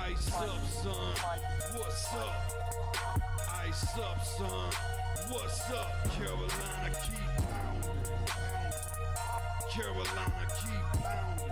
Ice up, son. What's up? Ice up, son. What's up? Carolina, keep pounding. Carolina, keep pounding.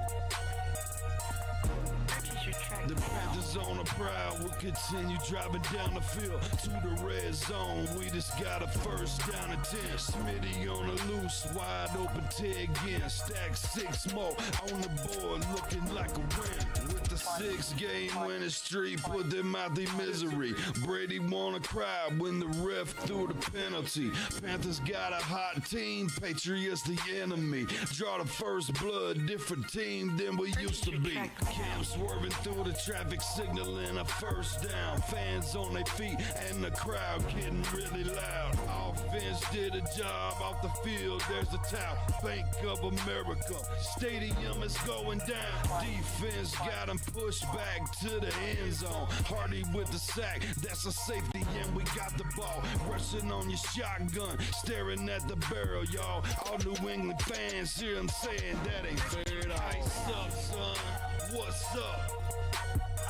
The Panthers on the prowl will continue driving down the field to the red zone. We just got a first down and 10. Smitty on the loose, wide open Ted again. Stack 6 more on the board, looking like a win. With the 6-game winning streak, put them out their misery. Brady wanna cry when the ref threw the penalty. Panthers got a hot team, Patriots the enemy. Draw the first blood, different team than we used to be. Cam swerving through the traffic, signaling a first down. Fans on their feet and the crowd getting really loud. Offense did a job off the field. There's the towel. Bank of America. Stadium is going down. Defense got him pushed back to the end zone. Hardy with the sack. That's a safety and we got the ball. Rushing on your shotgun. Staring at the barrel, y'all. All New England fans hear him saying that ain't fair at all. Ice up, son. What's up?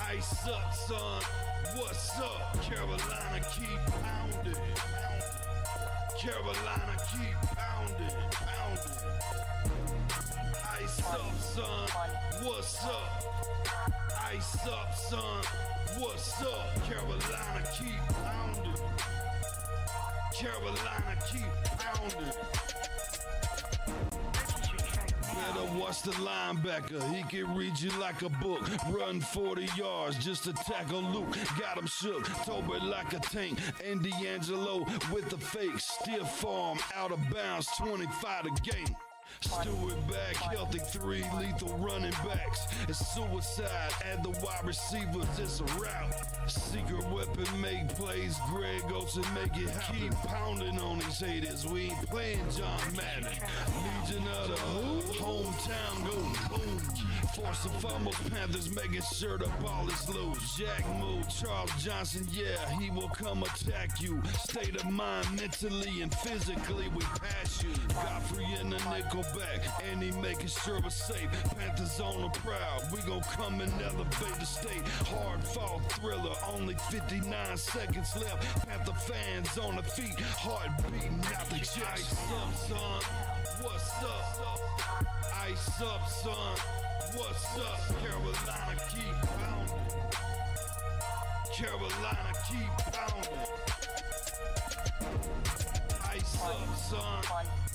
Ice up, son. What's up? Carolina, keep pounding. Carolina, keep pounding. Ice up, son. What's up? Ice up, son. What's up? Carolina, keep pounding. Carolina, keep pounding. Better watch the linebacker, he can read you like a book. Run 40 yards just to tackle Luke. Got him shook, Tolbert like a tank. And D'Angelo with the fake. Stiff arm, out of bounds, 25 to game. Stewart back, healthy 3 lethal running backs. It's suicide, add the wide receivers, it's a rout. Secret weapon, make plays, Greg Olsen make it happen. Keep pounding on these haters, we ain't playing John Madden. Legion of the Hood, hometown go boom. Force and fumbles, Panthers making sure the ball is loose. Jack move, Charles Johnson, yeah, he will come attack you. State of mind, mentally and physically, we pass you. Godfrey in the nickel back, and he making sure we're safe. Panthers on the prowl, we gon' come and elevate the state. Hard fought thriller, only 59 seconds left. Panther fans on the feet, heart beating out the chest. Ice up, son. What's up? Ice up, son. What's up? Carolina, keep pounding. Carolina, keep pounding. Ice up, son.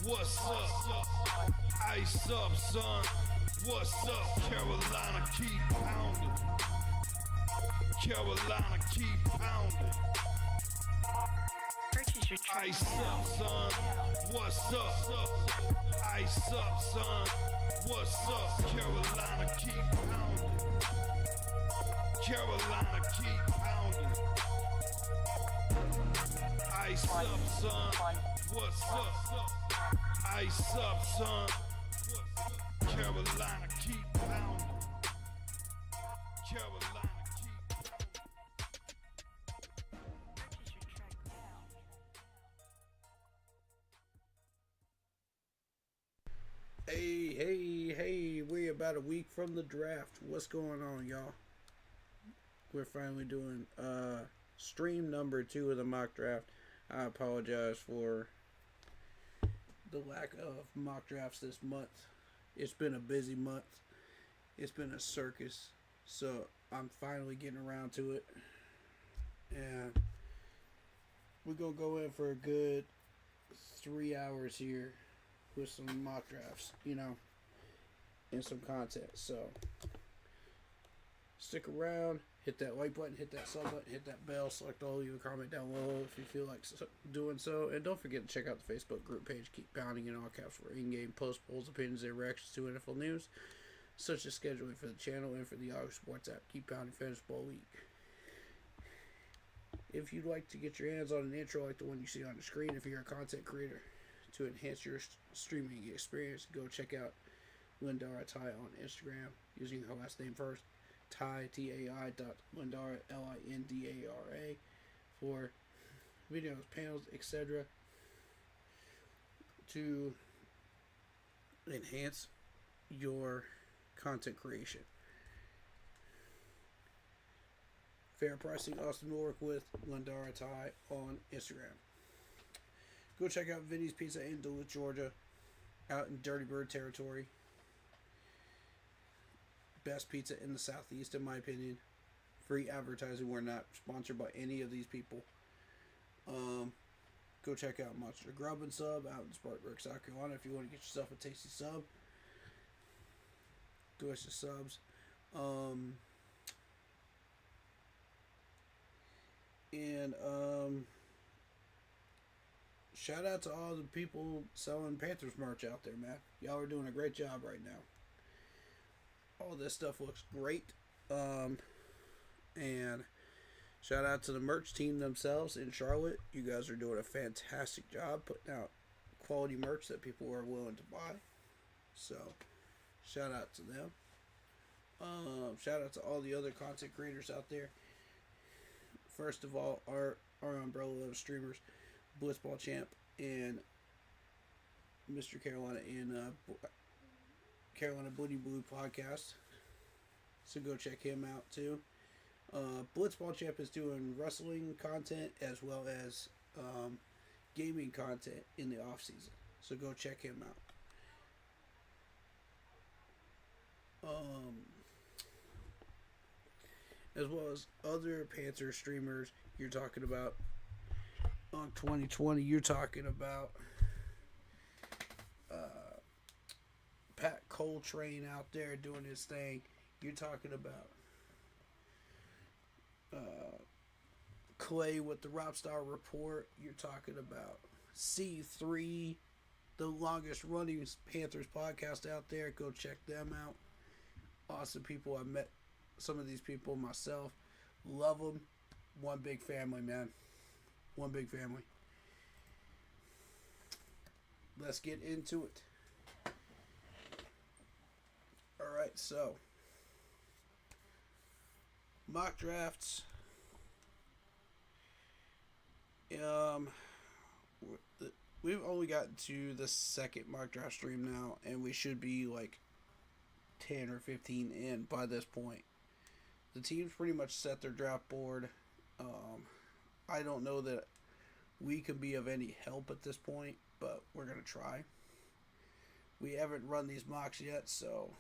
What's up? Ice up, son. What's up? Carolina, keep pounding. Carolina, keep pounding. Ice up, son. What's up? Ice up, son. What's up? Carolina, keep pounding. Carolina, keep pounding. Ice up, son. What's up? Ice up, son. Carolina, keep pounding. Carolina, keep pounding. Hey, we're about a week from the draft. What's going on, y'all? We're finally doing stream number 2 of the mock draft. I apologize for the lack of mock drafts this month. It's been a busy month. It's been a circus. So I'm finally getting around to it. And we're going to go in for a good 3 hours here with some mock drafts, and some content. So stick around, hit that like button, hit that sub button, hit that bell, select all, leave a comment down below if you feel like doing so, and don't forget to check out the Facebook group page, Keep Pounding in all caps, for in-game posts, polls, opinions, and reactions to NFL news, such as scheduling for the channel and for the Auto Sports app. Keep Pounding Fantasy Football League. If you'd like to get your hands on an intro like the one you see on the screen, if you're a content creator, to enhance your streaming experience, go check out Lindara Ty on Instagram using her last name first, Ty, T-A-I Lindara, L-I-N-D-A-R-A, for videos, panels, etc. to enhance your content creation. Fair pricing, awesome to work with. Lindara Thai on Instagram. Go check out Vinny's Pizza in Duluth, Georgia, out in Dirty Bird territory. Best pizza in the Southeast, in my opinion. Free advertising. We're not sponsored by any of these people. Go check out Monster Grub and Sub out in Spartanburg, South Carolina. If you want to get yourself a tasty sub, delicious subs. Shout out to all the people selling Panthers merch out there, man. Y'all are doing a great job right now. All this stuff looks great. And shout out to the merch team themselves in Charlotte. You guys are doing a fantastic job putting out quality merch that people are willing to buy. So, shout out to them. Shout out to all the other content creators out there. First of all, our umbrella of streamers, Blitzball Champ and Mr. Carolina in Carolina Bloody Blue podcast. So go check him out too. Blitzball Champ is doing wrestling content as well as gaming content in the off season. So go check him out. As well as other Panther streamers. You're talking about on 2020. You're talking about Pat Coltrane out there doing his thing. You're talking about Clay with the Rockstar Report. You're talking about C3, the longest running Panthers podcast out there. Go check them out. Awesome people. I met some of these people myself. Love them. One big family, man. One big family. Let's get into it. Alright, so mock drafts. We've only gotten to the second mock draft stream now, and we should be like 10 or 15 in by this point. The teams pretty much set their draft board. I don't know that we can be of any help at this point, but we're going to try. We haven't run these mocks yet, so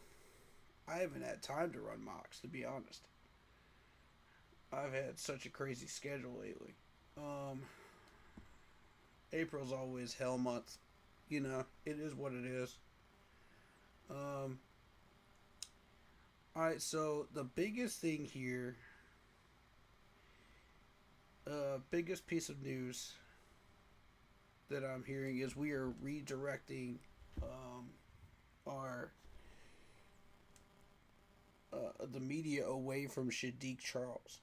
I haven't had time to run mocks, to be honest. I've had such a crazy schedule lately. April's always hell month. You know, it is what it is. Alright, so the biggest thing here, biggest piece of news that I'm hearing is we are redirecting our the media away from Shadiq Charles.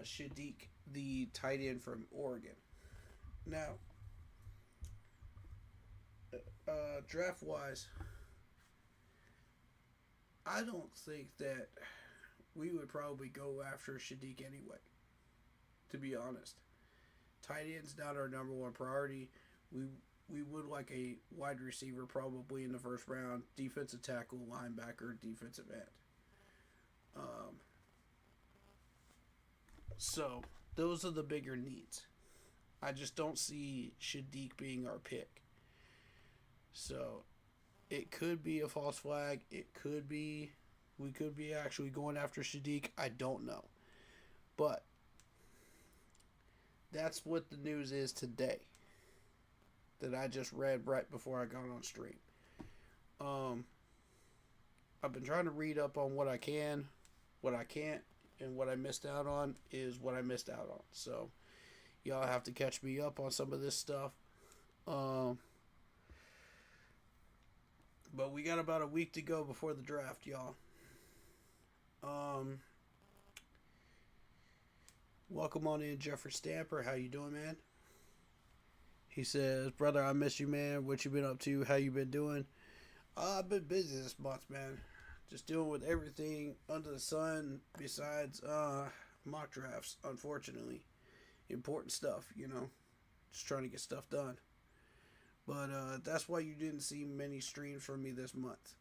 Shadiq, the tight end from Oregon. Now, draft-wise, I don't think that we would probably go after Shadiq anyway, to be honest. Tight end's not our number one priority. We would like a wide receiver probably in the first round, defensive tackle, linebacker, defensive end. So, those are the bigger needs. I just don't see Shadiq being our pick. So, it could be a false flag. It could be, we could be actually going after Shadiq. I don't know. But, that's what the news is today. That I just read right before I got on stream. I've been trying to read up on what I can, what I can't, and what I missed out on is what I missed out on. So, y'all have to catch me up on some of this stuff. But we got about a week to go before the draft, y'all. Welcome on in, Jeffrey Stamper. How you doing, man? He says, brother, I miss you, man. What you been up to? How you been doing? I've been busy this month, man. Just dealing with everything under the sun besides mock drafts, unfortunately. Important stuff, you know. Just trying to get stuff done. But that's why you didn't see many streams from me this month.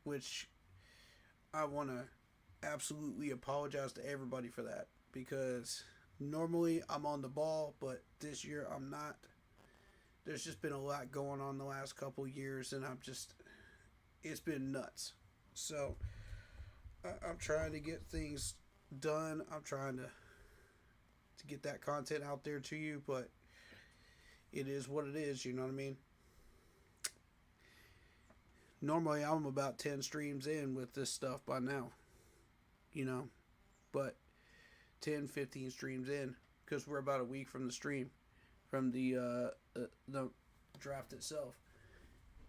Which I want to absolutely apologize to everybody for that, because normally I'm on the ball, but this year I'm not. There's just been a lot going on the last couple years, and it's been nuts. So I'm trying to get things done. I'm trying to get that content out there to you, but it is what it is. You know what I mean? Normally I'm about 10 streams in with this stuff by now, you know, but 10, 15 streams in, because we're about a week from the stream, from the draft itself,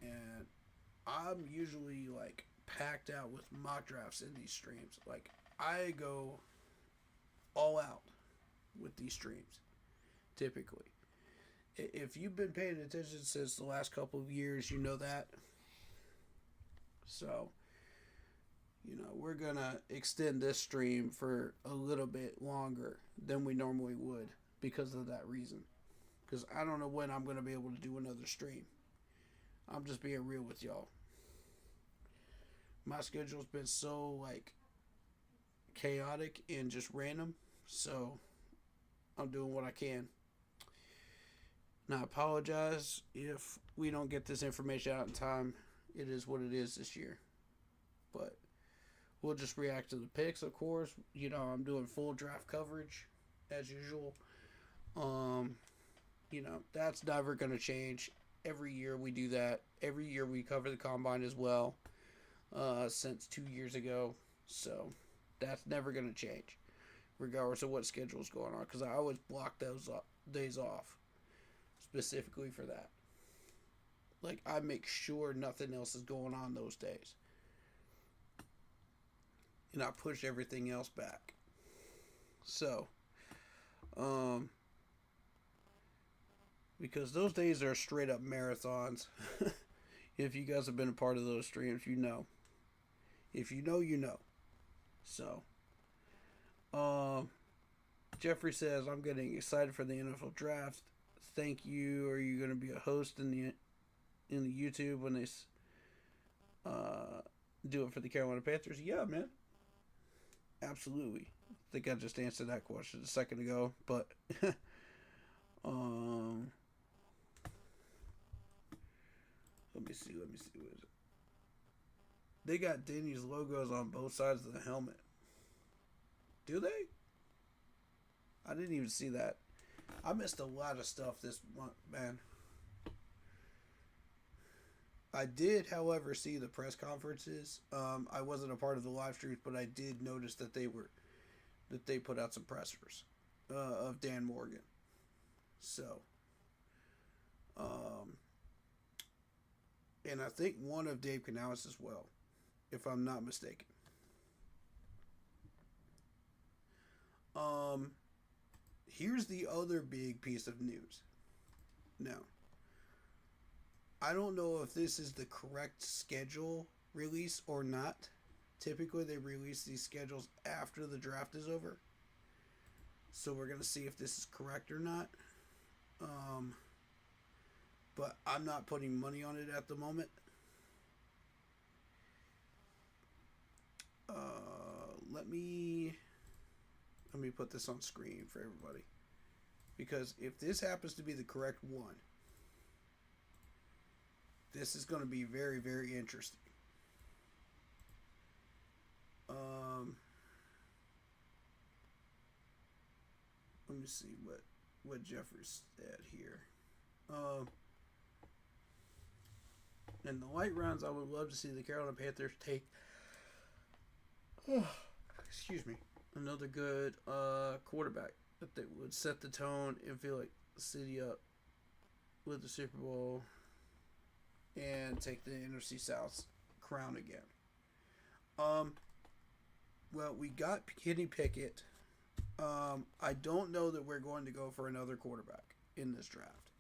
and I'm usually like packed out with mock drafts in these streams. Like, I go all out with these streams typically. If you've been paying attention since the last couple of years, you know that. So, you know, we're gonna extend this stream for a little bit longer than we normally would because of that reason. Because I don't know when I'm gonna be able to do another stream. I'm just being real with y'all. My schedule's been so like chaotic and just random, so I'm doing what I can. And I apologize if we don't get this information out in time. It is what it is this year. But we'll just react to the picks, of course. You know, I'm doing full draft coverage as usual. You know, that's never going to change. Every year we do that. Every year we cover the combine as well, since 2 years ago. So that's never going to change, regardless of what schedule's going on, because I always block those days off specifically for that. Like, I make sure nothing else is going on those days. And I push everything else back. So, because those days are straight up marathons. If you guys have been a part of those streams, you know. If you know, you know. So, Jeffrey says, I'm getting excited for the NFL draft. Thank you. Are you going to be a host in the YouTube when they do it for the Carolina Panthers? Yeah, man. Absolutely. I think I just answered that question a second ago, but let me see. What is it? They got Denny's logos on both sides of the helmet. Do they? I didn't even see that. I missed a lot of stuff this month, man. I did, however, see the press conferences. I wasn't a part of the live streams, but I did notice that they put out some pressers of Dan Morgan. So, and I think one of Dave Canales as well, if I'm not mistaken. Here's the other big piece of news. Now, I don't know if this is the correct schedule release or not. Typically, they release these schedules after the draft is over. So we're going to see if this is correct or not. But I'm not putting money on it at the moment. Let me put this on screen for everybody. Because if this happens to be the correct one, this is going to be very, very interesting. Let me see what Jeffrey's said here. In the light rounds, I would love to see the Carolina Panthers take, excuse me, another good quarterback that they would set the tone and feel like the city up with the Super Bowl and take the NFC South crown again. Well, we got Kenny Pickett. I don't know that we're going to go for another quarterback in this draft.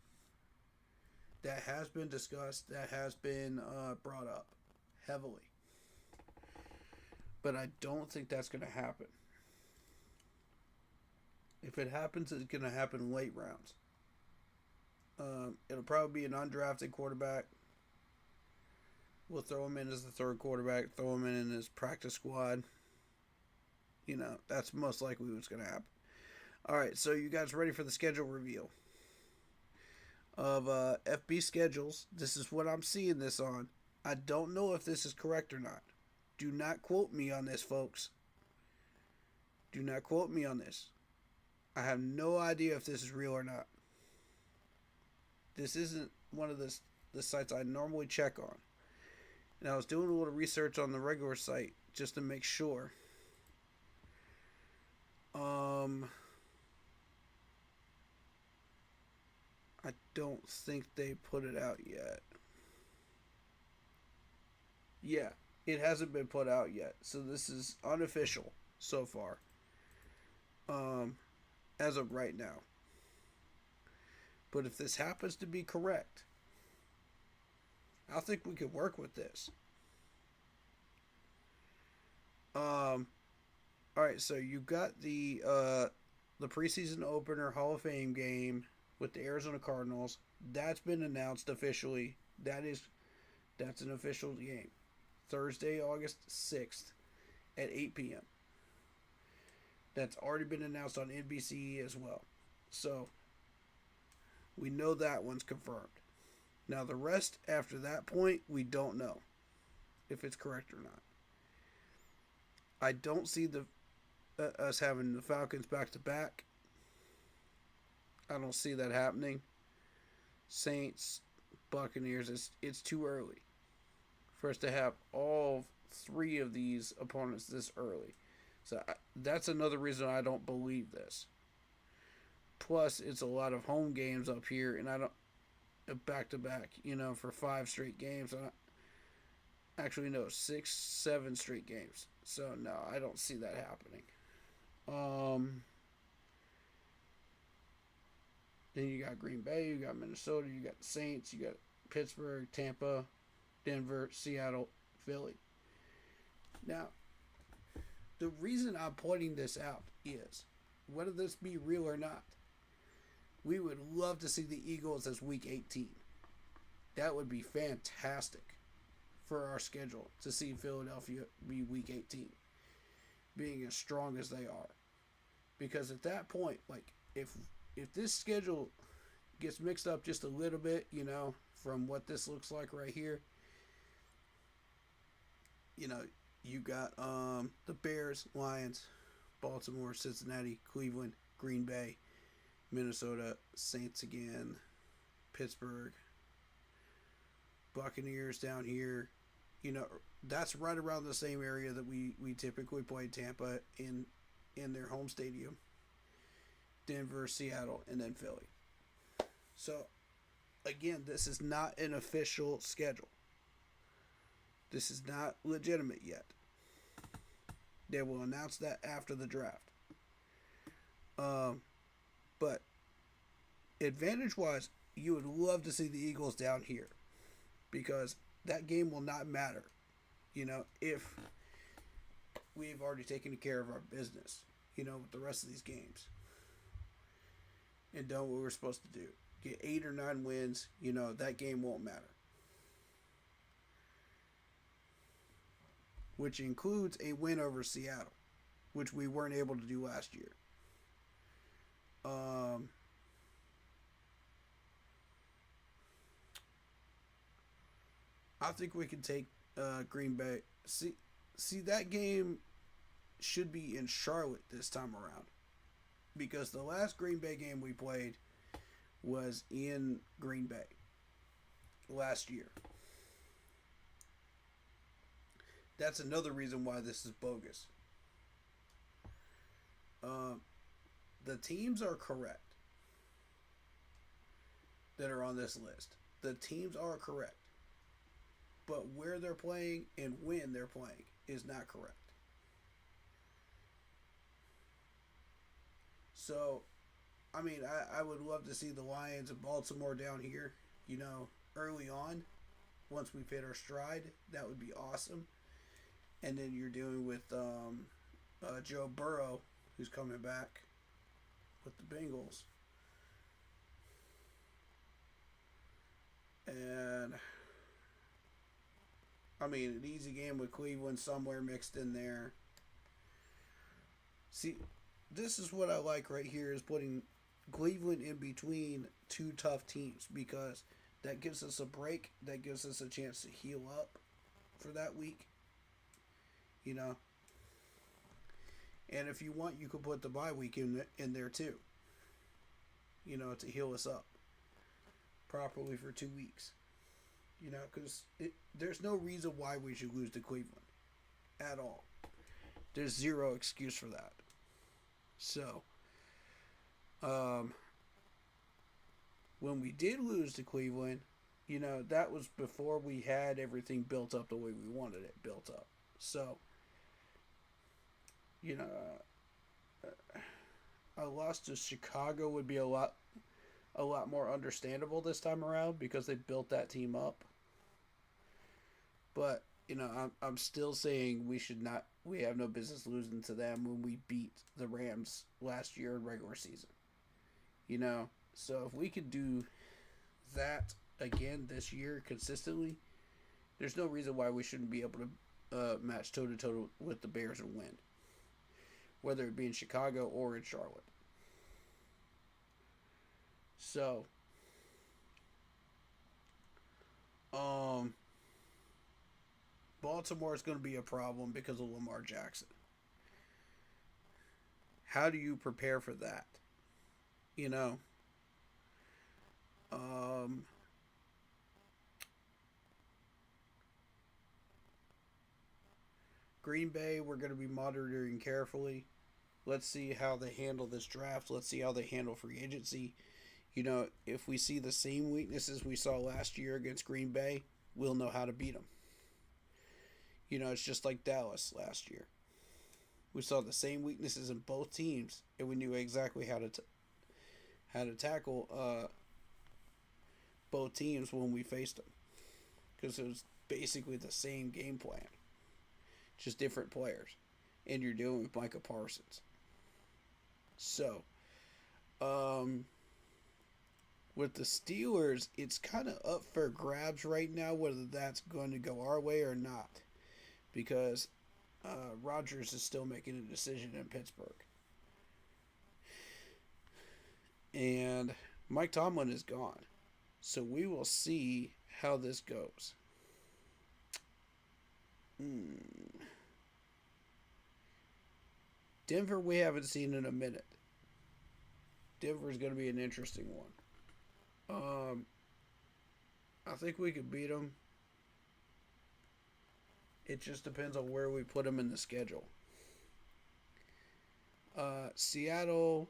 That has been discussed. That has been brought up heavily. But I don't think that's going to happen. If it happens, it's going to happen late rounds. It'll probably be an undrafted quarterback. We'll throw him in as the third quarterback. Throw him in his practice squad. You know, that's most likely what's going to happen. All right, so you guys ready for the schedule reveal of FB schedules? This is what I'm seeing this on. I don't know if this is correct or not. Do not quote me on this, folks. Do not quote me on this. I have no idea if this is real or not. This isn't one of the sites I normally check on. And I was doing a little research on the regular site just to make sure. I don't think they put it out yet. Yeah, it hasn't been put out yet. So this is unofficial so far. As of right now. But if this happens to be correct, I think we could work with this. Alright, so you got the preseason opener Hall of Fame game with the Arizona Cardinals. That's been announced officially. That's an official game. Thursday, August 6th at 8 p.m. That's already been announced on NBC as well. So we know that one's confirmed. Now the rest after that point, we don't know if it's correct or not. I don't see us having the Falcons back to back. I don't see that happening. Saints, Buccaneers, it's too early for us to have all three of these opponents this early. So that's another reason I don't believe this. Plus, it's a lot of home games up here, and I don't back to back. You know, for 5 straight games. Actually, no, 6, 7 straight games. So no, I don't see that happening. Then you got Green Bay, you got Minnesota, you got the Saints, you got Pittsburgh, Tampa, Denver, Seattle, Philly. Now, the reason I'm pointing this out is, whether this be real or not, we would love to see the Eagles as Week 18. That would be fantastic for our schedule to see Philadelphia be Week 18, being as strong as they are. Because at that point, like, if this schedule gets mixed up just a little bit, you know, from what this looks like right here, you know, you got the Bears, Lions, Baltimore, Cincinnati, Cleveland, Green Bay, Minnesota, Saints again, Pittsburgh, Buccaneers down here. You know, that's right around the same area that we typically play Tampa in their home stadium. Denver, Seattle, and then Philly. So, again, this is not an official schedule. This is not legitimate yet. They will announce that after the draft. But advantage-wise, you would love to see the Eagles down here, because that game will not matter, you know, if we've already taken care of our business, you know, with the rest of these games, and done what we're supposed to do. Get 8 or 9 wins, you know, that game won't matter. Which includes a win over Seattle, which we weren't able to do last year. I think we can take Green Bay. See, that game should be in Charlotte this time around, because the last Green Bay game we played was in Green Bay last year. That's another reason why this is bogus. The teams are correct that are on this list. The teams are correct. But where they're playing and when they're playing is not correct. So, I mean, I would love to see the Lions of Baltimore down here, you know, early on. Once we've hit our stride, that would be awesome. And then you're dealing with Joe Burrow, who's coming back with the Bengals. And, I mean, an easy game with Cleveland somewhere mixed in there. See, this is what I like right here is putting Cleveland in between two tough teams because that gives us a break. That gives us a chance to heal up for that week. You know, and if you want, you could put the bye week in there too. You know, to heal us up properly for 2 weeks. You know, because there's no reason why we should lose to Cleveland at all. There's zero excuse for that. So, when we did lose to Cleveland, you know, that was before we had everything built up the way we wanted it built up. So, you know, a loss to Chicago would be a lot more understandable this time around because they built that team up. But you know, I'm still saying we have no business losing to them when we beat the Rams last year in regular season. You know, so if we could do that again this year consistently, there's no reason why we shouldn't be able to match toe to toe with the Bears and win, whether it be in Chicago or in Charlotte. So, Baltimore is going to be a problem because of Lamar Jackson. How do you prepare for that? You know, Green Bay, we're going to be monitoring carefully. Let's see how they handle this draft. Let's see how they handle free agency. You know, if we see the same weaknesses we saw last year against Green Bay, we'll know how to beat them. You know, it's just like Dallas last year. We saw the same weaknesses in both teams, and we knew exactly how to tackle both teams when we faced them, because it was basically the same game plan, just different players, and you're dealing with Micah Parsons. So, with the Steelers, it's kind of up for grabs right now whether that's going to go our way or not, because Rodgers is still making a decision in Pittsburgh. And Mike Tomlin is gone. So we will see how this goes. Denver, we haven't seen in a minute. Denver is going to be an interesting one. I think we could beat them. It just depends on where we put them in the schedule. Seattle,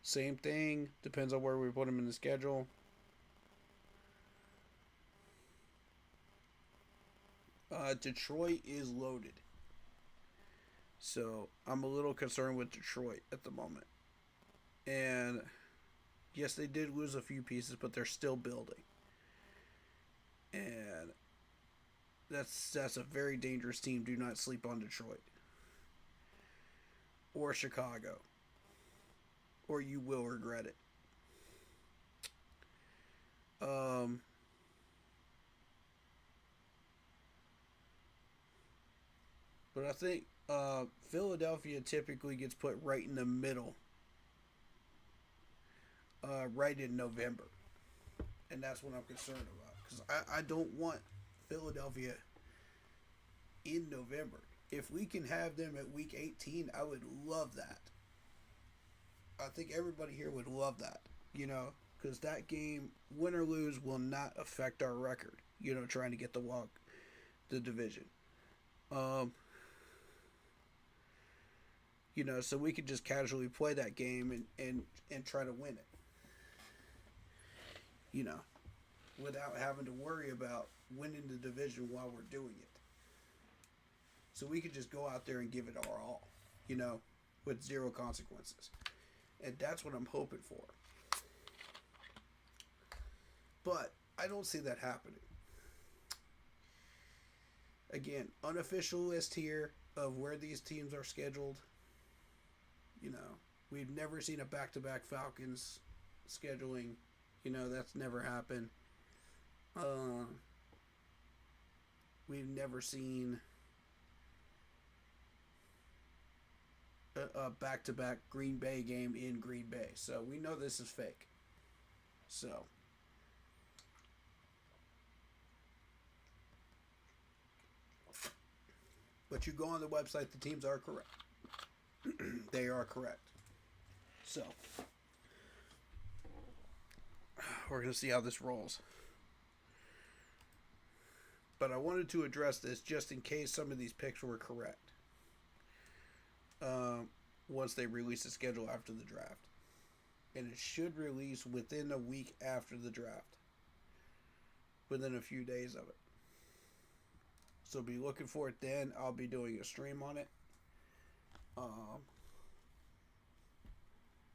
same thing. Depends on where we put them in the schedule. Detroit is loaded. So I'm a little concerned with Detroit at the moment. And yes, they did lose a few pieces, but they're still building. And that's a very dangerous team. Do not sleep on Detroit. Or Chicago. Or you will regret it. But I think Philadelphia typically gets put right in the middle. Right in November. And that's what I'm concerned about. Because I don't want Philadelphia in November. If we can have them at week 18, I would love that. I think everybody here would love that. You know, because that game, win or lose, will not affect our record. You know, trying to get the division. You know, so we could just casually play that game and try to win it. You know, without having to worry about winning the division while we're doing it. So we could just go out there and give it our all, you know, with zero consequences. And that's what I'm hoping for. But I don't see that happening. Again, unofficial list here of where these teams are scheduled. You know, we've never seen a back-to-back Falcons scheduling. You know, that's never happened. We've never seen a back-to-back Green Bay game in Green Bay. So we know this is fake. So. But you go on the website, the teams are correct. They are correct. So. We're going to see how this rolls. But I wanted to address this just in case some of these picks were correct. Once they release the schedule after the draft. And it should release within a week after the draft. Within a few days of it. So be looking for it then. I'll be doing a stream on it.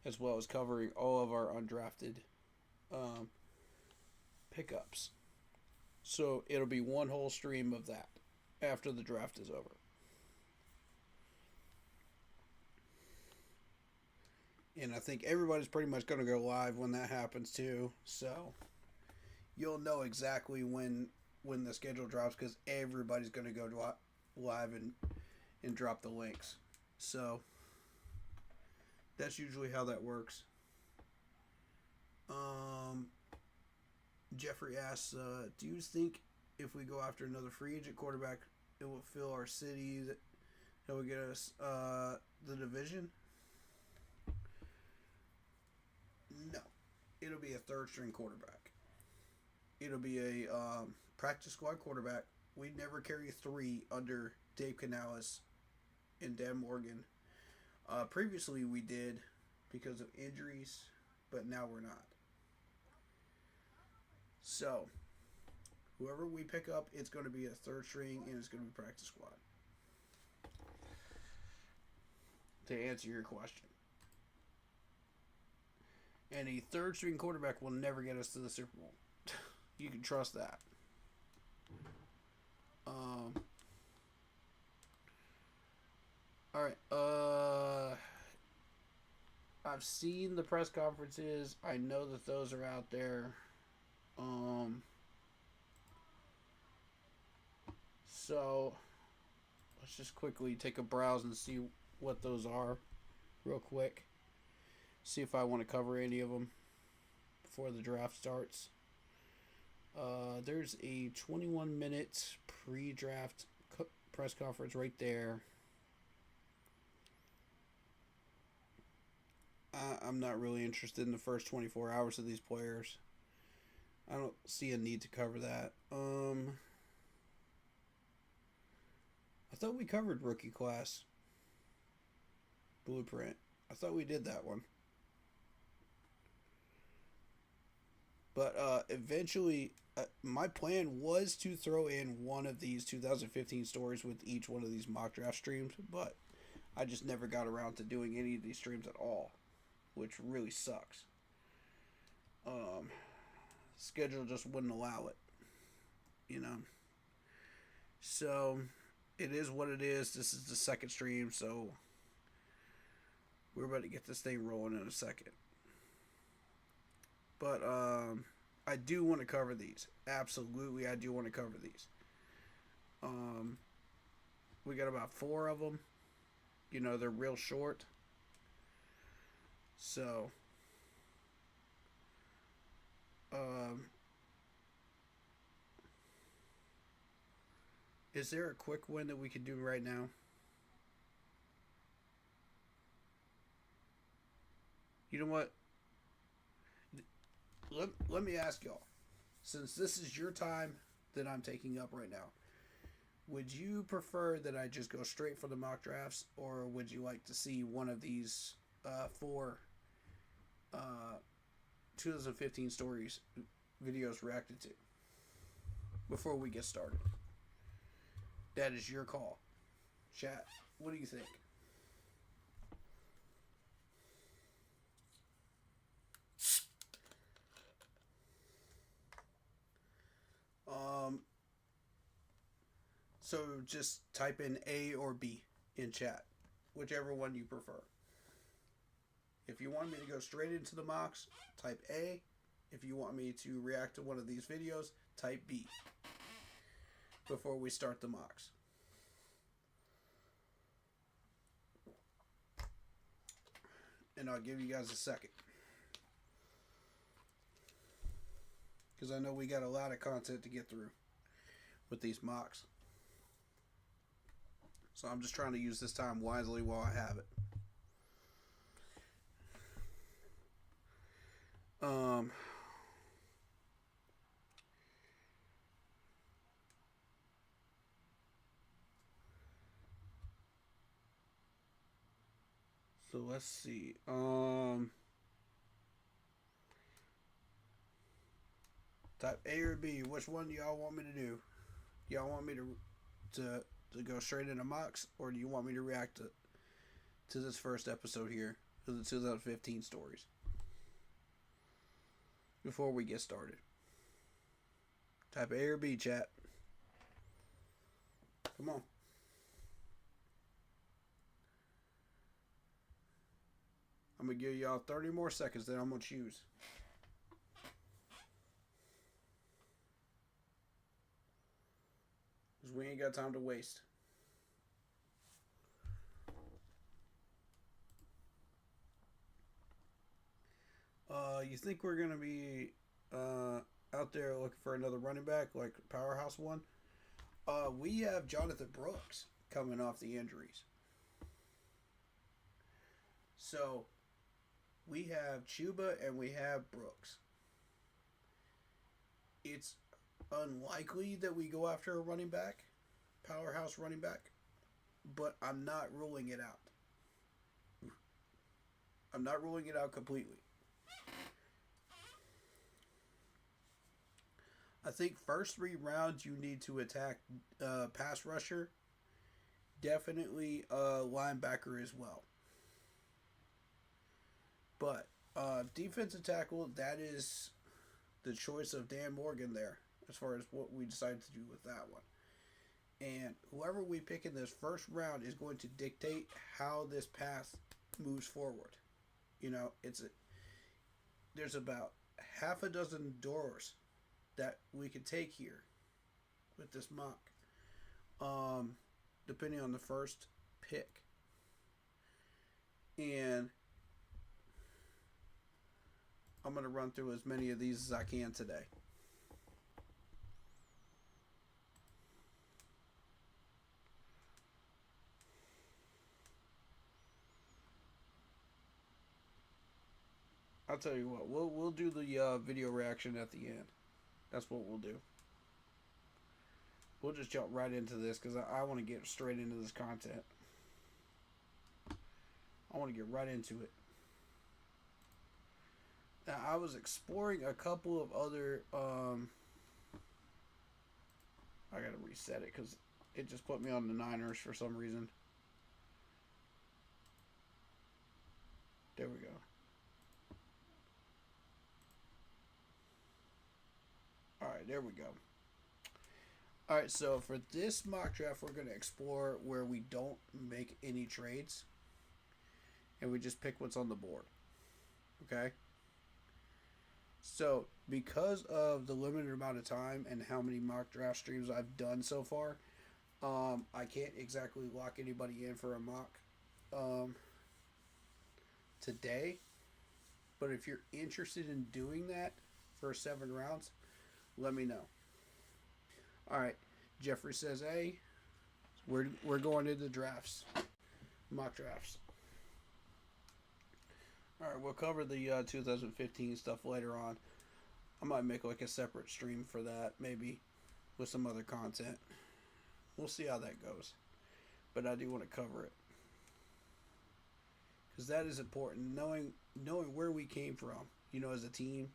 As well as covering all of our undrafted pickups. So it'll be one whole stream of that after the draft is over. And I think everybody's pretty much going to go live when that happens too. So you'll know exactly when the schedule drops because everybody's going to go live and drop the links. So that's usually how that works. Jeffrey asks, do you think if we go after another free agent quarterback, it will fill our city that will get us the division? No. It'll be a third string quarterback. It'll be a practice squad quarterback. We never carry 3 under Dave Canales and Dan Morgan. Previously we did because of injuries, but now we're not. So, whoever we pick up, it's going to be a third string and it's going to be practice squad. To answer your question. And a third string quarterback will never get us to the Super Bowl. You can trust that. Alright. I've seen the press conferences. I know that those are out there. So let's just quickly take a browse and see what those are real quick. See if I want to cover any of them before the draft starts. There's a 21-minute pre-draft press conference right there. I'm not really interested in the first 24 hours of these players. I don't see a need to cover that. I thought we covered rookie class blueprint. I thought we did that one. But eventually, my plan was to throw in one of these 2015 stories with each one of these mock draft streams, but I just never got around to doing any of these streams at all, which really sucks. Schedule just wouldn't allow it, you know. So it is what it is. This is the second stream, so we're about to get this thing rolling in a second. But I do want to cover these. Absolutely, I do want to cover these. We got about 4 of them. You know, they're real short. So is there a quick one that we could do right now? You know what? Let me ask y'all. Since this is your time that I'm taking up right now, would you prefer that I just go straight for the mock drafts, or would you like to see one of these 4 2015 stories videos reacted to before we get started? That is your call. Chat, what do you think? So just type in A or B in chat, whichever one you prefer. If you want me to go straight into the mocks, type A. If you want me to react to one of these videos, type B before we start the mocks. and I'll give you guys a second. Because I know we got a lot of content to get through with these mocks. So I'm just trying to use this time wisely while I have it. So let's see. Type A or B. Which one do y'all want me to do? Do y'all want me to go straight into mocks, or do you want me to react to this first episode here of the 2015 stories before we get started? Type A or B, chat. Come on. I'm going to give y'all 30 more seconds, then I'm going to choose. Because we ain't got time to waste. You think we're going to be out there looking for another running back like Powerhouse one? We have Jonathan Brooks coming off the injuries. So, we have Chuba and we have Brooks. It's unlikely that we go after a running back, powerhouse running back, but I'm not ruling it out. I'm not ruling it out completely. I think first 3 rounds you need to attack pass rusher, definitely linebacker as well. But defensive tackle, that is the choice of Dan Morgan there, as far as what we decide to do with that one. And whoever we pick in this first round is going to dictate how this path moves forward. You know, there's about half a dozen doors that we could take here with this mock, depending on the first pick. And I'm going to run through as many of these as I can today. I'll tell you what, we'll do the video reaction at the end. That's what we'll do. We'll just jump right into this because I want to get straight into this content. I want to get right into it. Now, I was exploring a couple of other... I gotta reset it because it just put me on the Niners for some reason. There we go. Alright, there we go. Alright, so for this mock draft, we're going to explore where we don't make any trades. And we just pick what's on the board. Okay? So, because of the limited amount of time and how many mock draft streams I've done so far, I can't exactly lock anybody in for a mock today. But if you're interested in doing that for 7 rounds, let me know. Alright, Jeffrey says A. We're going into drafts. Mock drafts. Alright, we'll cover the 2015 stuff later on. I might make like a separate stream for that, maybe, with some other content. We'll see how that goes. But I do want to cover it. Because that is important. Knowing where we came from, you know, as a team.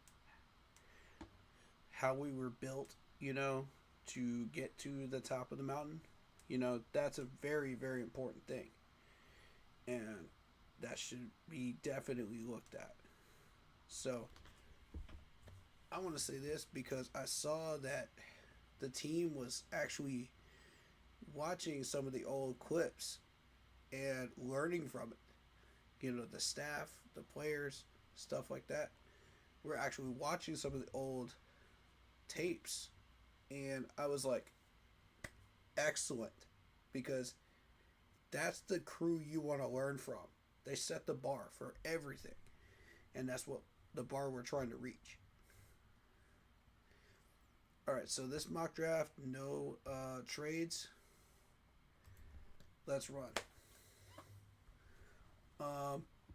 How we were built, you know, to get to the top of the mountain. You know, that's a very, very important thing. And that should be definitely looked at. So, I want to say this because I saw that the team was actually watching some of the old clips and learning from it. You know, the staff, the players, stuff like that. We're actually watching some of the old tapes, and I was like, excellent, because that's the crew you want to learn from. They set the bar for everything, and that's what the bar we're trying to reach. All right, so this mock draft, no trades. Let's run.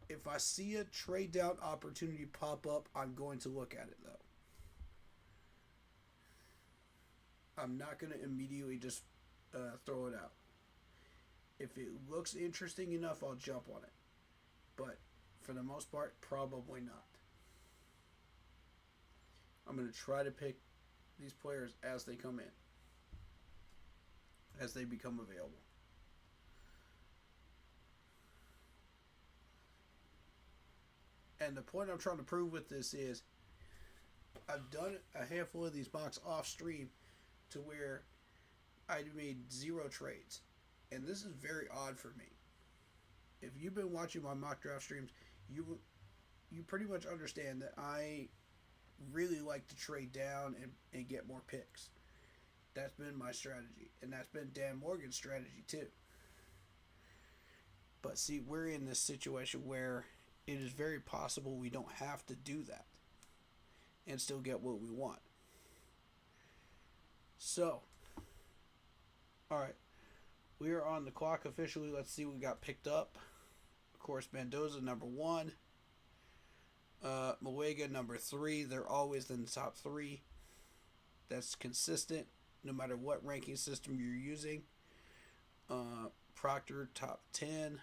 If I see a trade down opportunity pop up, I'm going to look at it though. I'm not going to immediately just throw it out. If it looks interesting enough, I'll jump on it. But for the most part, probably not. I'm going to try to pick these players as they come in, as they become available. And the point I'm trying to prove with this is I've done a handful of these mocks off stream to where I made 0 trades. And this is very odd for me. If you've been watching my mock draft streams, you pretty much understand that I really like to trade down and get more picks. That's been my strategy. And that's been Dan Morgan's strategy too. But see, we're in this situation where it is very possible we don't have to do that and still get what we want. So, alright. We are on the clock officially. Let's see what we got picked up. Of course, Mendoza, number 1. Malega, number 3. They're always in the top 3. That's consistent no matter what ranking system you're using. Proctor, top 10.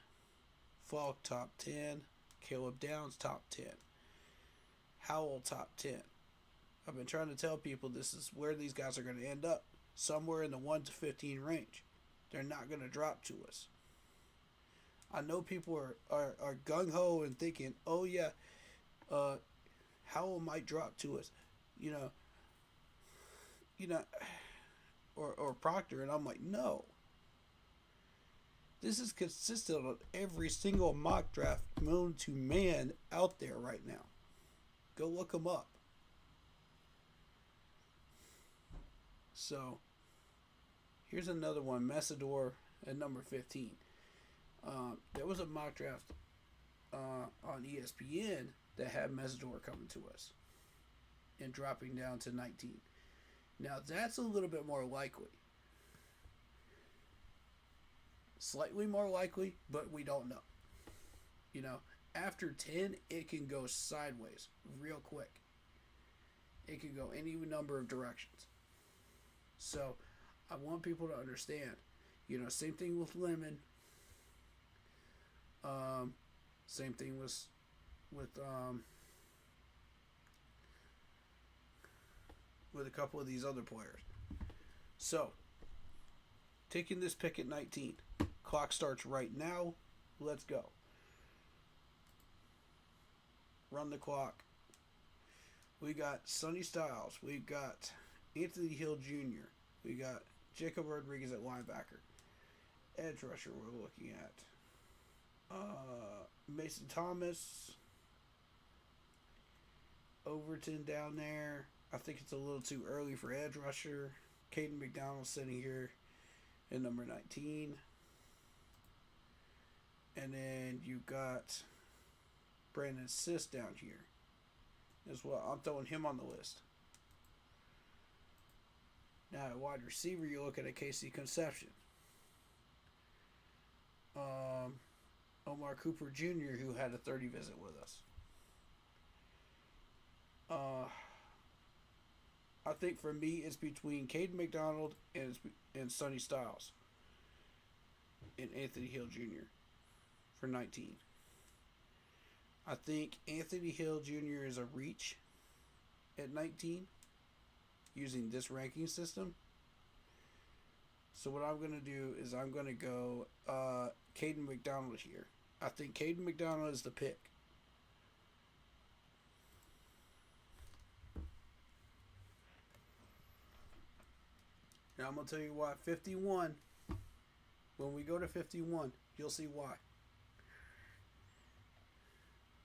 Falk, top 10. Caleb Downs, top 10. Howell, top 10. I've been trying to tell people this is where these guys are going to end up. Somewhere in the 1 to 15 range. They're not going to drop to us. I know people are gung-ho and thinking, oh yeah, Howell might drop to us. You know, or Proctor, and I'm like, no. This is consistent on every single mock draft known to man out there right now. Go look them up. So, here's another one, Messidor at number 15. There was a mock draft on ESPN that had Messidor coming to us and dropping down to 19. Now, that's a little bit more likely. Slightly more likely, but we don't know. You know, after 10, it can go sideways real quick. It can go any number of directions. So, I want people to understand, you know, same thing with Lemon. Same thing with a couple of these other players. So, taking this pick at 19. Clock starts right now. Let's go. Run the clock. We got Sonny Styles. We got Anthony Hill Jr. We got Jacob Rodriguez at linebacker. Edge rusher we're looking at. Mason Thomas. Overton down there. I think it's a little too early for edge rusher. Caden McDonald sitting here at number 19. And then you got Brandon Siss down here as well. I'm throwing him on the list. Now at wide receiver, you're looking at Casey Conception. Omar Cooper Jr., who had a 30 visit with us. I think for me, it's between Caden McDonald and Sonny Styles and Anthony Hill Jr. for 19. I think Anthony Hill Jr. is a reach at 19 using this ranking system. So what I'm going to do is I'm going to go Caden McDonald here. I think Caden McDonald is the pick. Now I'm going to tell you why. 51. When we go to 51, you'll see why.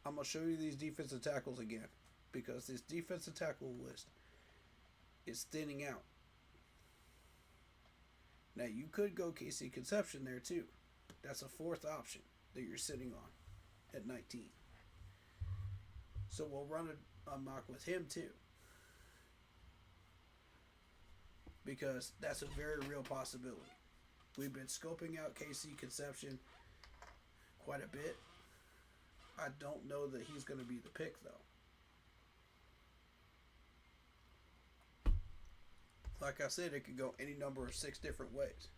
I'm going to show you these defensive tackles again. Because this defensive tackle list is thinning out. Now you could go Casey Conception there too. That's a fourth option that you're sitting on. at 19. So we'll run a mock with him too. Because that's a very real possibility. We've been scoping out KC Conception quite a bit. I don't know that he's going to be the pick, though. Like I said, it could go any number of 6 different ways,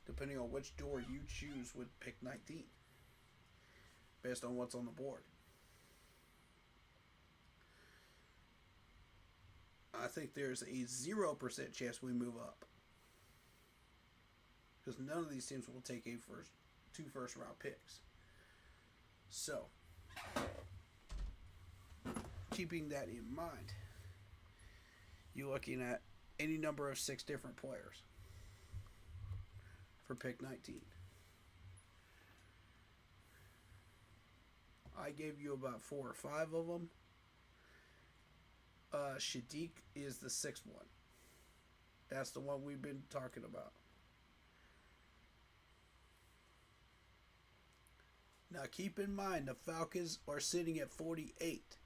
depending on which door you choose with pick 19, based on what's on the board. I think there's a 0% chance we move up, because none of these teams will take two first round picks. So, keeping that in mind, you're looking at any number of 6 different players for pick 19. I gave you about 4 or 5 of them. Shadiq is the 6th one. That's the one we've been talking about. Now keep in mind, the Falcons are sitting at 48.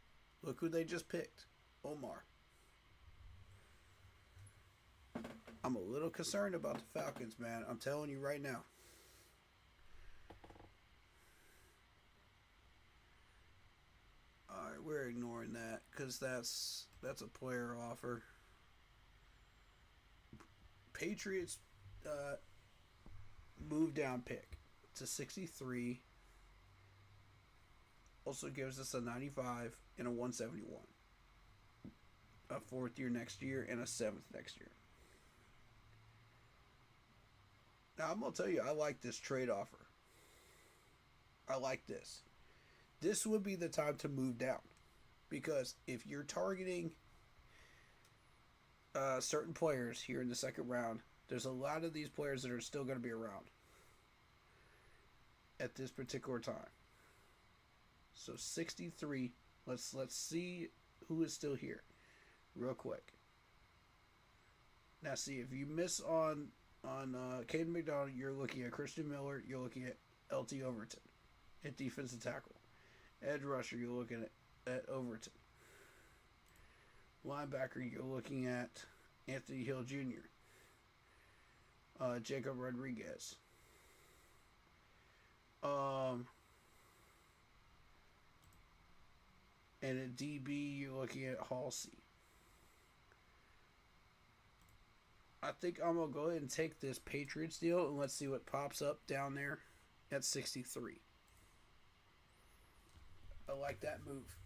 Look who they just picked. Omar. I'm a little concerned about the Falcons, man. I'm telling you right now. Alright, we're ignoring that because that's a player offer. Patriots move down pick to 63. Also gives us a 95 and a 171. A 4th year next year and a 7th next year. Now, I'm going to tell you, I like this trade offer. I like this. This would be the time to move down. Because if you're targeting certain players here in the second round, there's a lot of these players that are still going to be around at this particular time. So 63. Let's see who is still here real quick. Now see, if you miss on Caden McDonald, you're looking at Christian Miller, you're looking at LT Overton at defensive tackle. Edge rusher, you're looking at Overton. Linebacker, you're looking at Anthony Hill Jr. Jacob Rodriguez. And at DB, you're looking at Halsey. I think I'm going to go ahead and take this Patriots deal, and let's see what pops up down there at 63. I like that move.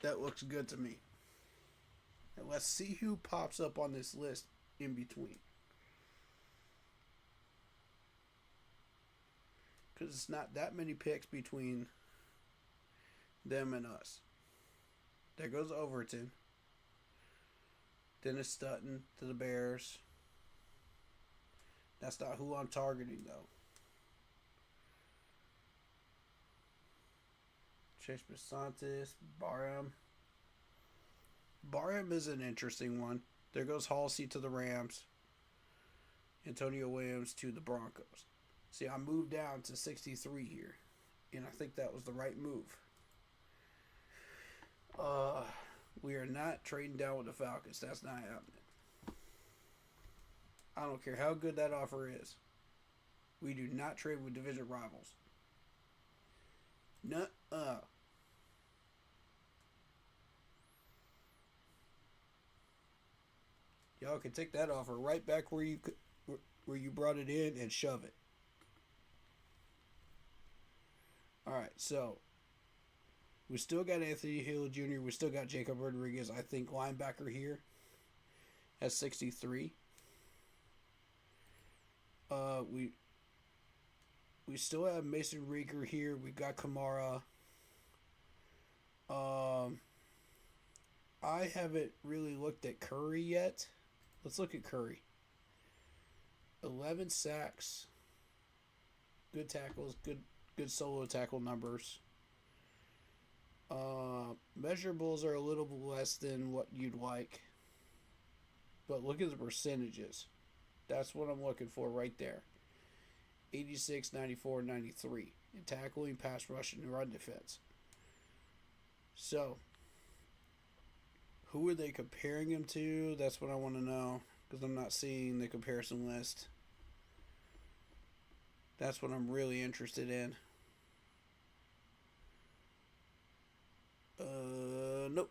That looks good to me. And let's see who pops up on this list in between. Because it's not that many picks between them and us. There goes Overton. Dennis Sutton to the Bears. That's not who I'm targeting, though. Chase Besantis, Barham. Barham is an interesting one. There goes Halsey to the Rams. Antonio Williams to the Broncos. See, I moved down to 63 here, and I think that was the right move. We are not trading down with the Falcons. That's not happening. I don't care how good that offer is. We do not trade with division rivals. Nuh-uh. Y'all can take that offer right back where you brought it in and shove it. Alright, so we still got Anthony Hill Jr. We still got Jacob Rodriguez, I think, linebacker here at 63. We still have Mason Rieger here. We got Kamara. I haven't really looked at Curry yet. Let's look at Curry. 11 sacks. Good tackles. Good solo tackle numbers. Measurables are a little less than what you'd like. But look at the percentages. That's what I'm looking for right there. 86, 94, 93 in tackling, pass rush, and run defense. So, who are they comparing him to? That's what I want to know, because I'm not seeing the comparison list. That's what I'm really interested in. Nope.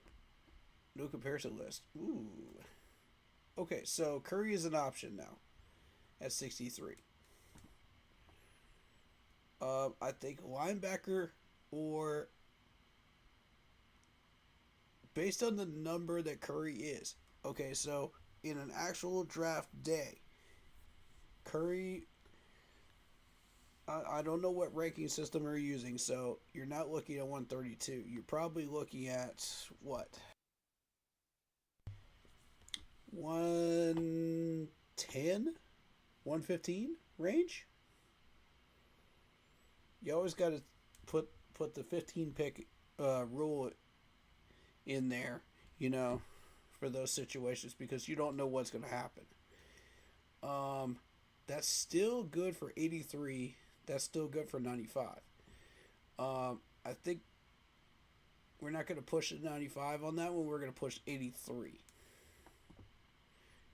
No comparison list. Ooh. Okay, so Curry is an option now at 63. I think linebacker, or based on the number that Curry is. Okay, so in an actual draft day, Curry, I don't know what ranking system you're using, so you're not looking at 132. You're probably looking at what? 110? 115 range? You always got to put the 15 pick rule in there, for those situations, because you don't know what's going to happen. That's still good for 83. That's still good for 95. I think we're not going to push the 95 on that one. We're going to push 83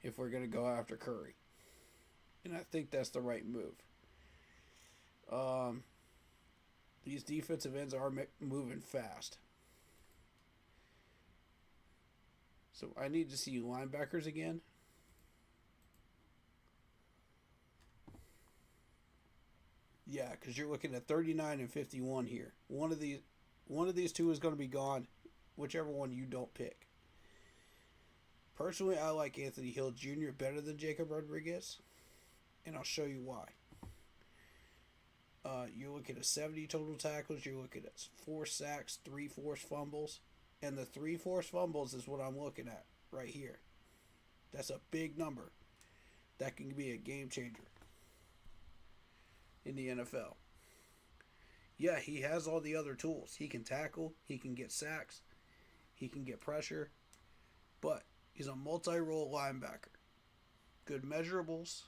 if we're going to go after Curry. And I think that's the right move. These defensive ends are moving fast. So I need to see linebackers again. Yeah, because you're looking at 39 and 51 here. One of these two is going to be gone, whichever one you don't pick. Personally, I like Anthony Hill Jr. better than Jacob Rodriguez, and I'll show you why. You're looking at 70 total tackles. You're looking at 4 sacks, 3 forced fumbles, and the 3 forced fumbles is what I'm looking at right here. That's a big number. That can be a game changer in the NFL. Yeah, he has all the other tools. He can tackle, he can get sacks, he can get pressure, but he's a multi-role linebacker. Good measurables.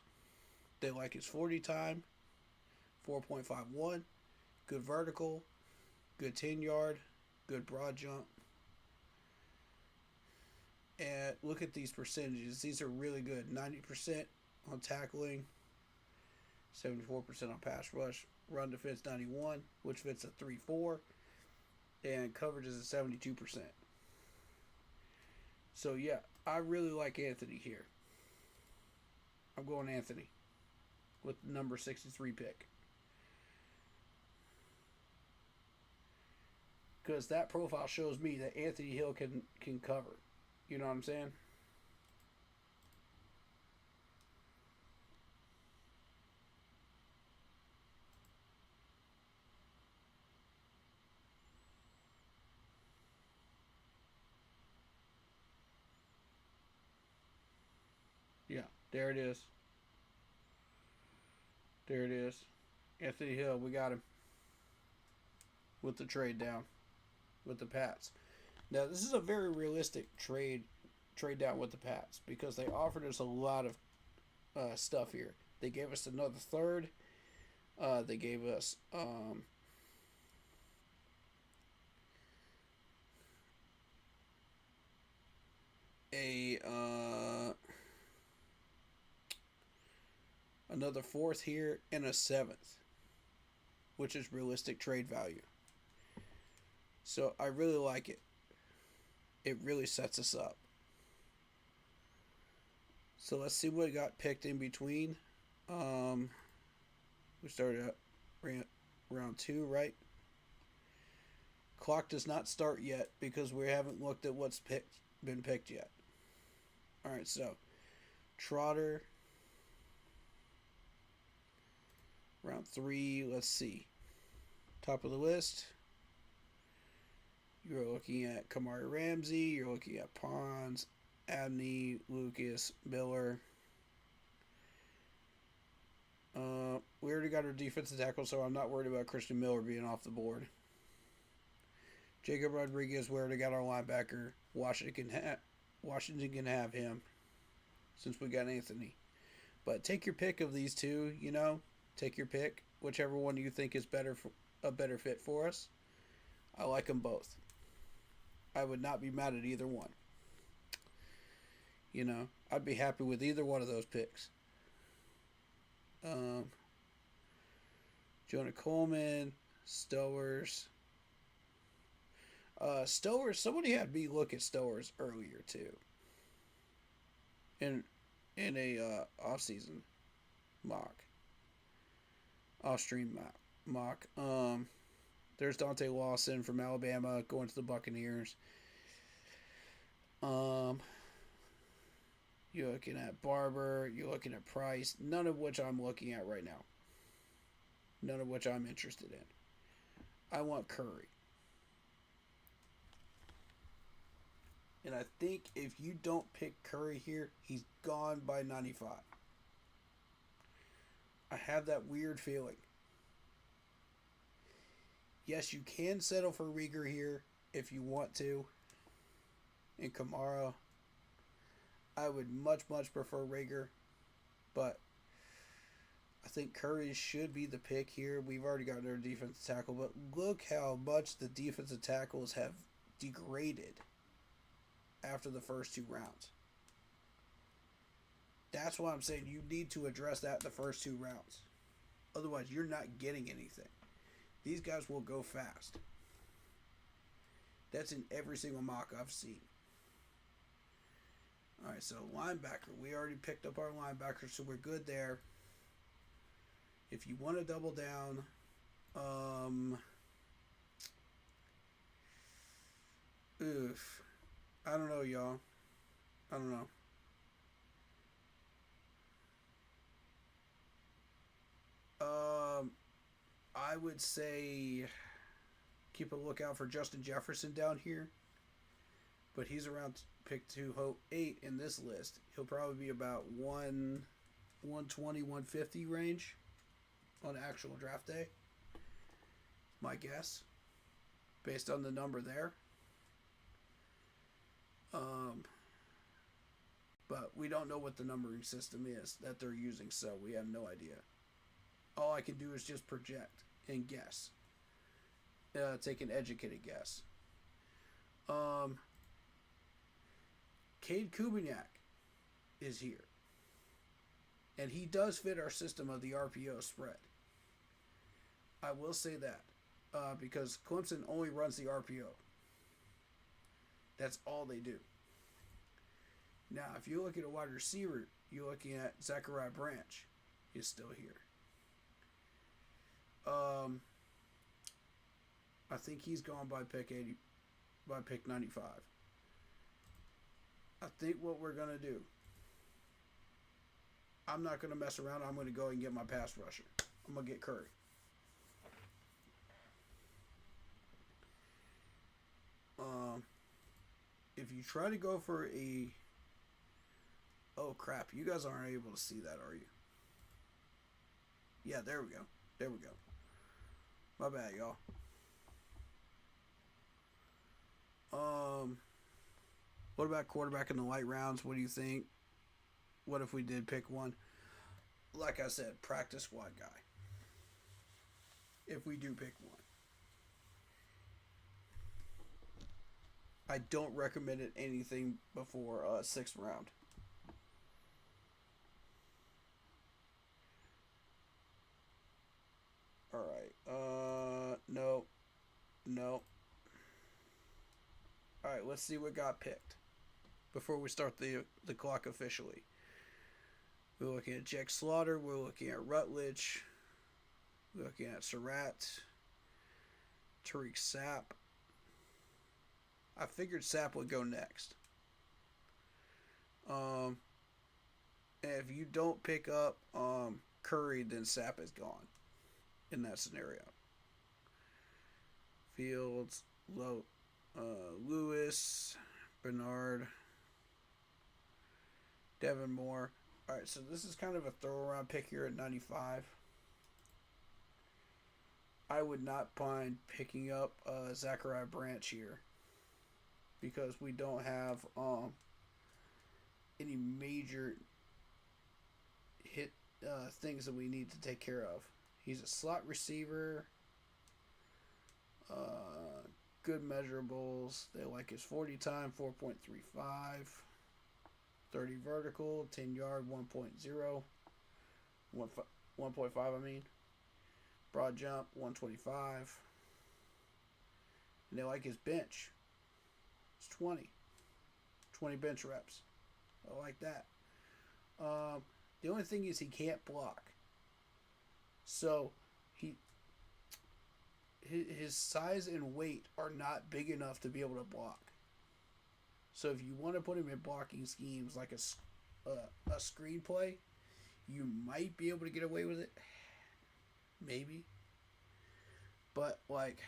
They like his 40 time, 4.51, good vertical, good 10-yard, good broad jump. And look at these percentages. These are really good. 90% on tackling, 74% on pass rush, run defense 91, which fits a 3-4, and coverage is at 72%. So yeah, I really like Anthony here. I'm going Anthony with the number 63 pick. Because that profile shows me that Anthony Hill can cover. You know what I'm saying? Yeah, there it is. There it is. Anthony Hill, we got him. With the trade down. With the Pats. Now, this is a very realistic trade down with the Pats, because they offered us a lot of stuff here. They gave us another third. They gave us another fourth here and a seventh, which is realistic trade value. So I really like it. It really sets us up. So let's see what got picked in between. We started at round 2, right? Clock does not start yet because we haven't looked at what's been picked yet. Alright, so Trotter. Round 3, let's see. Top of the list. You're looking at Kamari Ramsey. You're looking at Pons, Abney, Lucas, Miller. We already got our defensive tackle, so I'm not worried about Christian Miller being off the board. Jacob Rodriguez, we already got our linebacker. Washington can have him, since we got Anthony. But take your pick of these two, Take your pick, whichever one you think is better for a better fit for us. I like them both. I would not be mad at either one. You know, I'd be happy with either one of those picks. Jonah Coleman, Stowers. Stowers. Somebody had me look at Stowers earlier too. In a off season mock, off stream mock. There's Dante Lawson from Alabama going to the Buccaneers. You're looking at Barber. You're looking at Price. None of which I'm looking at right now. None of which I'm interested in. I want Curry. And I think if you don't pick Curry here, he's gone by 95. I have that weird feeling. Yes, you can settle for Rieger here if you want to. And Kamara. I would much prefer Rieger. But I think Curry should be the pick here. We've already got our defensive tackle. But look how much the defensive tackles have degraded after the first 2 rounds. That's why I'm saying you need to address that in the first 2 rounds. Otherwise, you're not getting anything. These guys will go fast. That's in every single mock I've seen. Alright, so linebacker. We already picked up our linebacker, so we're good there. If you want to double down, I don't know, y'all. I don't know. I would say keep a lookout for Justin Jefferson down here. But he's around pick 208 in this list. He'll probably be about 120, 150 range on actual draft day. My guess. Based on the number there. But we don't know what the numbering system is that they're using, so we have no idea. All I can do is just project and guess. Take an educated guess. Cade Kubiak is here. And he does fit our system of the RPO spread. I will say that. Because Clemson only runs the RPO. That's all they do. Now, if you look at a wide receiver, you're looking at Zachariah Branch. He's still here. I think he's gone by pick 95. I think what we're going to do, I'm not going to mess around. I'm going to go and get my pass rusher. I'm going to get Curry. If you try to go for a... Oh, crap. You guys aren't able to see that, are you? Yeah, there we go. There we go. My bad, y'all. What about quarterback in the light rounds? What do you think? What if we did pick one? Like I said, practice squad guy. If we do pick one. I don't recommend it anything before 6th round. Alright. No. Alright, let's see what got picked before we start the clock officially. We're looking at Jack Slaughter. We're looking at Rutledge. We're looking at Surratt. Tariq Sapp. I figured Sapp would go next. And if you don't pick up Curry, then Sapp is gone in that scenario. Fields, Lewis, Bernard, Devin Moore. All right, so this is kind of a throw-around pick here at 95. I would not mind picking up Zachariah Branch here because we don't have any major things that we need to take care of. He's a slot receiver. Good measurables. They like his 40 time, 4.35. 30 vertical, 10 yard, 1.0. 1.5, I mean. Broad jump, 125. And they like his bench. It's 20. 20 bench reps. I like that. The only thing is he can't block. So his size and weight are not big enough to be able to block. So if you want to put him in blocking schemes like a screenplay, you might be able to get away with it. Maybe. But like,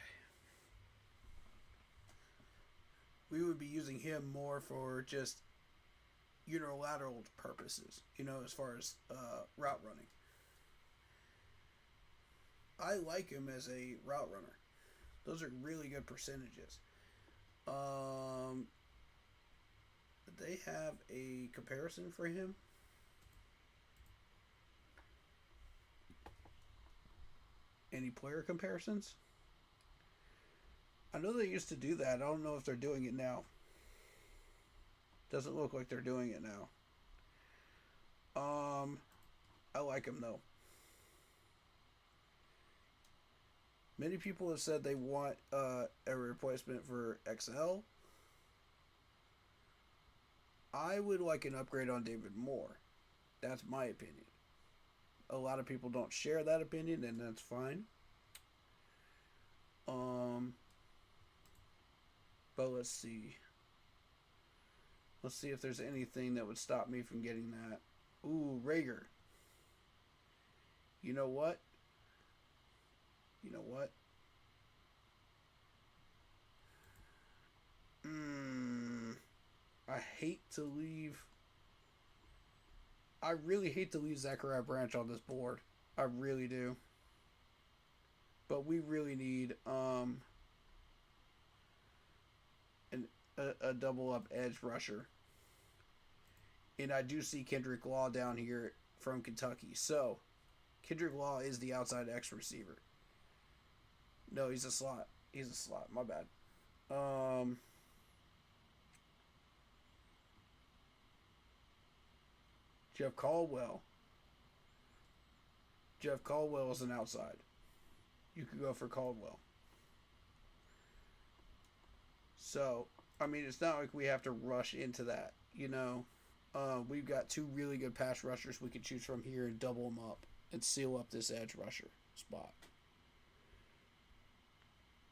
we would be using him more for just unilateral purposes, as far as route running. I like him as a route runner. Those are really good percentages. They have a comparison for him. Any player comparisons? I know they used to do that. I don't know if they're doing it now. Doesn't look like they're doing it now. I like him though. Many people have said they want a replacement for XL. I would like an upgrade on David Moore. That's my opinion. A lot of people don't share that opinion, and that's fine. But let's see. Let's see if there's anything that would stop me from getting that. Ooh, Rager. You know what? I really hate to leave Zachariah Branch on this board. I really do. But we really need a double up edge rusher. And I do see Kendrick Law down here from Kentucky. So, Kendrick Law is the outside X receiver. No, he's a slot. My bad. Jeff Caldwell. Jeff Caldwell is an outside. You could go for Caldwell. So, I mean, it's not like we have to rush into that, We've got two really good pass rushers we could choose from here and double them up and seal up this edge rusher spot.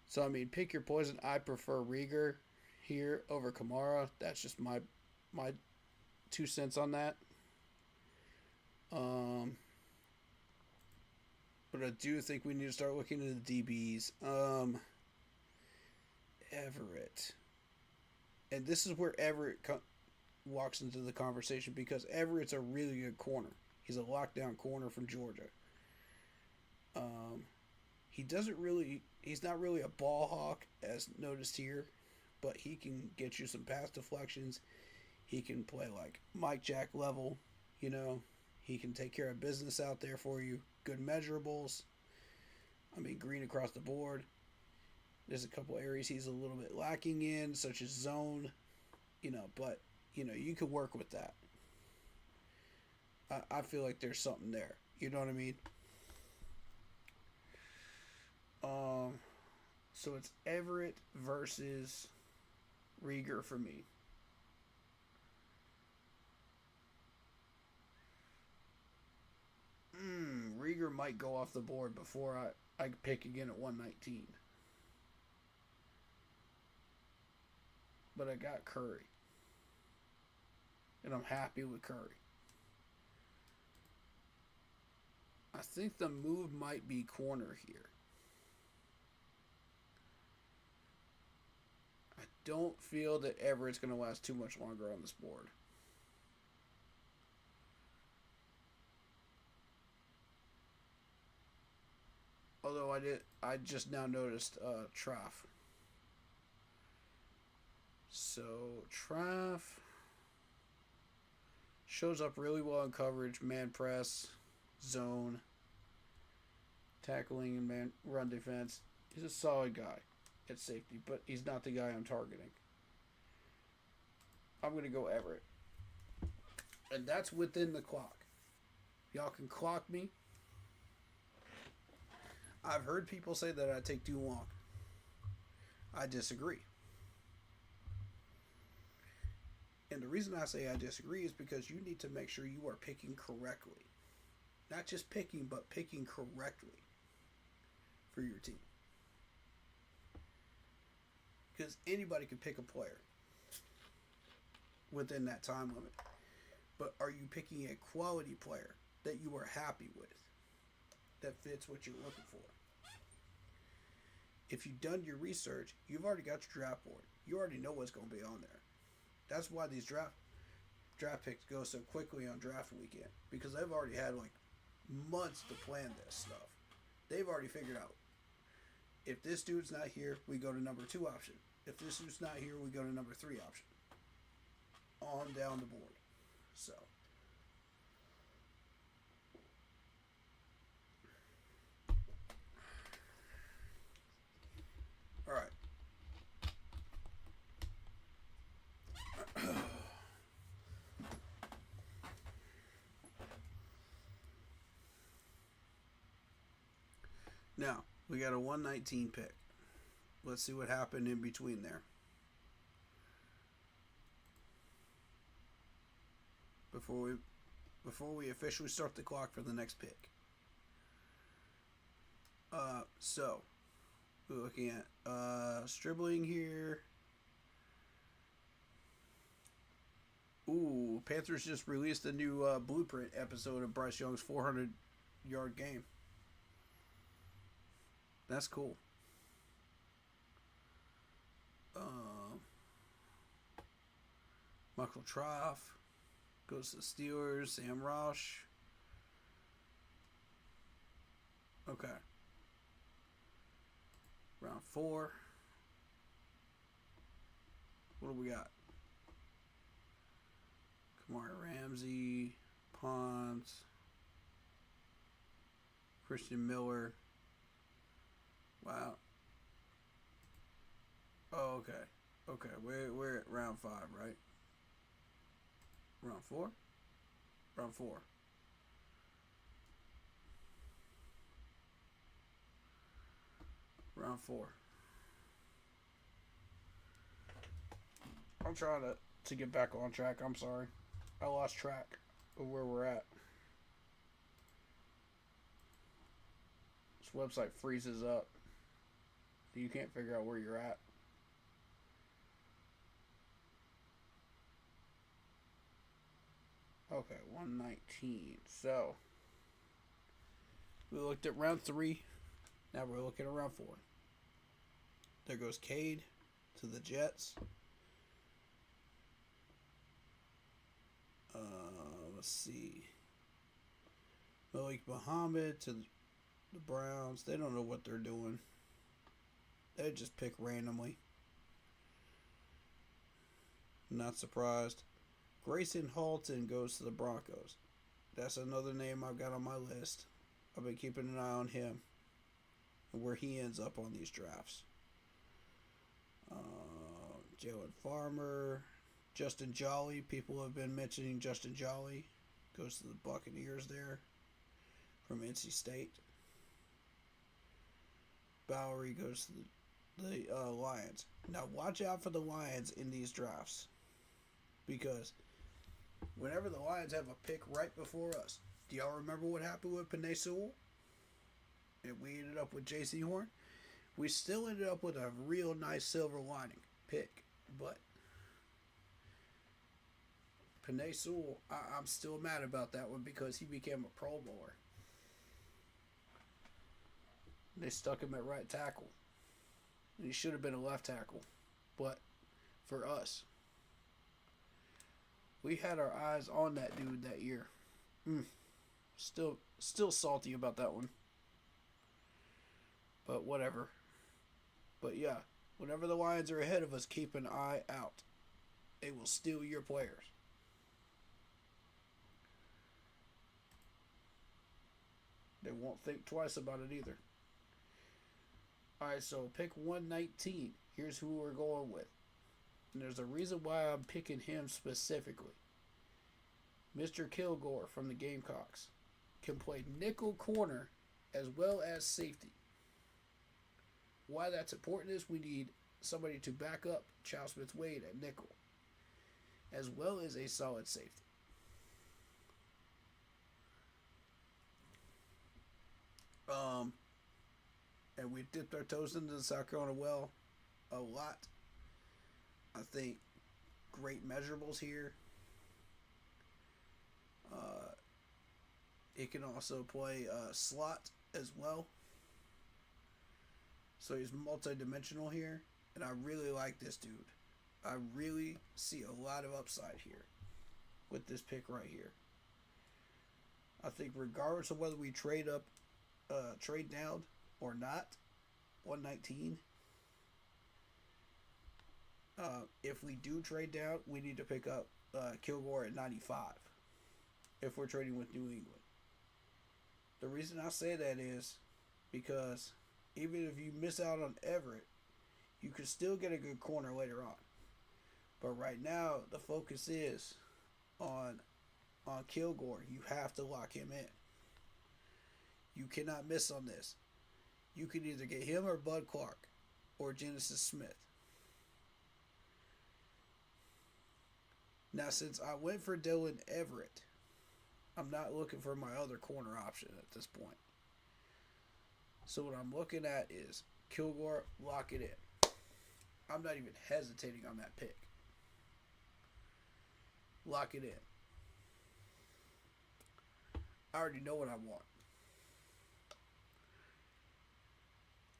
So, I mean, pick your poison. I prefer Rieger here over Kamara. That's just my 2 cents on that. But I do think we need to start looking at the DBs. Everett. And this is where Everett walks into the conversation because Everett's a really good corner. He's a lockdown corner from Georgia. He's not really a ball hawk as noticed here, but he can get you some pass deflections. He can play like Mike Jack level, He can take care of business out there for you. Good measurables. I mean, green across the board. There's a couple areas he's a little bit lacking in, such as zone, but, you can work with that. I feel like there's something there. You know what I mean? So it's Everett versus Rieger for me. Rieger might go off the board before I pick again at 119. But I got Curry. And I'm happy with Curry. I think the move might be corner here. I don't feel that Everett's going to last too much longer on this board. Although I just now noticed Traff. So Traff shows up really well in coverage, man press, zone, tackling and man run defense. He's a solid guy at safety, but he's not the guy I'm targeting. I'm going to go Everett. And that's within the clock. Y'all can clock me. I've heard people say that I take too long. I disagree. And the reason I say I disagree is because you need to make sure you are picking correctly. Not just picking, but picking correctly for your team. Because anybody can pick a player within that time limit. But are you picking a quality player that you are happy with, that fits what you're looking for? If you've done your research, you've already got your draft board. You already know what's going to be on there. That's why these draft picks go so quickly on draft weekend, because they've already had like months to plan this stuff. They've already figured out, if this dude's not here, we go to number 2 option. If this dude's not here, we go to number 3 option. On down the board. So. All right. Now, we got a 119 pick. Let's see what happened in between there. Before we officially start the clock for the next pick. So we're looking at Stribling here. Ooh, Panthers just released a new blueprint episode of Bryce Young's 400-yard game. That's cool. Michael Troff goes to the Steelers. Sam Roush. Okay. Round 4. What do we got? Kamari Ramsey, Pons, Christian Miller. Wow. Oh, okay. Okay, we're at round 5, right? Round 4? Round 4. Round 4. I'm trying to get back on track. I'm sorry. I lost track of where we're at. This website freezes up. You can't figure out where you're at. Okay, 119. So, we looked at round 3. Now we're looking at round 4. There goes Cade to the Jets. Let's see. Malik Muhammad to the Browns. They don't know what they're doing. They just pick randomly. Not surprised. Grayson Halton goes to the Broncos. That's another name I've got on my list. I've been keeping an eye on him and where he ends up on these drafts. Jalen Farmer, Justin Jolly. People have been mentioning Justin Jolly. Goes to the Buccaneers there from NC State. Bowery goes to the Lions. Now watch out for the Lions in these drafts, because whenever the Lions have a pick right before us, do y'all remember what happened with Penei Sewell? And we ended up with J.C. Horn. We still ended up with a real nice silver lining pick, but Penei Sewell, I'm still mad about that one because he became a Pro Bowler. They stuck him at right tackle. And he should have been a left tackle. But for us, we had our eyes on that dude that year. Still salty about that one. But whatever. But yeah, whenever the Lions are ahead of us, keep an eye out. They will steal your players. They won't think twice about it either. Alright, so pick 119. Here's who we're going with. And there's a reason why I'm picking him specifically. Mr. Kilgore from the Gamecocks can play nickel corner as well as safety. Why that's important is we need somebody to back up Chow Smith-Wade at nickel, as well as a solid safety. And we dipped our toes into the South Carolina well a lot. I think great measurables here. He can also play slot as well. So he's multi-dimensional here. And I really like this dude. I really see a lot of upside here with this pick right here. I think regardless of whether we trade up, trade down or not, 119. If we do trade down, we need to pick up Kilgore at 95 if we're trading with New England. The reason I say that is because even if you miss out on Everett, you could still get a good corner later on. But right now, the focus is on Kilgore. You have to lock him in. You cannot miss on this. You can either get him or Bud Clark or Genesis Smith. Now, since I went for Dylan Everett, I'm not looking for my other corner option at this point. So what I'm looking at is Kilgore, lock it in. I'm not even hesitating on that pick. Lock it in. I already know what I want.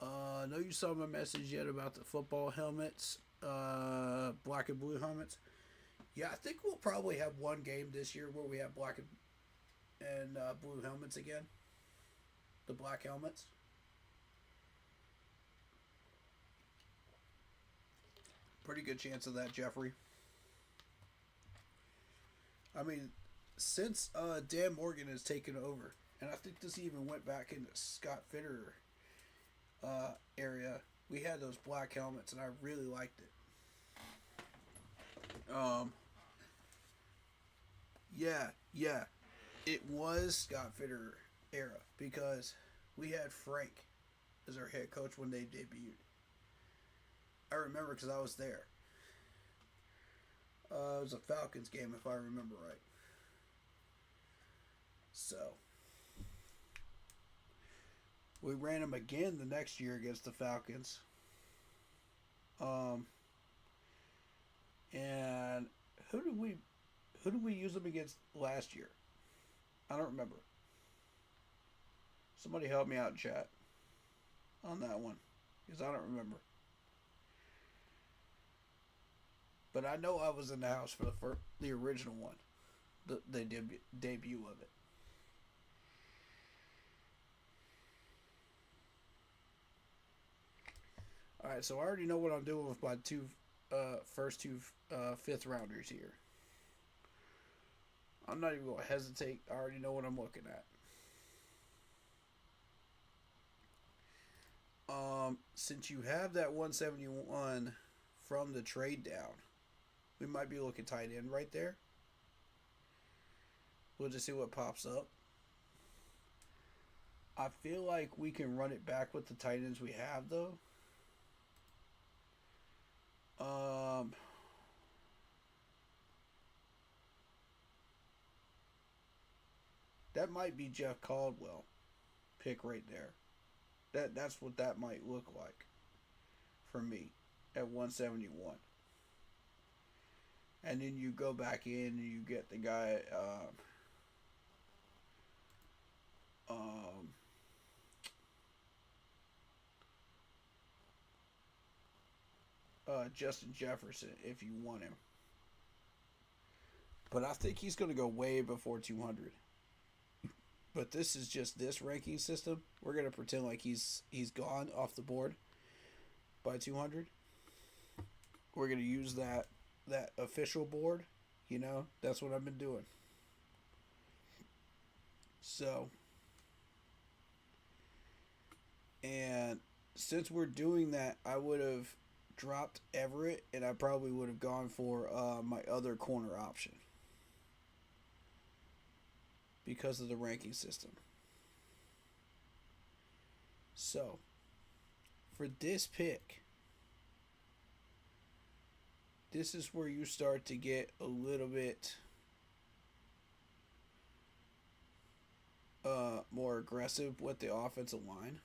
I know you saw my message yet about the football helmets, black and blue helmets. Yeah, I think we'll probably have one game this year where we have black and blue helmets again. The black helmets. Pretty good chance of that, Jeffrey. I mean, since Dan Morgan has taken over, and I think this even went back into Scott Fitterer area, we had those black helmets, and I really liked it. Yeah, it was Scott Fitterer era because we had Frank as our head coach when they debuted. I remember because I was there. It was a Falcons game, if I remember right. So, we ran him again the next year against the Falcons. And who did we use him against last year? I don't remember. Somebody help me out in chat on that one, because I don't remember. But I know I was in the house for the original one, the debut of it. All right, so I already know what I'm doing with my first two fifth rounders here. I'm not even going to hesitate. I already know what I'm looking at. Since you have that 171 from the trade down, we might be looking tight end right there. We'll just see what pops up. I feel like we can run it back with the tight ends we have, though. That might be Jeff Caldwell pick right there. That's what that might look like for me at 171. And then you go back in and you get the guy Justin Jefferson if you want him. But I think he's going to go way before 200. But this is just this ranking system. We're going to pretend like he's gone off the board by 200. We're going to use that official board. You know, that's what I've been doing. So, since we're doing that, I would have dropped Everett, and I probably would have gone for my other corner option because of the ranking system. So, for this pick, this is where you start to get a little bit more aggressive with the offensive line.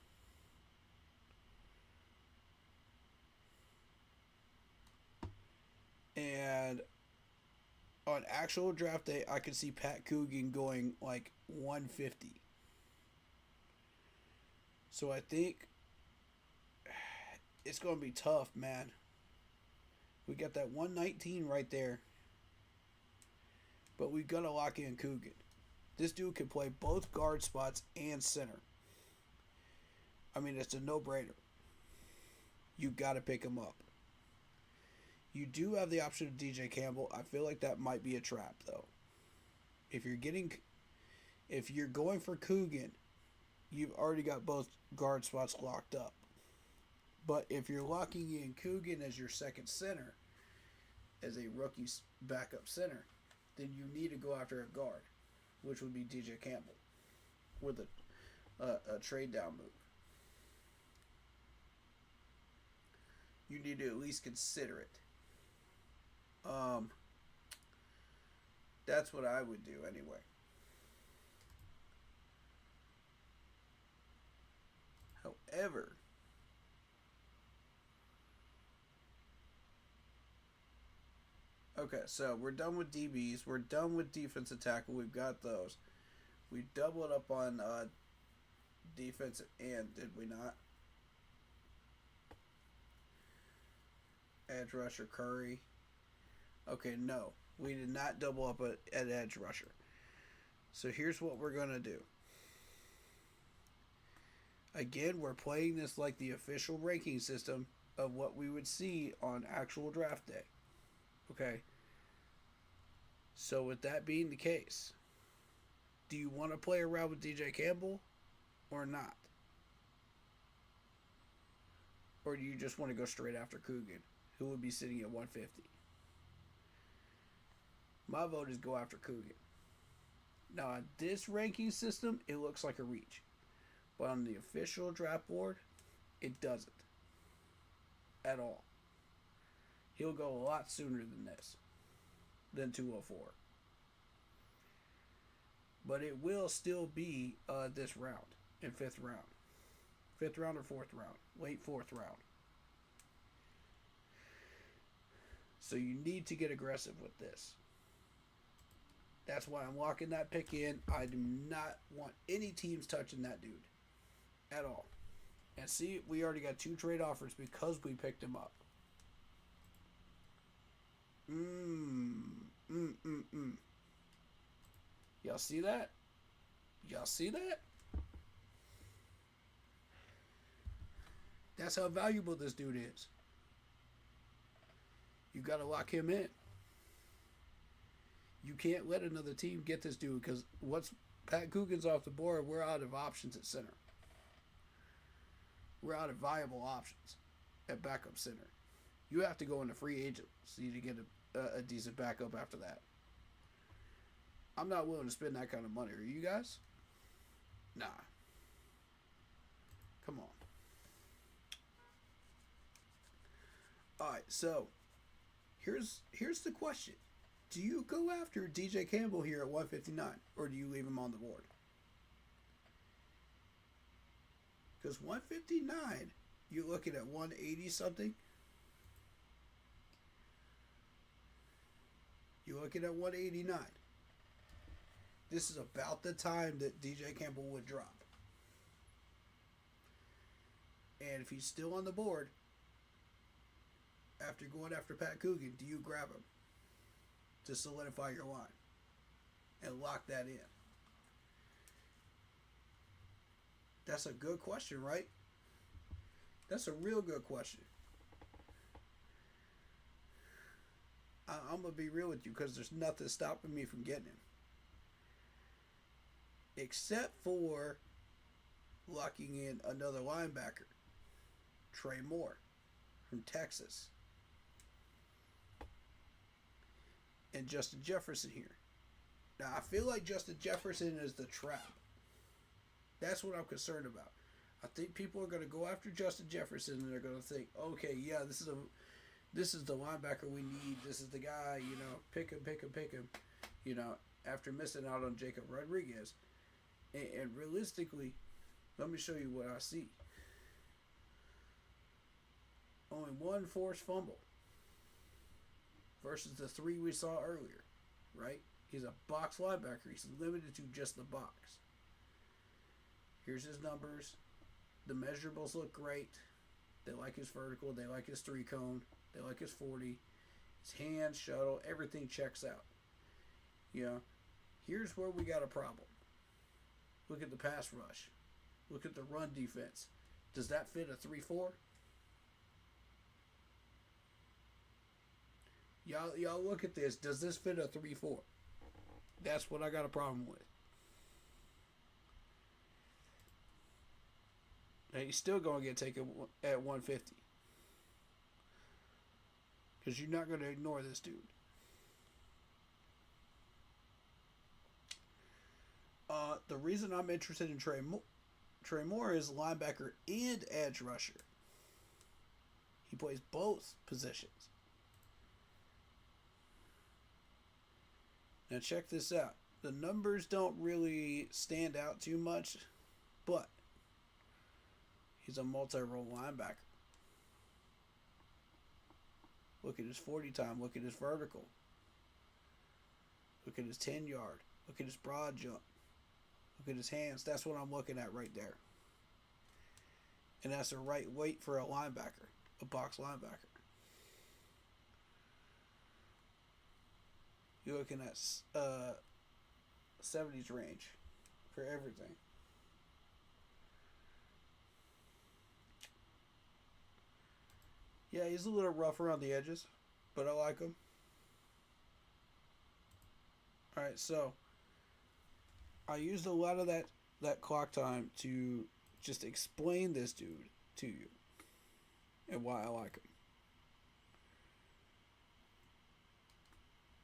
And on actual draft day, I could see Pat Coogan going like 150. So I think it's going to be tough, man. We got that 119 right there. But we got to lock in Coogan. This dude can play both guard spots and center. I mean, it's a no-brainer. You got to pick him up. You do have the option of DJ Campbell. I feel like that might be a trap, though. If you're going for Coogan, you've already got both guard spots locked up. But if you're locking in Coogan as your second center, as a rookie backup center, then you need to go after a guard, which would be DJ Campbell, with a trade down move. You need to at least consider it. That's what I would do anyway. However, okay, so we're done with DBs. We're done with defensive tackle. We've got those. We doubled up on defensive end, did we not? Edge rusher Curry. Okay, no. We did not double up at edge rusher. So here's what we're going to do. Again, we're playing this like the official ranking system of what we would see on actual draft day. Okay? So with that being the case, do you want to play around with DJ Campbell or not? Or do you just want to go straight after Coogan, who would be sitting at 150? My vote is go after Coogan. Now, on this ranking system, it looks like a reach. But on the official draft board, it doesn't. At all. He'll go a lot sooner than this. Than 204. But it will still be this round. In 5th round. 5th round or 4th round. Late 4th round. So you need to get aggressive with this. That's why I'm locking that pick in. I do not want any teams touching that dude. At all. And see, we already got 2 trade offers because we picked him up. Y'all see that? Y'all see that? That's how valuable this dude is. You got to lock him in. You can't let another team get this dude because once Pat Coogan's off the board, we're out of options at center. We're out of viable options at backup center. You have to go into free agency to get a decent backup after that. I'm not willing to spend that kind of money. Are you guys? Nah. Come on. Alright, so here's the question. Do you go after DJ Campbell here at 159, or do you leave him on the board? Because 159, you're looking at 180 something. You're looking at 189. This is about the time that DJ Campbell would drop. And if he's still on the board, after going after Pat Coogan, do you grab him to solidify your line and lock that in? That's a good question, right? That's a real good question. I'm going to be real with you because there's nothing stopping me from getting him. Except for locking in another linebacker Trey Moore from Texas. And Justin Jefferson here. Now, I feel like Justin Jefferson is the trap. That's what I'm concerned about. I think people are going to go after Justin Jefferson and they're going to think, okay, yeah, this is the linebacker we need. This is the guy, you know, pick him. You know, after missing out on Jacob Rodriguez. And realistically, let me show you what I see. Only one forced fumble versus the 3 we saw earlier, right? He's a box linebacker. He's limited to just the box. Here's his numbers. The measurables look great. They like his vertical. They like his 3-cone. They like his 40. His hands, shuttle, everything checks out. You know, here's where we got a problem. Look at the pass rush. Look at the run defense. Does that fit a 3-4? Y'all look at this. Does this fit a 3-4? That's what I got a problem with. Now he's still going to get taken at 150. Because you're not going to ignore this dude. The reason I'm interested in Trey Moore is linebacker and edge rusher. He plays both positions. Now check this out. The numbers don't really stand out too much, but he's a multi-role linebacker. Look at his 40 time. Look at his vertical. Look at his 10-yard. Look at his broad jump. Look at his hands. That's what I'm looking at right there. And that's the right weight for a linebacker, a box linebacker. You're looking at 70s range for everything. Yeah, he's a little rough around the edges, but I like him. Alright, so I used a lot of that clock time to just explain this dude to you and why I like him.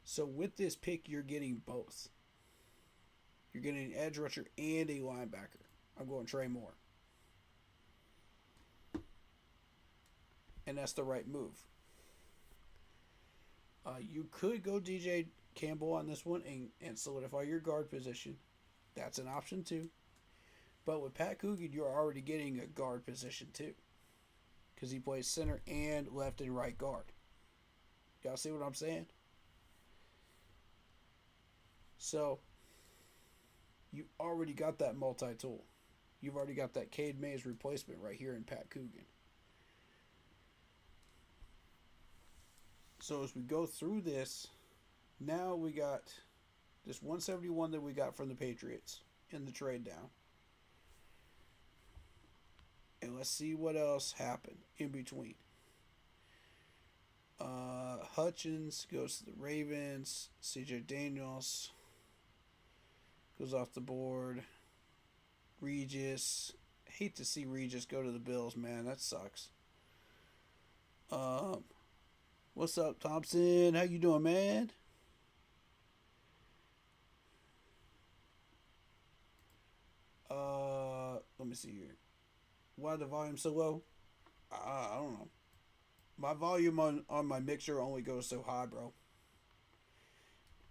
So with this pick, you're getting both. You're getting an edge rusher and a linebacker. I'm going Trey Moore. And that's the right move. You could go DJ Campbell on this one and solidify your guard position. That's an option too. But with Pat Coogan, you're already getting a guard position too. Because he plays center and left and right guard. Y'all see what I'm saying? So, you already got that multi-tool. You've already got that Cade Mays replacement right here in Pat Coogan. So as we go through this, now we got this 171 that we got from the Patriots in the trade down. And let's see what else happened in between. Hutchins goes to the Ravens. CJ Daniels goes off the board. Regis. Hate to see Regis go to the Bills, man. That sucks. What's up, Thompson? How you doing, man? Let me see here. Why the volume so low? I don't know. My volume on my mixer only goes so high, bro.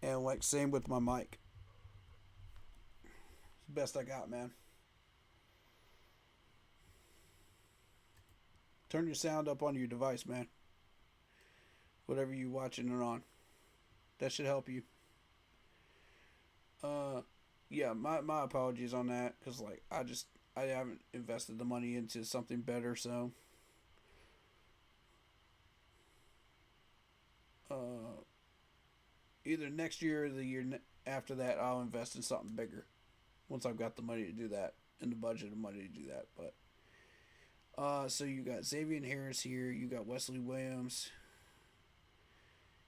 And like same with my mic. It's the best I got, man. Turn your sound up on your device, man. Whatever you watching it on. That should help you. Yeah, my apologies on that. Because, like, I haven't invested the money into something better, so. Either next year or the year after that, I'll invest in something bigger. Once I've got the money to do that. And the budget of money to do that. But, so you got Xavier Harris here. You got Wesley Williams.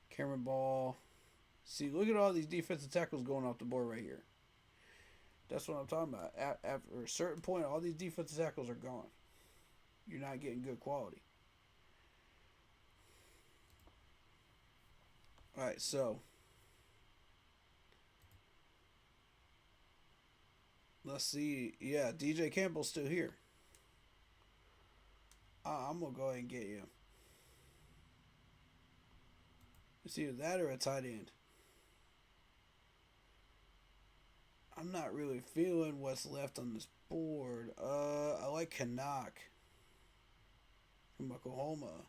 Cameron Ball. See, look at all these defensive tackles going off the board right here. That's what I'm talking about. After a certain point, all these defensive tackles are gone. you're not getting good quality. Alright, so let's see. Yeah, DJ Campbell's still here. I'm going to go ahead and get you. It's either that or a tight end. I'm not really feeling what's left on this board. I like Kanak from Oklahoma.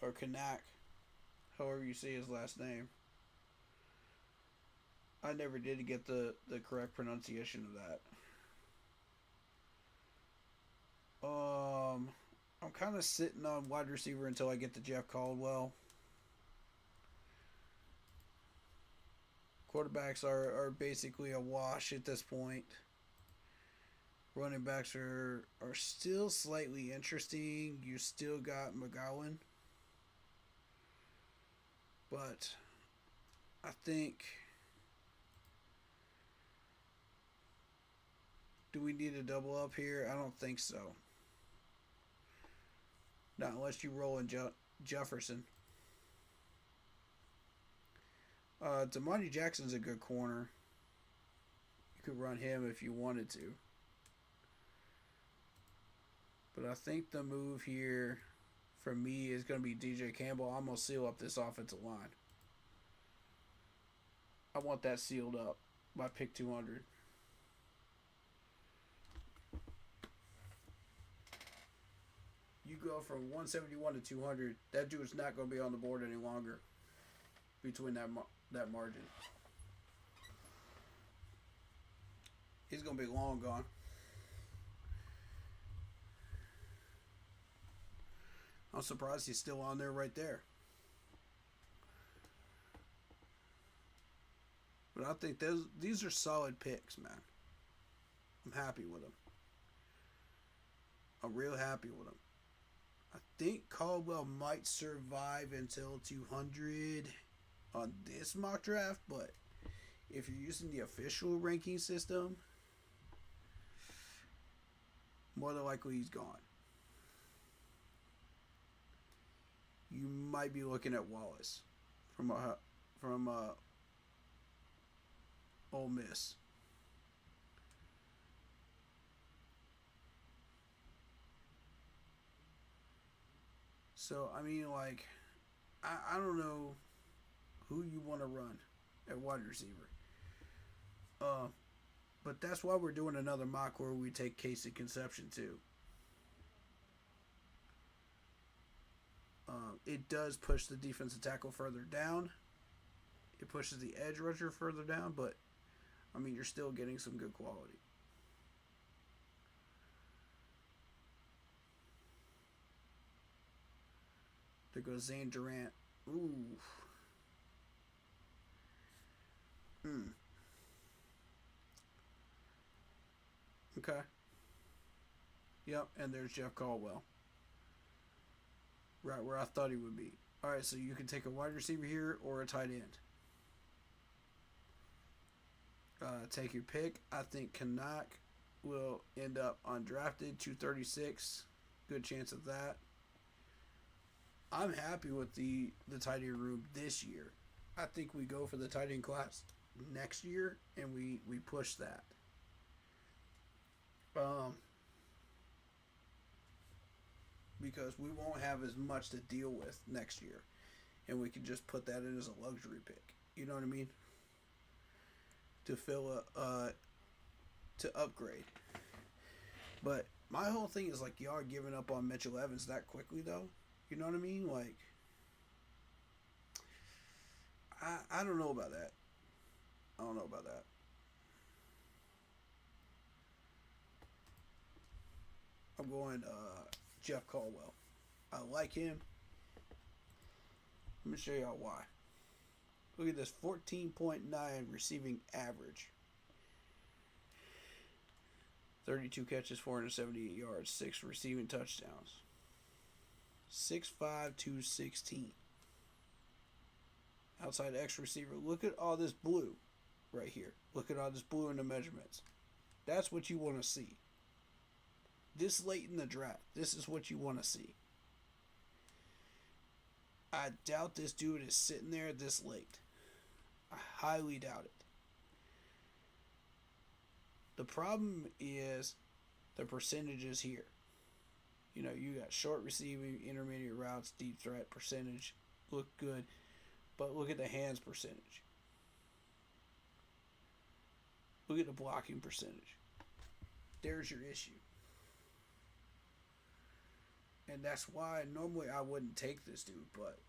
Or Kanak. However you say his last name. I never did get the correct pronunciation of that. I'm kind of sitting on wide receiver until I get to Jeff Caldwell. Quarterbacks are basically a wash at this point. Running backs are still slightly interesting. You still got McGowan. But I think... Do we need a double up here? I don't think so. Not unless you roll in Jefferson. Demonte Jackson's a good corner. You could run him if you wanted to. But I think the move here for me is going to be DJ Campbell. I'm going to seal up this offensive line. I want that sealed up by pick 200. You go from 171 to 200. That dude's not going to be on the board any longer between that margin. He's going to be long gone. I'm surprised he's still on there right there. But I think these are solid picks, man. I'm happy with them. I'm real happy with them. I think Caldwell might survive until 200 on this mock draft, but if you're using the official ranking system, more than likely he's gone. You might be looking at Wallace from Ole Miss. So, I mean, like, I don't know who you want to run at wide receiver. But that's why we're doing another mock where we take Casey Conception too. It does push the defensive tackle further down. It pushes the edge rusher further down, but, I mean, you're still getting some good quality. There goes Zane Durant. Ooh. Okay. Yep, and there's Jeff Caldwell. Right where I thought he would be. Alright, so you can take a wide receiver here or a tight end. Take your pick. I think Kanak will end up undrafted, 236. Good chance of that. I'm happy with the tight end room this year. I think we go for the tight end class next year, and we push that. Because we won't have as much to deal with next year, and we can just put that in as a luxury pick. You know what I mean? To fill to upgrade. But my whole thing is like, y'all are giving up on Mitchell Evans that quickly, though. You know what I mean? Like, I don't know about that. I don't know about that. I'm going Jeff Caldwell. I like him. Let me show y'all why. Look at this, 14.9 receiving average. 32 catches, 478 yards, 6 receiving touchdowns. 6'5", 216. Outside X receiver. Look at all this blue right here. Look at all this blue in the measurements. That's what you want to see. this late in the draft, this is what you want to see. I doubt this dude is sitting there this late. I highly doubt it. The problem is the percentages here. You know, you got short receiving, intermediate routes, deep threat percentage, look good, but look at the hands percentage. Look at the blocking percentage. There's your issue. And that's why normally I wouldn't take this dude, but,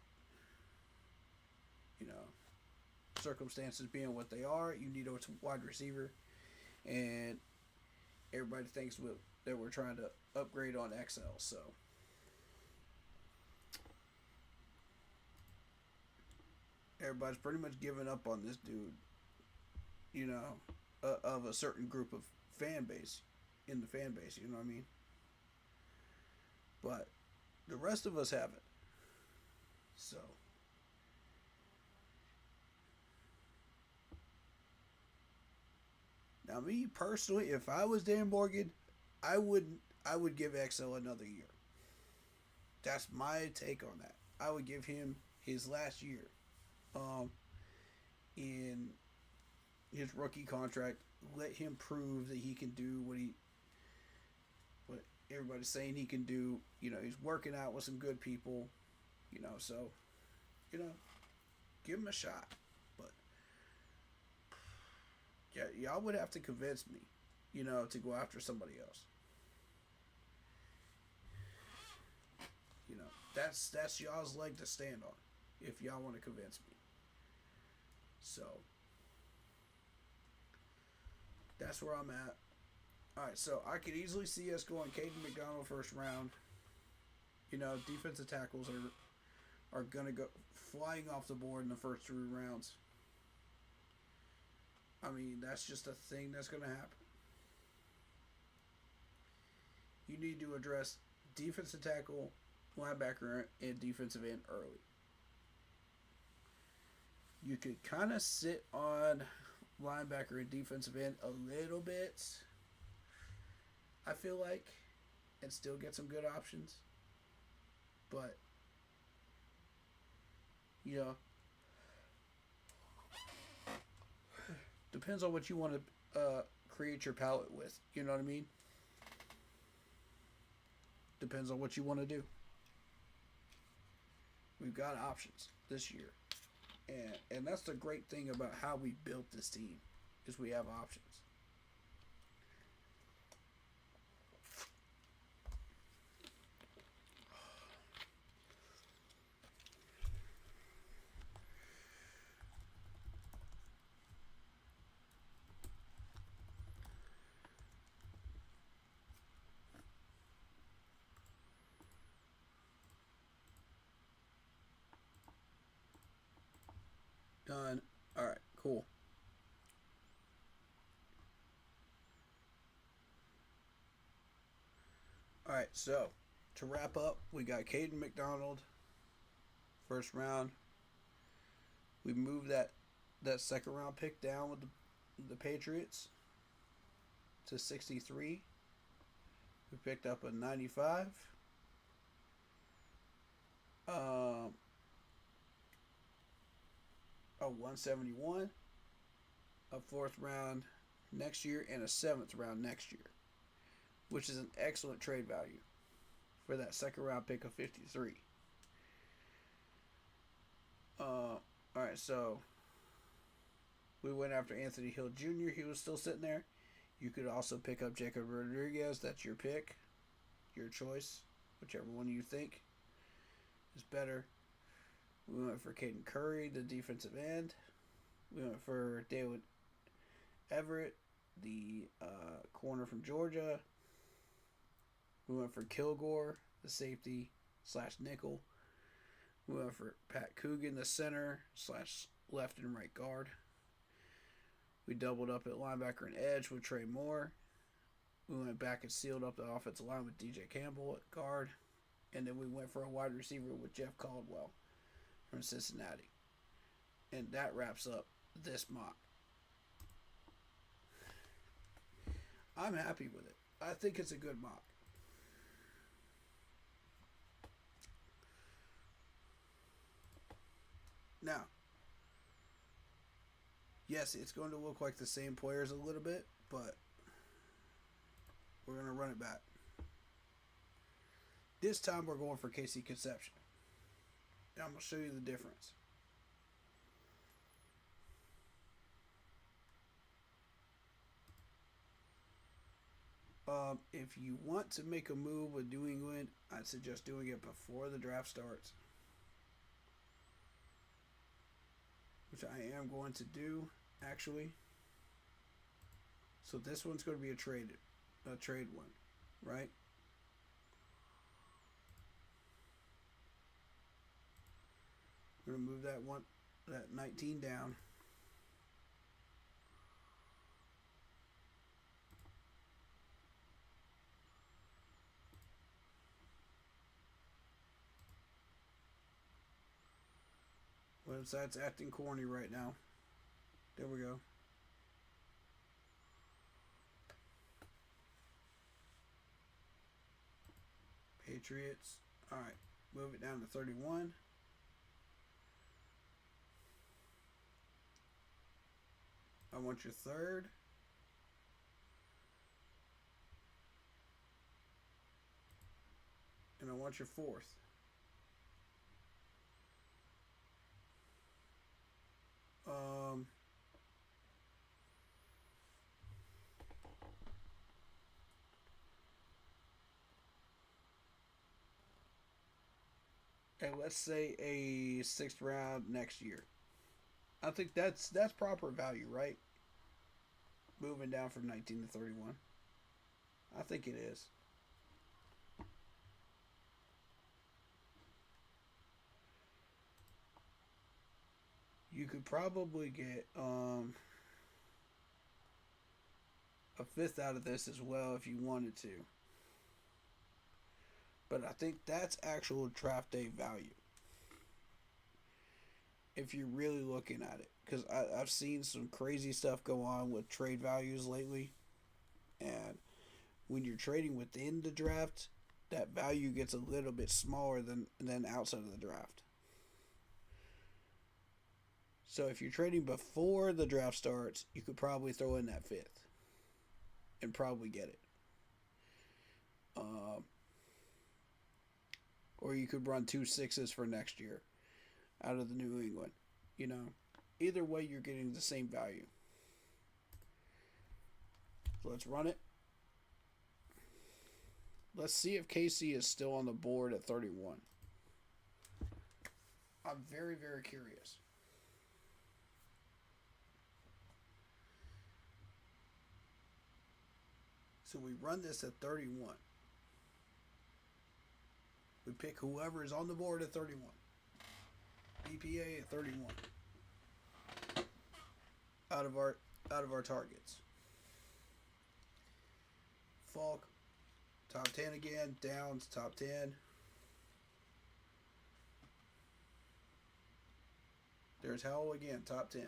you know, circumstances being what they are, you need a wide receiver, and everybody thinks that we're trying to upgrade on XL, so. Everybody's pretty much giving up on this dude, you know, of a certain group of fan base, in the fan base, you know what I mean? But the rest of us haven't. So. Now, me personally, if I was Dan Morgan, I would give XL another year. That's my take on that. I would give him his last year, in his rookie contract. Let him prove that he can do what everybody's saying he can do. You know, he's working out with some good people. You know, so, you know, give him a shot. But yeah, y'all would have to convince me, you know, to go after somebody else. You know, that's y'all's leg to stand on, if y'all want to convince me. So that's where I'm at. Alright, so I could easily see us going Caden McDonald first round. You know, defensive tackles are going to go flying off the board in the first 3 rounds. I mean, that's just a thing that's going to happen. You need to address defensive tackle, linebacker, and defensive end early. You could kind of sit on linebacker and defensive end a little bit, I feel like, and still get some good options. But, you know, depends on what you want to create your palette with. You know what I mean? Depends on what you want to do. We've got options this year. And that's the great thing about how we built this team, is we have options. Done. Alright, cool. Alright, so to wrap up, we got Caden McDonald, first round. We moved that second round pick down with the Patriots to 63. We picked up a 95. A 171, a 4th round next year, and a 7th round next year, which is an excellent trade value for that second round pick of 53. Alright, so we went after Anthony Hill Jr. He was still sitting there. You could also pick up Jacob Rodriguez. That's your pick, your choice, whichever one you think is better. We went for Caden Curry, the defensive end. We went for David Everett, the corner from Georgia. We went for Kilgore, the safety / nickel. We went for Pat Coogan, the center / left and right guard. We doubled up at linebacker and edge with Trey Moore. We went back and sealed up the offensive line with DJ Campbell at guard. And then we went for a wide receiver with Jeff Caldwell from Cincinnati. And that wraps up this mock. I'm happy with it. I think it's a good mock. Now, yes, it's going to look like the same players a little bit, but we're going to run it back. This time we're going for KC Conception. And I'm going to show you the difference. If you want to make a move with New England, I'd suggest doing it before the draft starts. Which I am going to do, actually. So this one's going to be a trade one, right? I'm going to move that 19 down. Website's acting corny right now. There we go. Patriots. Alright. Move it down to 31. I want your third. And I want your fourth. And let's say a 6th round next year. I think that's proper value, right? Moving down from 19 to 31. I think it is. You could probably get a 5th out of this as well if you wanted to. But I think that's actual draft day value. If you're really looking at it. Because I've seen some crazy stuff go on with trade values lately. And when you're trading within the draft, that value gets a little bit smaller than outside of the draft. So if you're trading before the draft starts, you could probably throw in that 5th. And probably get it. Or you could run 2 6s for next year out of the New England. You know, either way, you're getting the same value. So let's run it. Let's see if KC is still on the board at 31. I'm very, very curious. So we run this at 31. We pick whoever is on the board at 31. BPA at 31. Out of our targets. Falk, top 10 again. Downs, top 10. There's Howell again, top 10.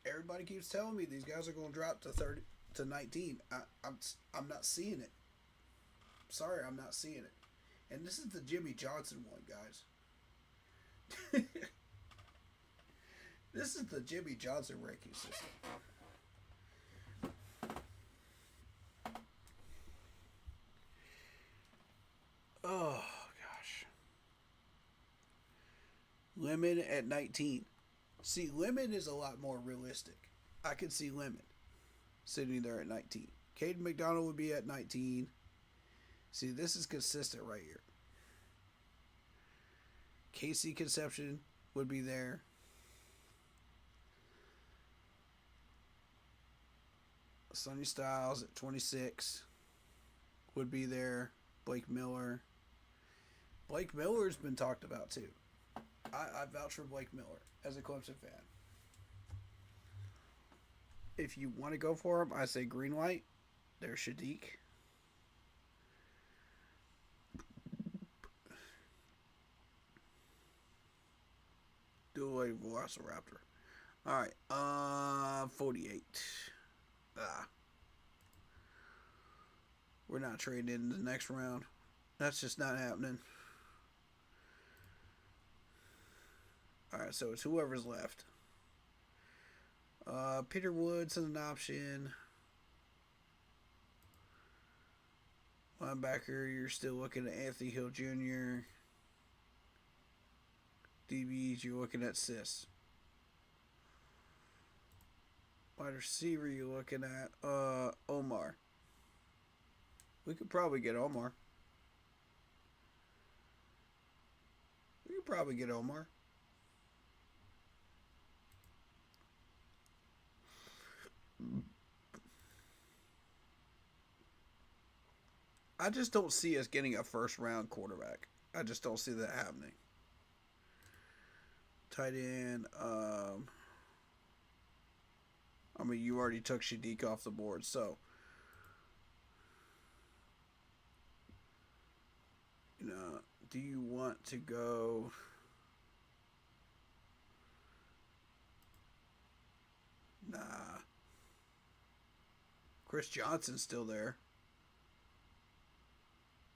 Everybody keeps telling me these guys are going to drop to 19. I'm not seeing it. Sorry, I'm not seeing it. And this is the Jimmy Johnson one, guys. This is the Jimmy Johnson ranking system. Oh, gosh. Lemon at 19. See, Lemon is a lot more realistic. I could see Lemon sitting there at 19. Caden McDonald would be at 19. See, this is consistent right here. KC Conception would be there. Sonny Styles at 26 would be there. Blake Miller. Blake Miller's been talked about too. I vouch for Blake Miller as a Clemson fan. If you want to go for him, I say green light. There's Shadiq. Do a Velociraptor. Alright, 48. We're not trading in the next round. That's just not happening. Alright, so it's whoever's left. Peter Woods is an option. Linebacker, you're still looking at Anthony Hill Jr. DBs, you're looking at Sis. Wide receiver, you're looking at Omar. We could probably get Omar. I just don't see us getting a first round quarterback. I just don't see that happening. Tight end, I mean, you already took Shadiq off the board, so you know, do you want to go? Nah. Chris Johnson's still there.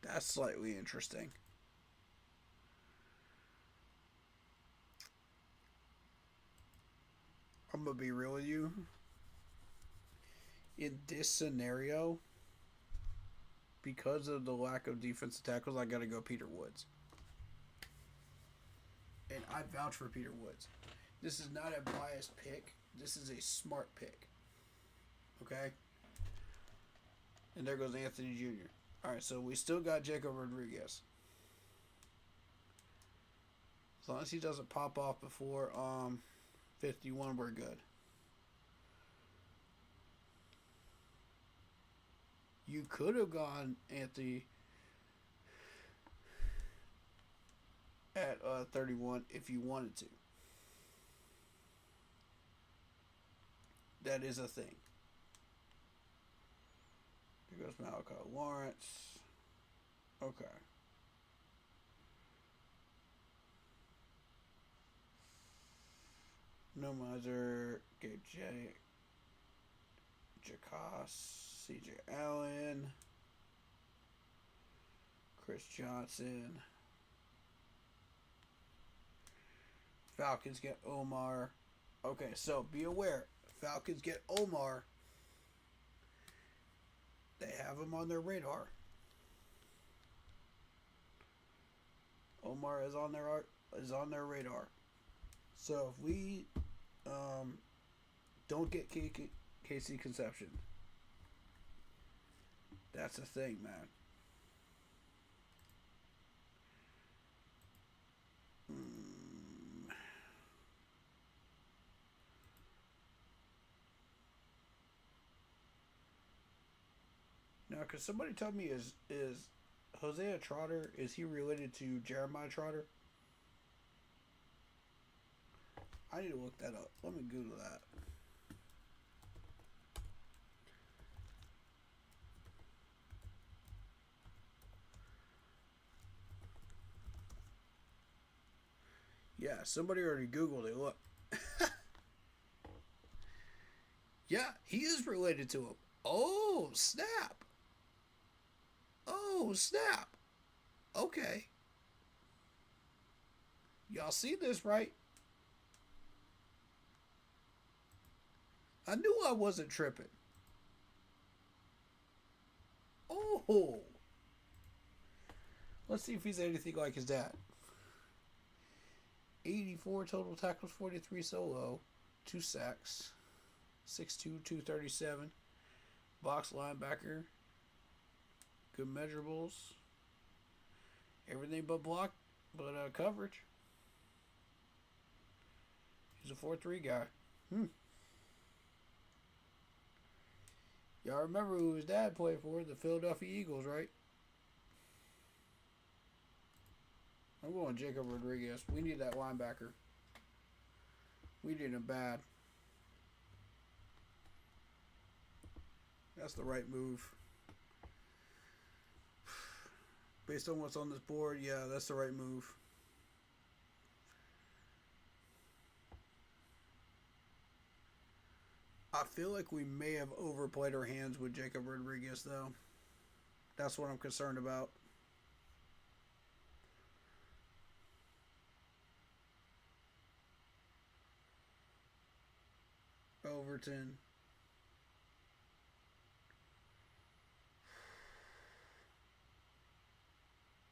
That's slightly interesting. I'm going to be real with you. In this scenario, because of the lack of defensive tackles, I got to go Peter Woods. And I vouch for Peter Woods. This is not a biased pick. This is a smart pick. Okay? And there goes Anthony Jr. Alright, so we still got Jacob Rodriguez. As long as he doesn't pop off before 51, we're good. You could have gone Anthony at 31 if you wanted to. That is a thing. There goes Malachi Lawrence. Okay. No Miser, Gabe Jacos, CJ Allen, Chris Johnson. Falcons get Omar. Okay, so be aware. Falcons get Omar. They have him on their radar. Omar is on their radar. So if we don't get Casey Conception, that's a thing, man. Now, could somebody tell me, is Hosea Trotter, is he related to Jeremiah Trotter? I need to look that up. Let me Google that. Yeah, somebody already Googled it. Look. Yeah, he is related to him. Oh, snap. Oh, snap. Okay. Y'all see this, right? I knew I wasn't tripping. Oh. Let's see if he's anything like his dad. 84 total tackles, 43 solo, 2 sacks, 6'2", 237. Box linebacker. Good measurables. Everything but block, but coverage. He's a 4-3 guy. Y'all remember who his dad played for? The Philadelphia Eagles, right? I'm going Jacob Rodriguez. We need that linebacker. We need him bad. That's the right move. Based on what's on this board, yeah, that's the right move. I feel like we may have overplayed our hands with Jacob Rodriguez, though. That's what I'm concerned about. Overton.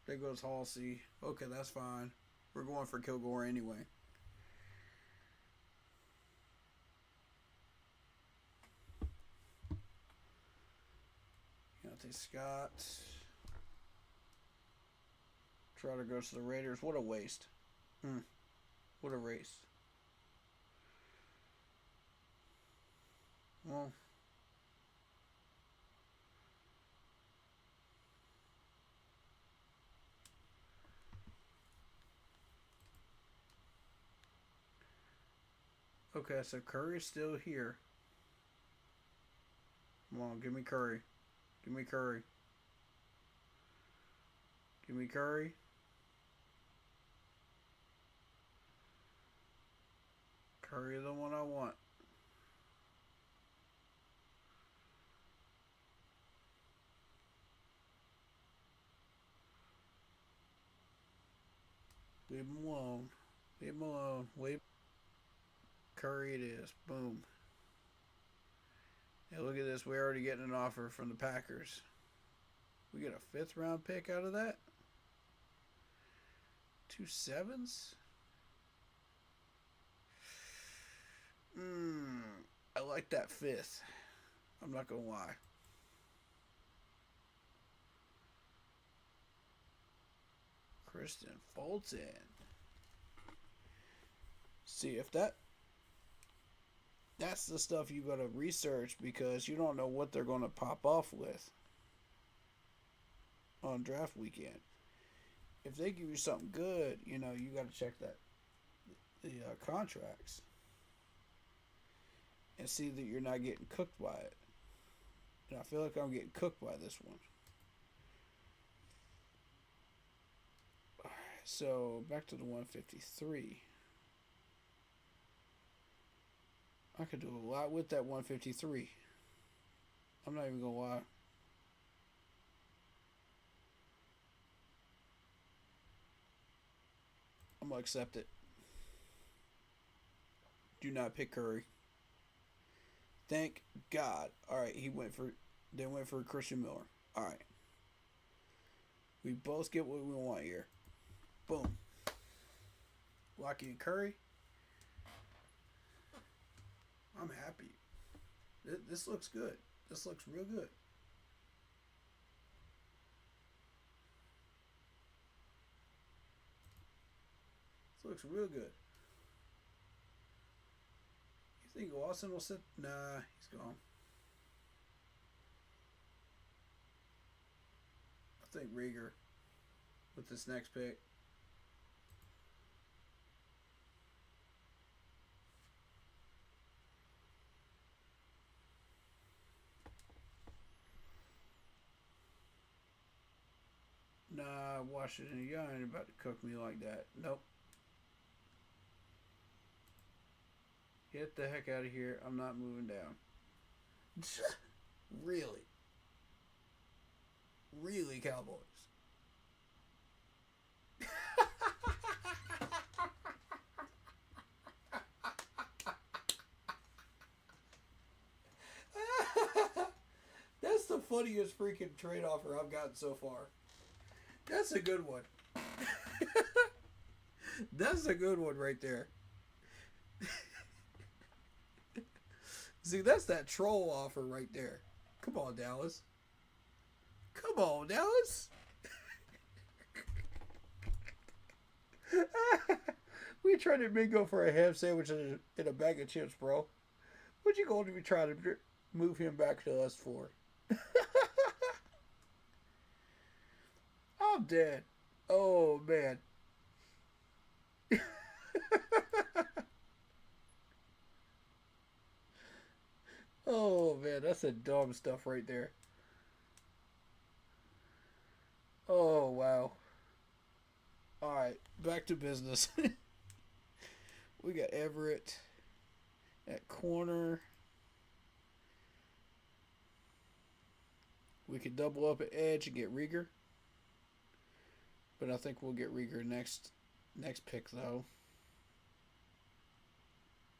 There goes Halsey. Okay, that's fine. We're going for Kilgore anyway. Deontay Scott. Trotter goes to the Raiders. What a waste. What a race. Well, okay, so Curry's still here. Come on, give me Curry. Give me Curry. Give me Curry. Curry the one I want. Leave him alone. Leave him alone. Leave. Curry it is. Boom. Hey, look at this. We're already getting an offer from the Packers. We get a 5th round pick out of that? 2 7s? I like that 5th. I'm not going to lie. Kristen Fulton. See, if that's the stuff you got to research, because you don't know what they're going to pop off with on draft weekend. If they give you something good, you got to check the contracts and see that you're not getting cooked by it. And I feel like I'm getting cooked by this one. So back to the 153. I could do a lot with that 153. I'm not even gonna lie. I'm gonna accept it. Do not pick Curry. Thank God. Alright, they went for Christian Miller. Alright. We both get what we want here. Boom. Lockie and Curry. I'm happy. This looks good. This looks real good. This looks real good. You think Lawson will sit? Nah, he's gone. I think Rieger with this next pick. Nah, Washington, you ain't about to cook me like that. Nope. Get the heck out of here. I'm not moving down. Really? Really, Cowboys? That's the funniest freaking trade offer I've gotten so far. That's a good one. That's a good one right there. See, that's that troll offer right there. Come on, Dallas. Come on, Dallas. We tried to bingo for a ham sandwich and a bag of chips, bro. What you going to be trying to move him back to us for? I'm dead. Oh, man. Oh, man, that's a dumb stuff right there. Oh, wow. Alright, back to business. We got Everett at corner. We could double up at edge and get Rieger. But I think we'll get Rieger next pick, though.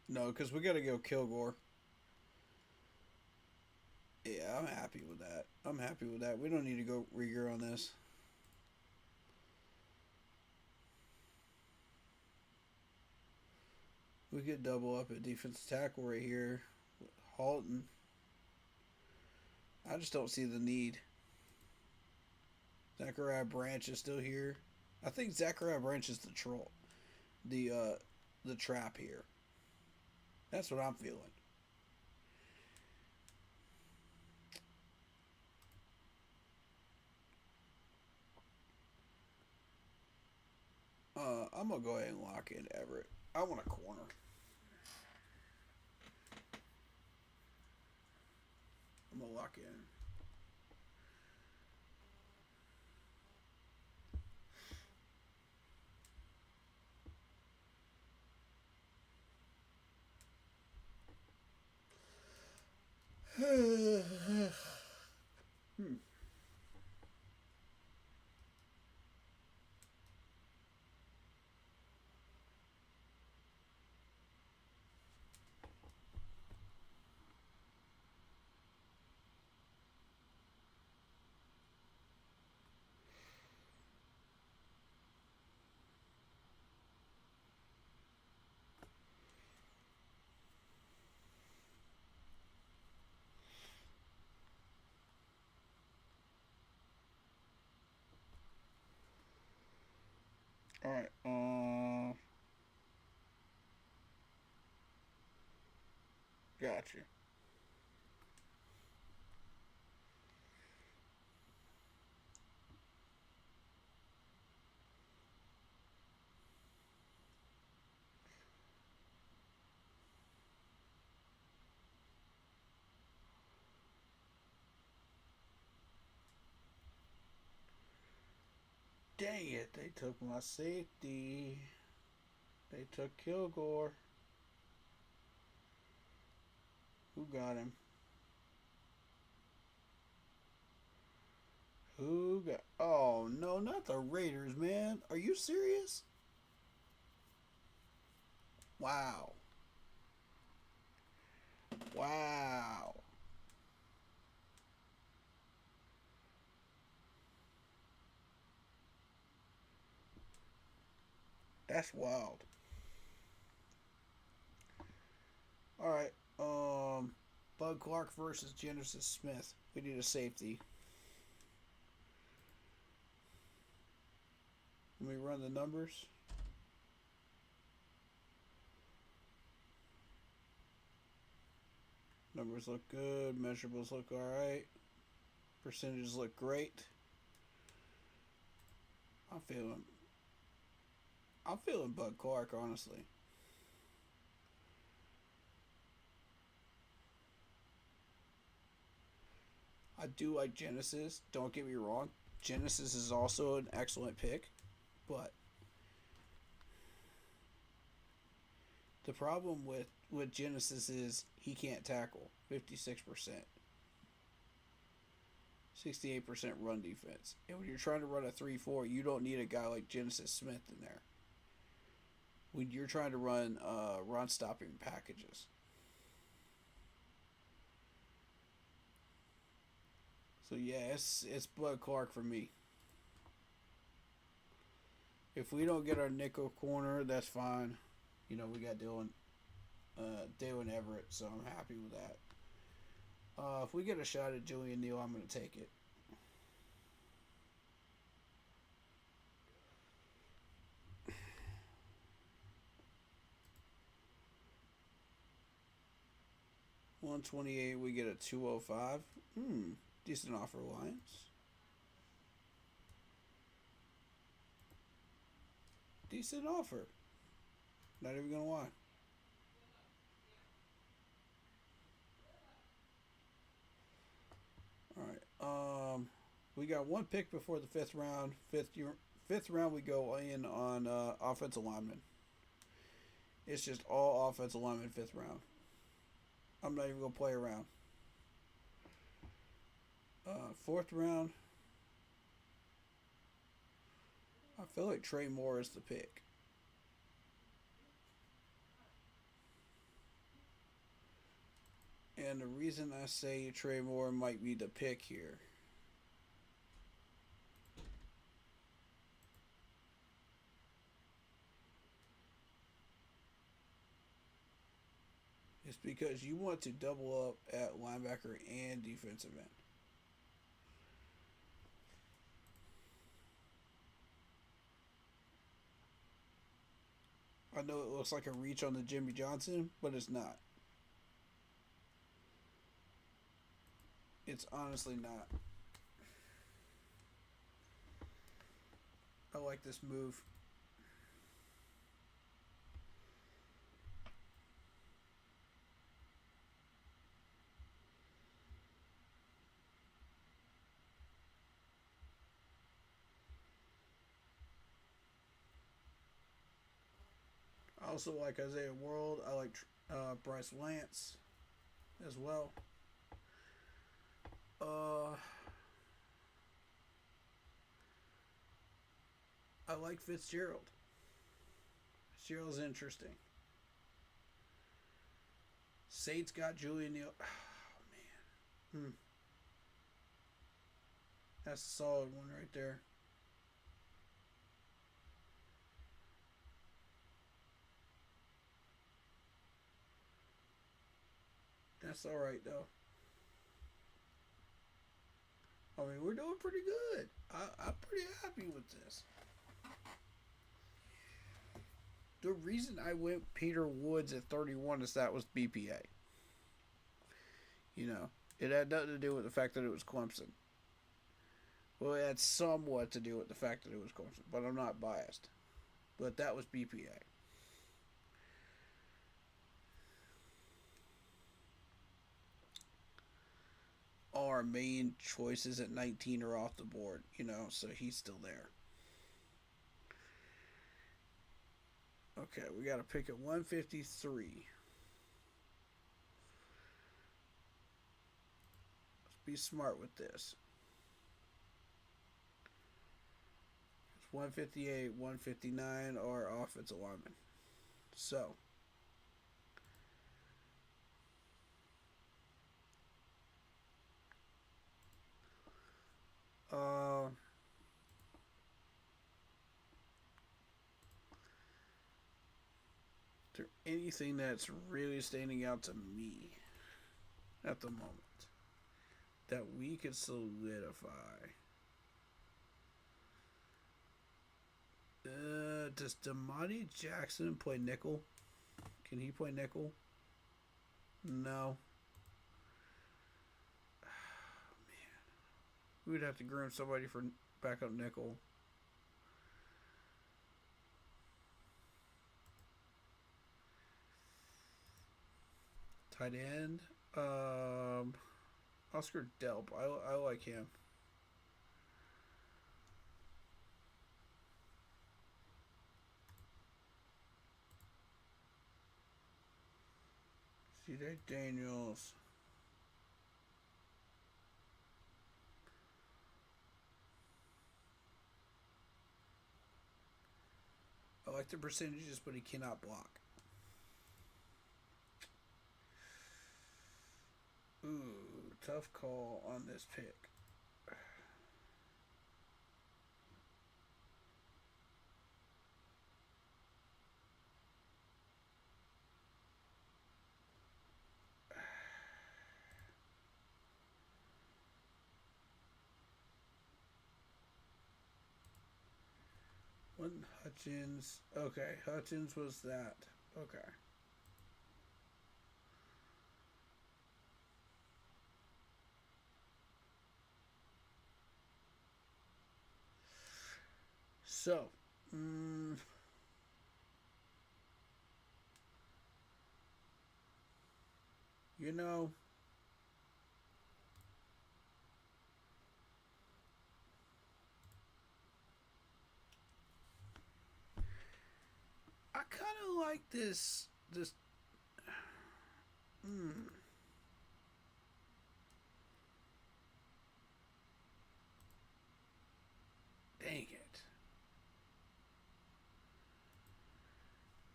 No, because we got to go Kilgore. Yeah, I'm happy with that. I'm happy with that. We don't need to go Rieger on this. We could double up at defensive tackle right here with Halton. I just don't see the need. Zachariah Branch is still here. I think Zachariah Branch is the troll. The trap here. That's what I'm feeling. I'm going to go ahead and lock in Everett. I want a corner. I'm going to lock in. All right. Gotcha. Dang it, they took my safety. They took Kilgore. Who got him? Who got... Oh, no, not the Raiders, man. Are you serious? Wow. Wow. That's wild. All right. Bud Clark versus Genesis Smith. We need a safety. Let me run the numbers. Numbers look good. Measurables look alright. Percentages look great. I'm feeling Bud Clark, honestly. I do like Genesis. Don't get me wrong. Genesis is also an excellent pick. But the problem with Genesis is he can't tackle. 56%. 68% run defense. And when you're trying to run a 3-4, you don't need a guy like Genesis Smith in there. When you're trying to run run-stopping packages. So, yeah, it's Bud Clark for me. If we don't get our nickel corner, that's fine. You know, we got Dylan Everett, so I'm happy with that. If we get a shot at Julian Neal, I'm going to take it. $128, we get a 205. Decent offer, Lions. Decent offer. Not even gonna lie. Alright. We got one pick before the fifth round. Fifth round we go in on offensive lineman. It's just all offensive lineman fifth round. I'm not even gonna play around. Fourth round. I feel like Trey Moore is the pick. And the reason I say Trey Moore might be the pick here is because you want to double up at linebacker and defensive end. I know it looks like a reach on the Jimmy Johnson, but it's not. It's honestly not. I like this move. I also like Isaiah World. I like Bryce Lance as well. I like Fitzgerald. Fitzgerald's interesting. Saints got Julian Neal. Oh, man. That's a solid one right there. That's alright, though. I mean, we're doing pretty good. I'm pretty happy with this. The reason I went Peter Woods at 31 is that was BPA. You know, it had nothing to do with the fact that it was Clemson. Well, it had somewhat to do with the fact that it was Clemson, but I'm not biased. But that was BPA. All our main choices at 19 are off the board, you know, so he's still there. Okay, we got to pick at 153. Let's be smart with this. It's 158, 159 are offensive linemen. So, is there anything that's really standing out to me at the moment that we could solidify? Does Damani Jackson play nickel? Can he play nickel? No. Man. We would have to groom somebody for backup nickel. Tight end. Oscar Delp. I like him. C.J. Daniels. I like the percentages, but he cannot block. Ooh, tough call on this pick. One Hutchins. Okay, Hutchins was that. Okay. So, you know, I kind of like this. Dang it.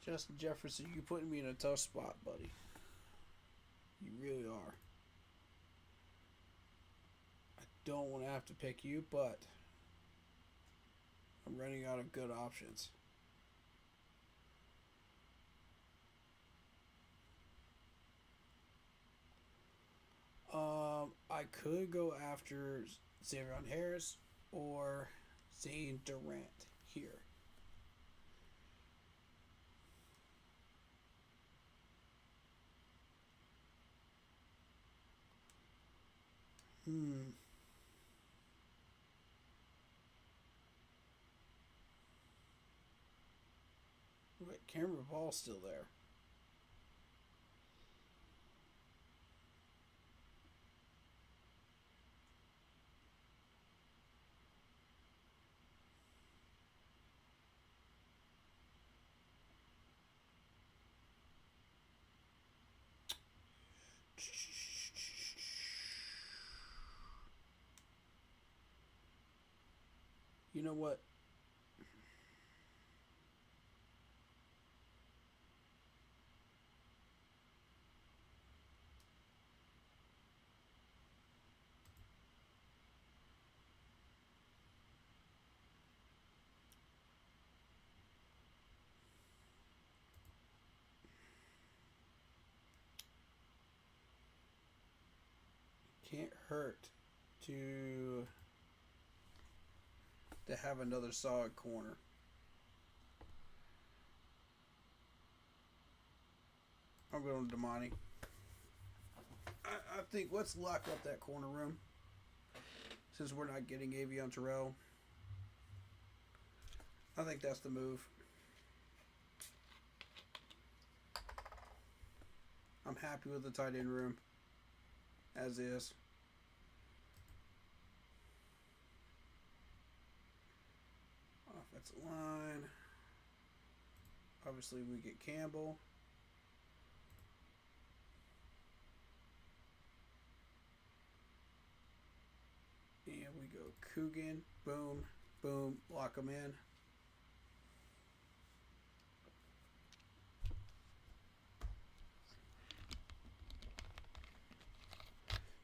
Justin Jefferson, you putting me in a tough spot, buddy. You really are. I don't want to have to pick you, but I'm running out of good options. I could go after Xavier Harris or Zane Durant here. Hmm. Wait, Cameron Ball's still there. You know what? Can't hurt to have another solid corner. I'm going to Damani. I think let's lock up that corner room since we're not getting Avion Terrell. I think that's the move. I'm happy with the tight end room as is. Offensive line. Obviously, we get Campbell. And we go Coogan. Boom. Boom. Lock them in.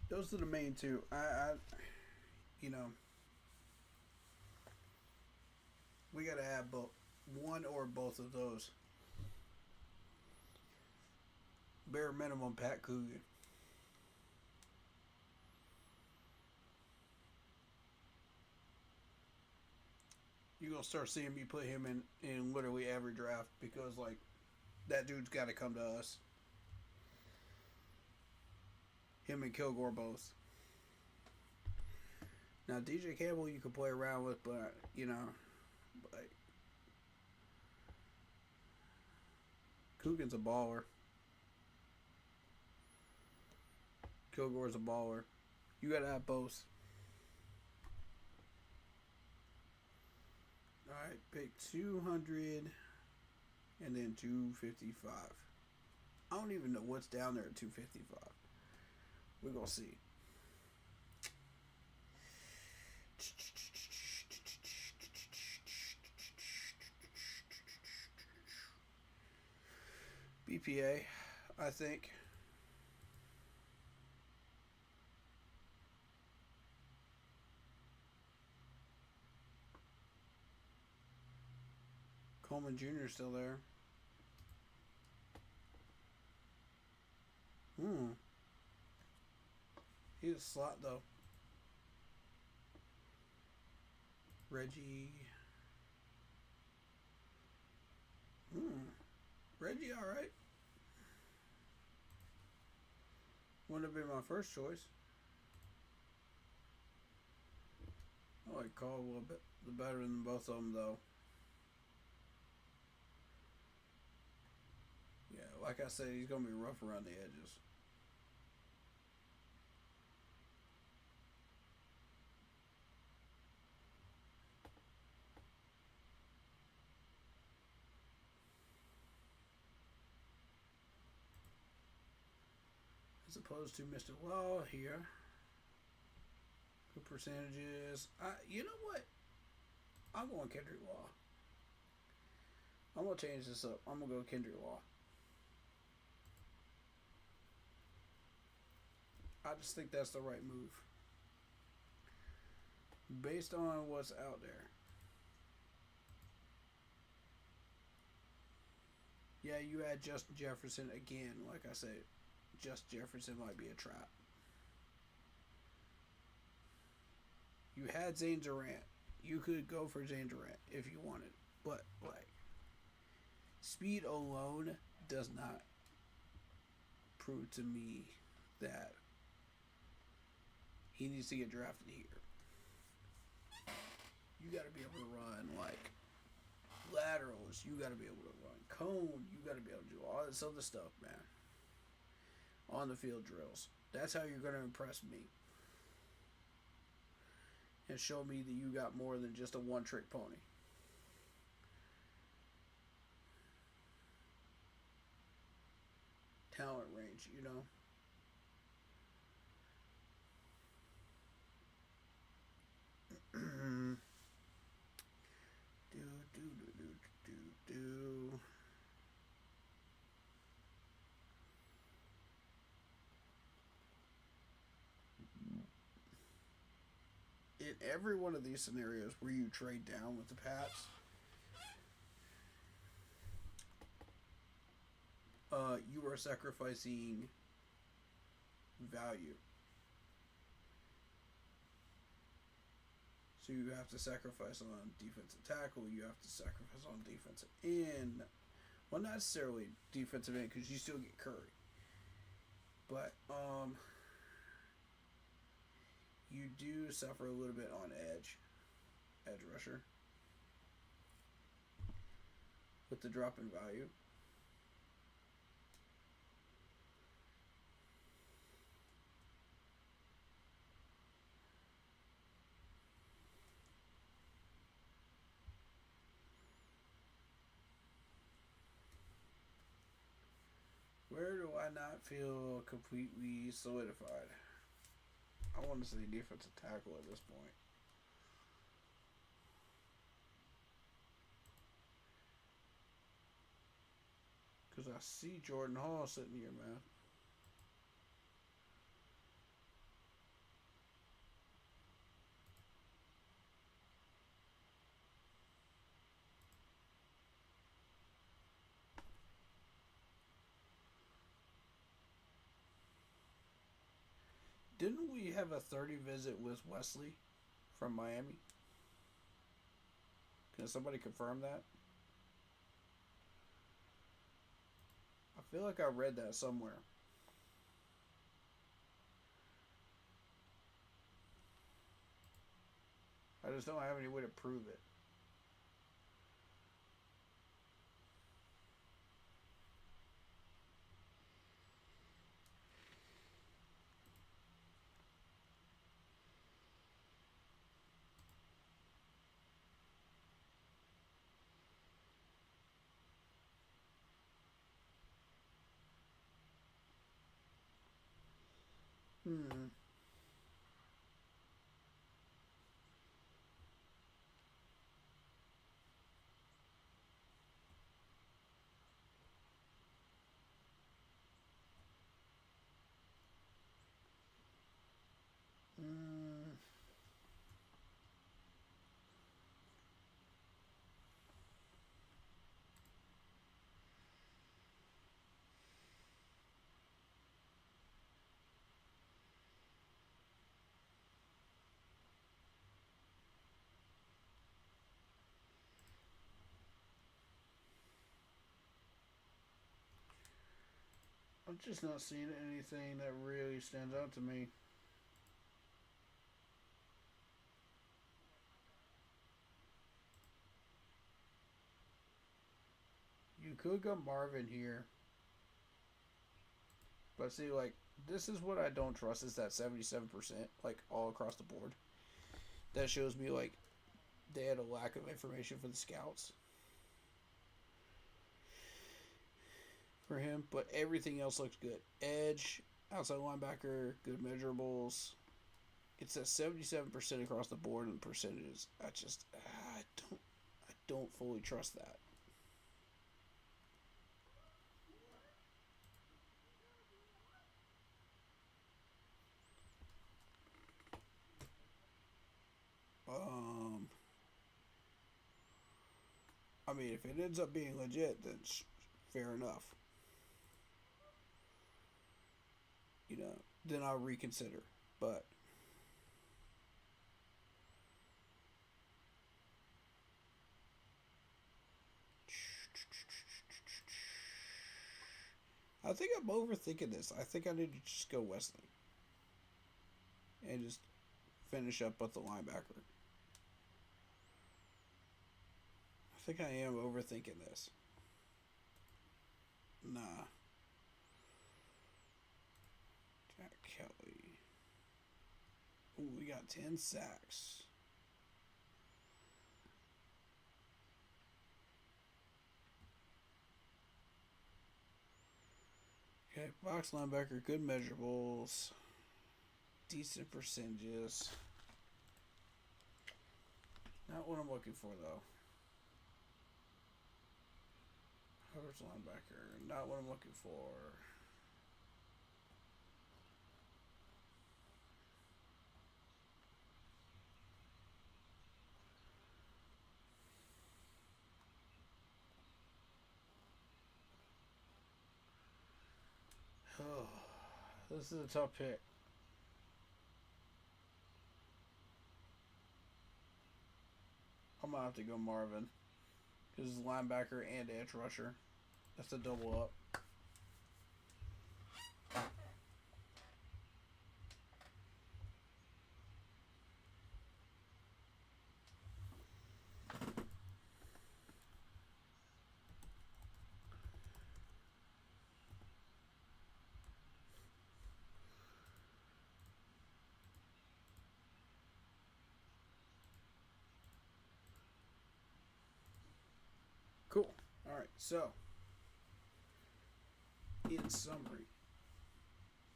Those are the main two. We got to have both. One or both of those. Bare minimum, Pat Coogan. You're going to start seeing me put him in literally every draft because, like, that dude's got to come to us. Him and Kilgore both. Now, DJ Campbell you can play around with, but, like, Coogan's a baller. Kilgore's a baller. You got to have both. Alright, pick 200 and then 255. I don't even know what's down there at 255. We're going to see. BPA, I think. Coleman Jr. is still there. He's a slot though. Reggie. Reggie, alright. Wouldn't have been my first choice. I like Caldwell better than both of them though. Yeah, like I said, he's going to be rough around the edges. As opposed to Mr. Law here. Good percentages. You know what? I'm going Kendrick Law. I'm going to change this up. I'm going to go Kendrick Law. I just think that's the right move. Based on what's out there. Yeah, you had Justin Jefferson again. Like I said, Justin Jefferson might be a trap. You had Zane Durant. You could go for Zane Durant if you wanted. But, like, speed alone does not prove to me that he needs to get drafted here. You got to be able to run, like, laterals. You got to be able to run cone. You got to be able to do all this other stuff, man. On the field drills. That's how you're going to impress me. And show me that you got more than just a one-trick pony. Talent range, you know? In every one of these scenarios where you trade down with the Pats, you are sacrificing value. So you have to sacrifice on defensive tackle. You have to sacrifice on defensive end. Well, not necessarily defensive end because you still get Curry. But you do suffer a little bit on edge rusher, with the drop in value. Where do I not feel completely solidified? I want to say defensive tackle at this point. Because I see Jordan Hall sitting here, man. Didn't we have a 30 visit with Wesley from Miami? Can somebody confirm that? I feel like I read that somewhere. I just don't have any way to prove it. Hmm. Hmm. I'm just not seeing anything that really stands out to me. You could go Marvin here. But see, like, this is what I don't trust is that 77%, like, all across the board. That shows me, like, they had a lack of information for the scouts. For him, but everything else looks good. Edge, outside linebacker, good measurables. It's at 77% across the board in percentages. I don't don't fully trust that. I mean, if it ends up being legit, then fair enough. You know, then I'll reconsider. But I think I'm overthinking this. I think I need to just go Wesley and just finish up with the linebacker. I think I am overthinking this. Nah. Jack Kelly. Ooh, we got 10 sacks. Okay, box linebacker, good measurables. Decent percentages. Not what I'm looking for, though. Coverage linebacker, not what I'm looking for. Oh, this is a tough pick. I'm gonna have to go Marvin. Because he's linebacker and edge rusher. That's a double up. Cool. Alright, so in summary,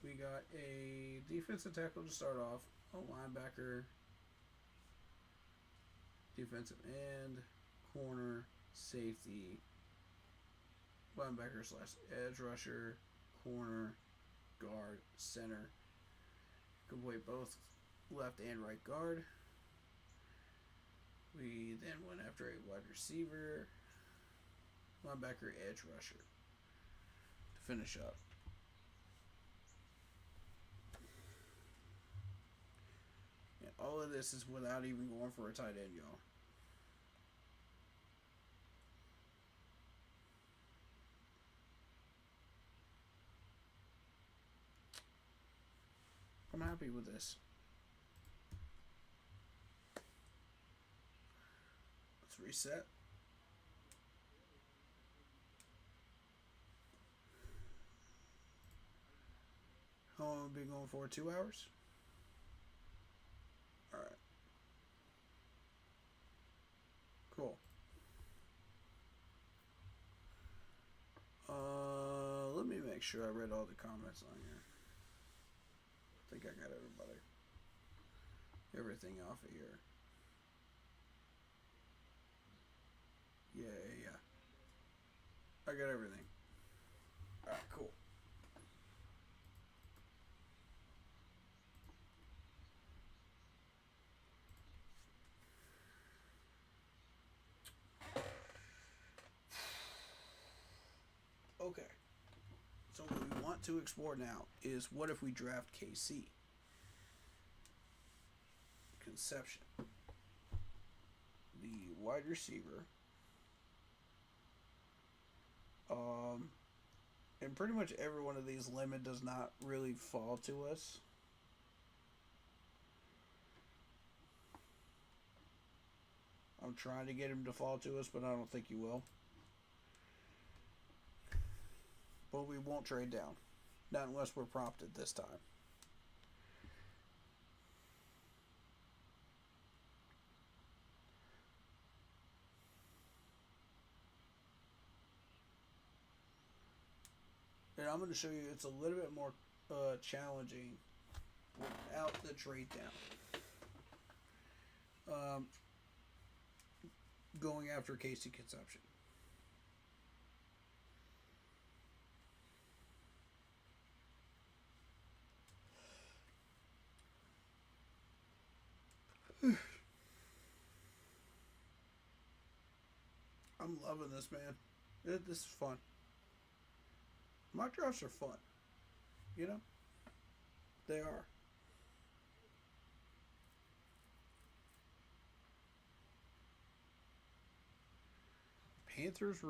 we got a defensive tackle to start off, a linebacker, defensive end, corner, safety, linebacker slash edge rusher, corner, guard, center. Could play both left and right guard. We then went after a wide receiver, linebacker, edge rusher to finish up. And all of this is without even going for a tight end, y'all. I'm happy with this. Let's reset. How long have we been going for? 2 hours? Alright. Cool. Let me make sure I read all the comments on here. I think I got everybody. Everything off of here. Yeah. I got everything. Alright, cool. Okay. So what we want to explore now is what if we draft KC? Conception. The wide receiver. And pretty much every one of these limit does not really fall to us. I'm trying to get him to fall to us, but I don't think he will. But we won't trade down. Not unless we're prompted this time. And I'm going to show you it's a little bit more challenging without the trade down. going after Casey Conception. I'm loving this, man. This is fun. Mock drafts are fun. You know? They are. Panthers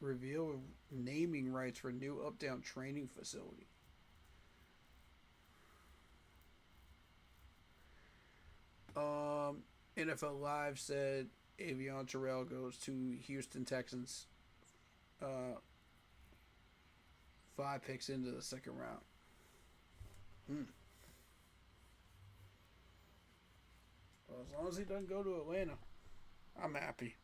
reveal naming rights for new Uptown training facility. NFL Live said Avion Terrell goes to Houston Texans. 5 picks into the second round. Well, as long as he doesn't go to Atlanta, I'm happy.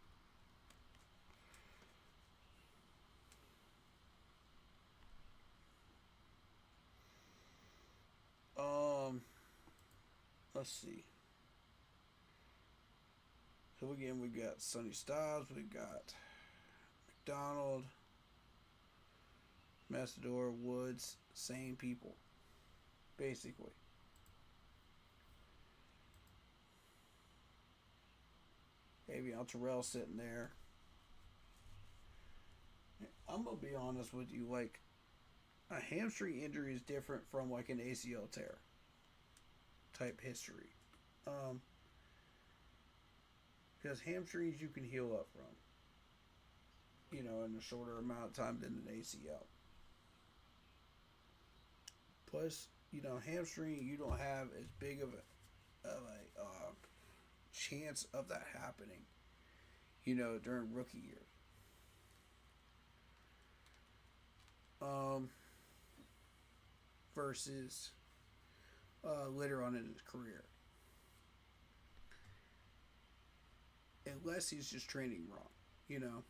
Let's see. So again, we've got Sonny Styles, we've got McDonald, Massador, Woods, same people, basically. Avion Terrell sitting there. I'm gonna be honest with you, like a hamstring injury is different from like an ACL tear type history. Because hamstrings you can heal up from, you know, in a shorter amount of time than an ACL. Plus, you know, hamstring, you don't have as big of a chance of that happening, you know, during rookie years. Versus later on in his career. Unless he's just training wrong, you know.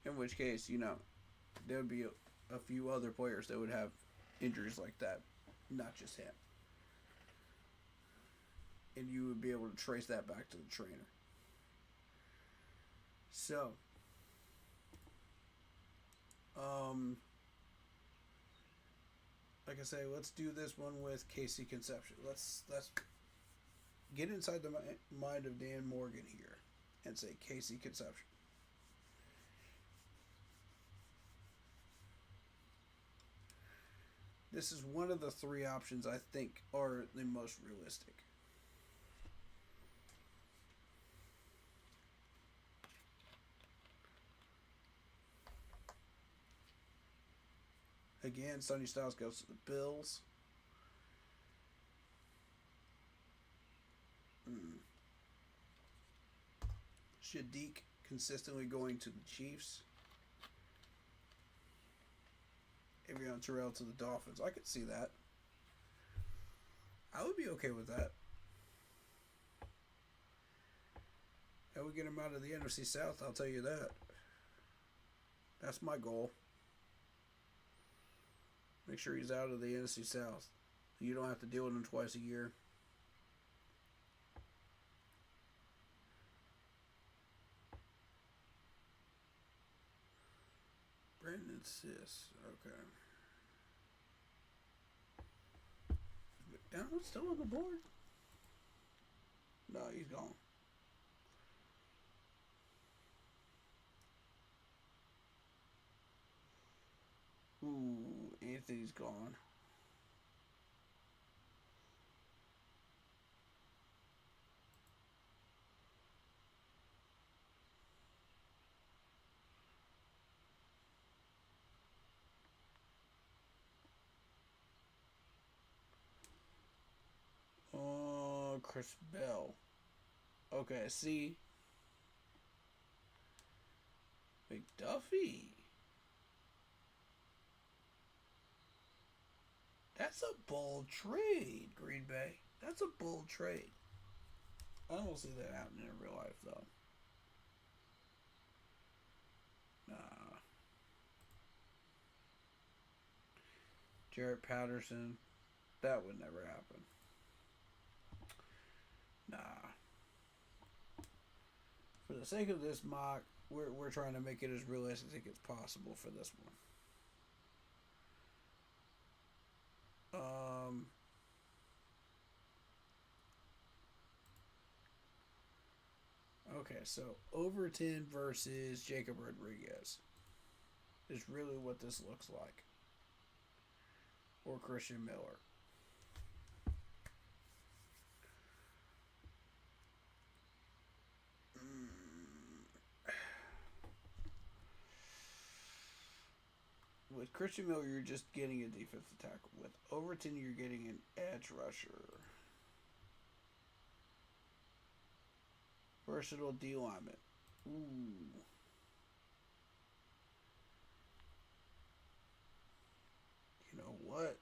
In which case, you know, there would be a few other players that would have injuries like that, not just him. And you would be able to trace that back to the trainer. So, like I say, let's do this one with Casey Conception. Let's get inside the mind of Dan Morgan here and say Casey Conception. This is one of the 3 options I think are the most realistic. Again, Sonny Styles goes to the Bills. Shadiq consistently going to the Chiefs. Avion Terrell to the Dolphins. I could see that. I would be okay with that. How we get him out of the NFC South, I'll tell you that. That's my goal. Make sure he's out of the NFC South. You don't have to deal with him twice a year. Brandon Sis. Okay. McDonald's still on the board? No, he's gone. Ooh, Anthony's gone. Oh, Chris Bell. Okay, see. McDuffie. That's a bold trade, Green Bay. That's a bold trade. I don't see that happening in real life, though. Nah. Jarrett Patterson. That would never happen. Nah. For the sake of this mock, we're trying to make it as realistic as possible for this one. Okay, so Overton versus Jacob Rodriguez is really what this looks like. Or Christian Miller. With Christian Miller, you're just getting a defensive tackle. With Overton, you're getting an edge rusher. Versatile D lineman. Ooh. You know what?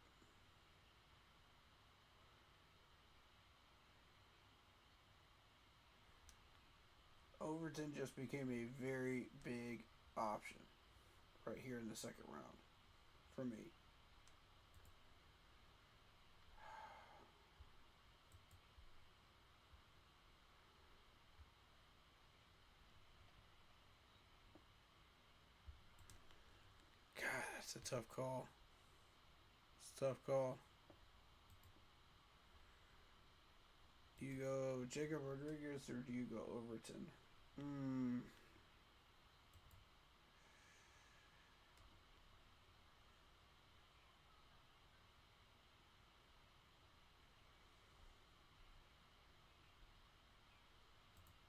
Overton just became a very big option right here in the second round for me. God, that's a tough call. It's a tough call. Do you go Jacob Rodriguez or do you go Overton?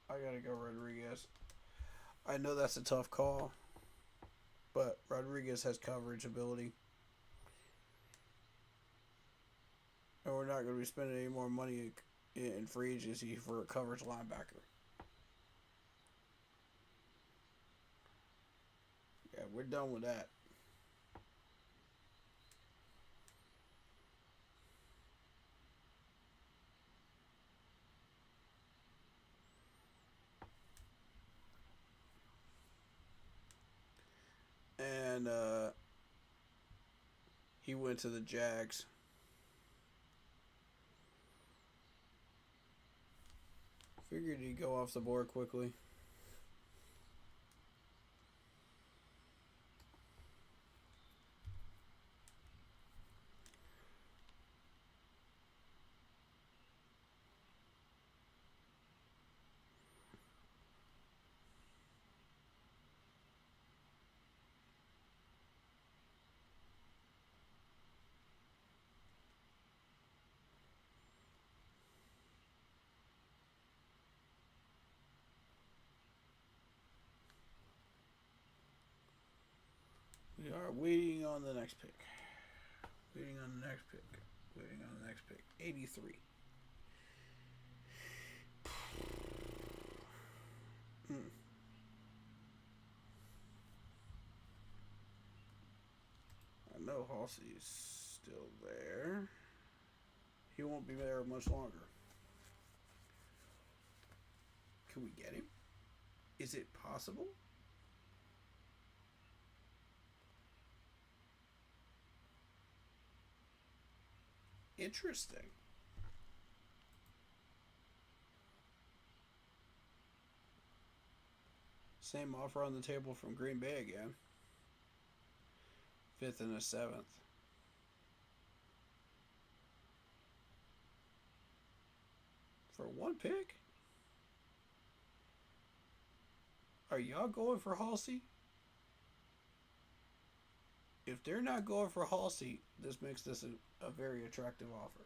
I gotta go Rodriguez. I know that's a tough call, but Rodriguez has coverage ability. And we're not going to be spending any more money in free agency for a coverage linebacker. Yeah, we're done with that. And he went to the Jags. Figured he'd go off the board quickly. We are waiting on the next pick. Waiting on the next pick. Waiting on the next pick. 83. I know Halsey's still there. He won't be there much longer. Can we get him? Is it possible? Interesting. Same offer on the table from Green Bay again. 5th and a 7th. For one pick? Are y'all going for Halsey? If they're not going for Halsey, this makes this a very attractive offer.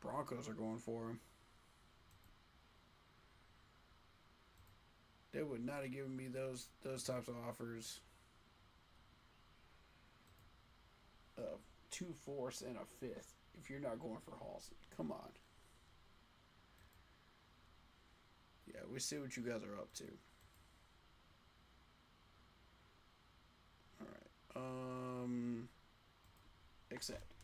Broncos are going for him. They would not have given me those types of offers of 2 fourths and a 5th if you're not going for Halsey. Come on. Yeah, we see what you guys are up to. Alright. Accept.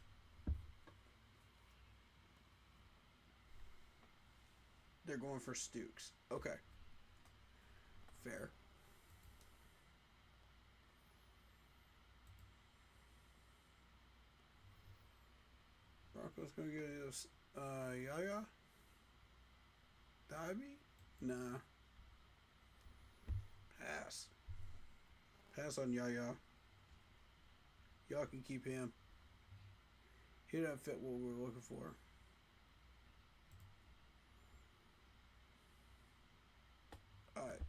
They're going for Stukes. Okay. Fair. Broncos gonna get us Yaya. Divey? Nah. Pass. Pass on Yaya. Y'all can keep him. He doesn't fit what we're looking for. Alright.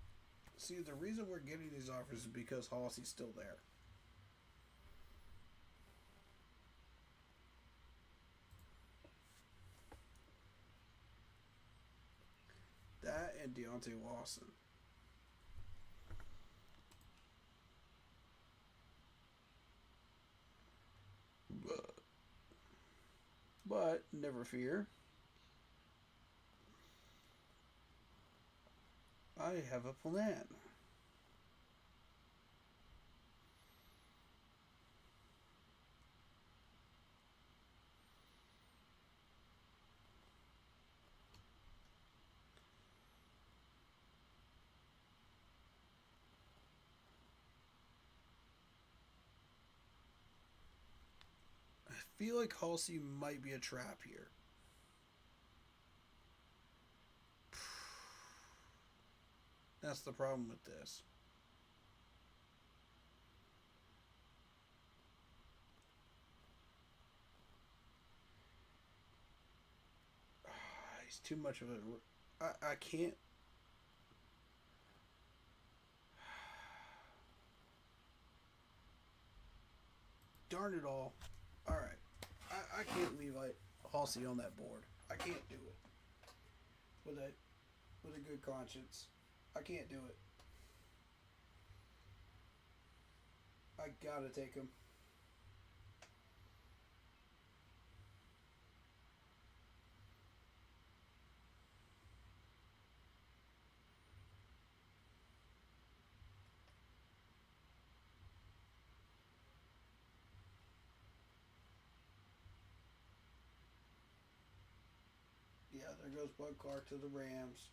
See, the reason we're getting these offers is because Halsey's still there. That and Deontay Lawson. But never fear. I have a plan. I feel like Halsey might be a trap here. That's the problem with this. He's too much of a... I can't... Darn it all. Alright. I can't leave Halsey on that board. I can't do it. With a good conscience. I can't do it. I gotta take him. Yeah, there goes Bud Clark to the Rams.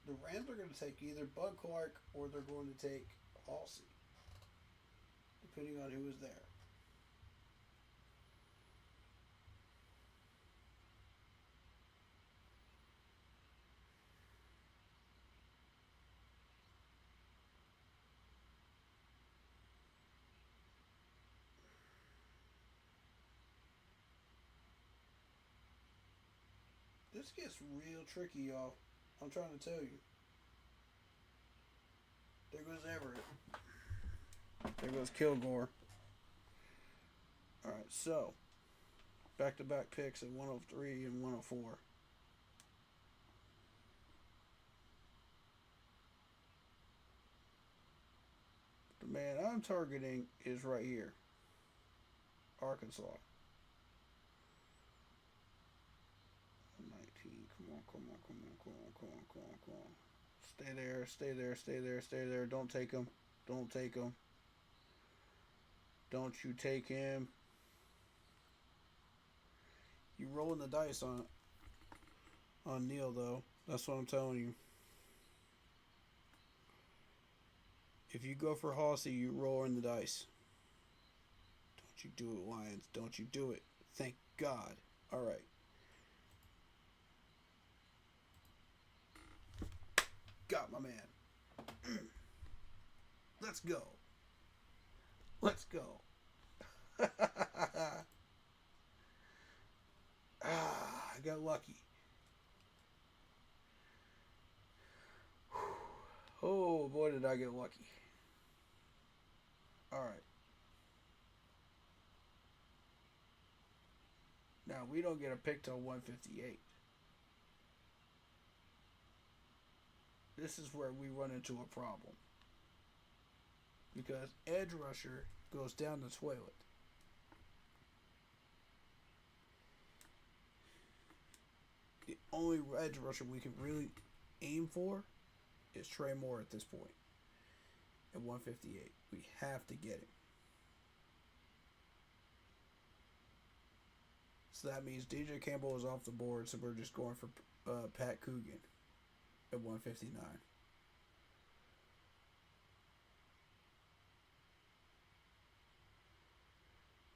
The Rams are going to take either Bud Clark or they're going to take Halsey, depending on who is there. This gets real tricky, y'all. I'm trying to tell you. There goes Everett. There goes Kilgore. Alright, so. Back-to-back picks at 103 and 104. The man I'm targeting is right here. Arkansas. 19. Come on. Stay there. Don't take him. Don't you take him. You rolling the dice on Neal, though. That's what I'm telling you. If you go for Halsey, you roll in the dice. Don't you do it, Lions. Don't you do it. Thank God. All right. Got my man. Let's go. I got lucky. Oh boy, did I get lucky. All right. Now we don't get a pick till 158. This is where we run into a problem. Because edge rusher goes down the toilet. The only edge rusher we can really aim for is Trey Moore at this point. At 158. We have to get him. So that means DJ Campbell is off the board, so we're just going for Pat Coogan at 159.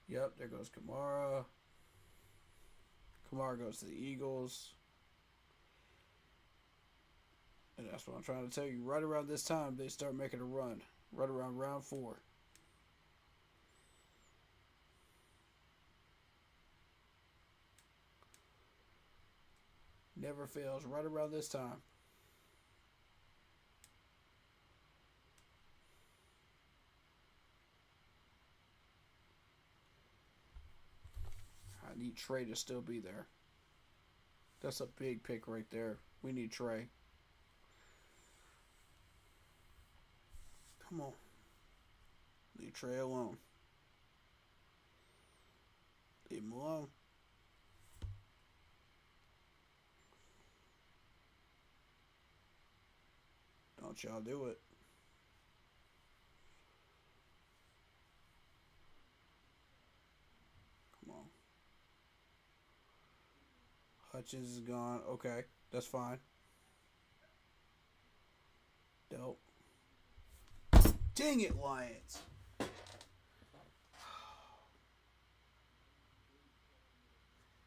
Yep, there goes Kamara. Kamara goes to the Eagles. And that's what I'm trying to tell you. Right around this time, they start making a run. Right around round 4. Never fails. Right around this time. I need Trey to still be there. That's a big pick right there. We need Trey. Come on. Leave Trey alone. Leave him alone. Don't y'all do it. Come on. Hutchins is gone. Okay, that's fine. Dope. Dang it, Lions.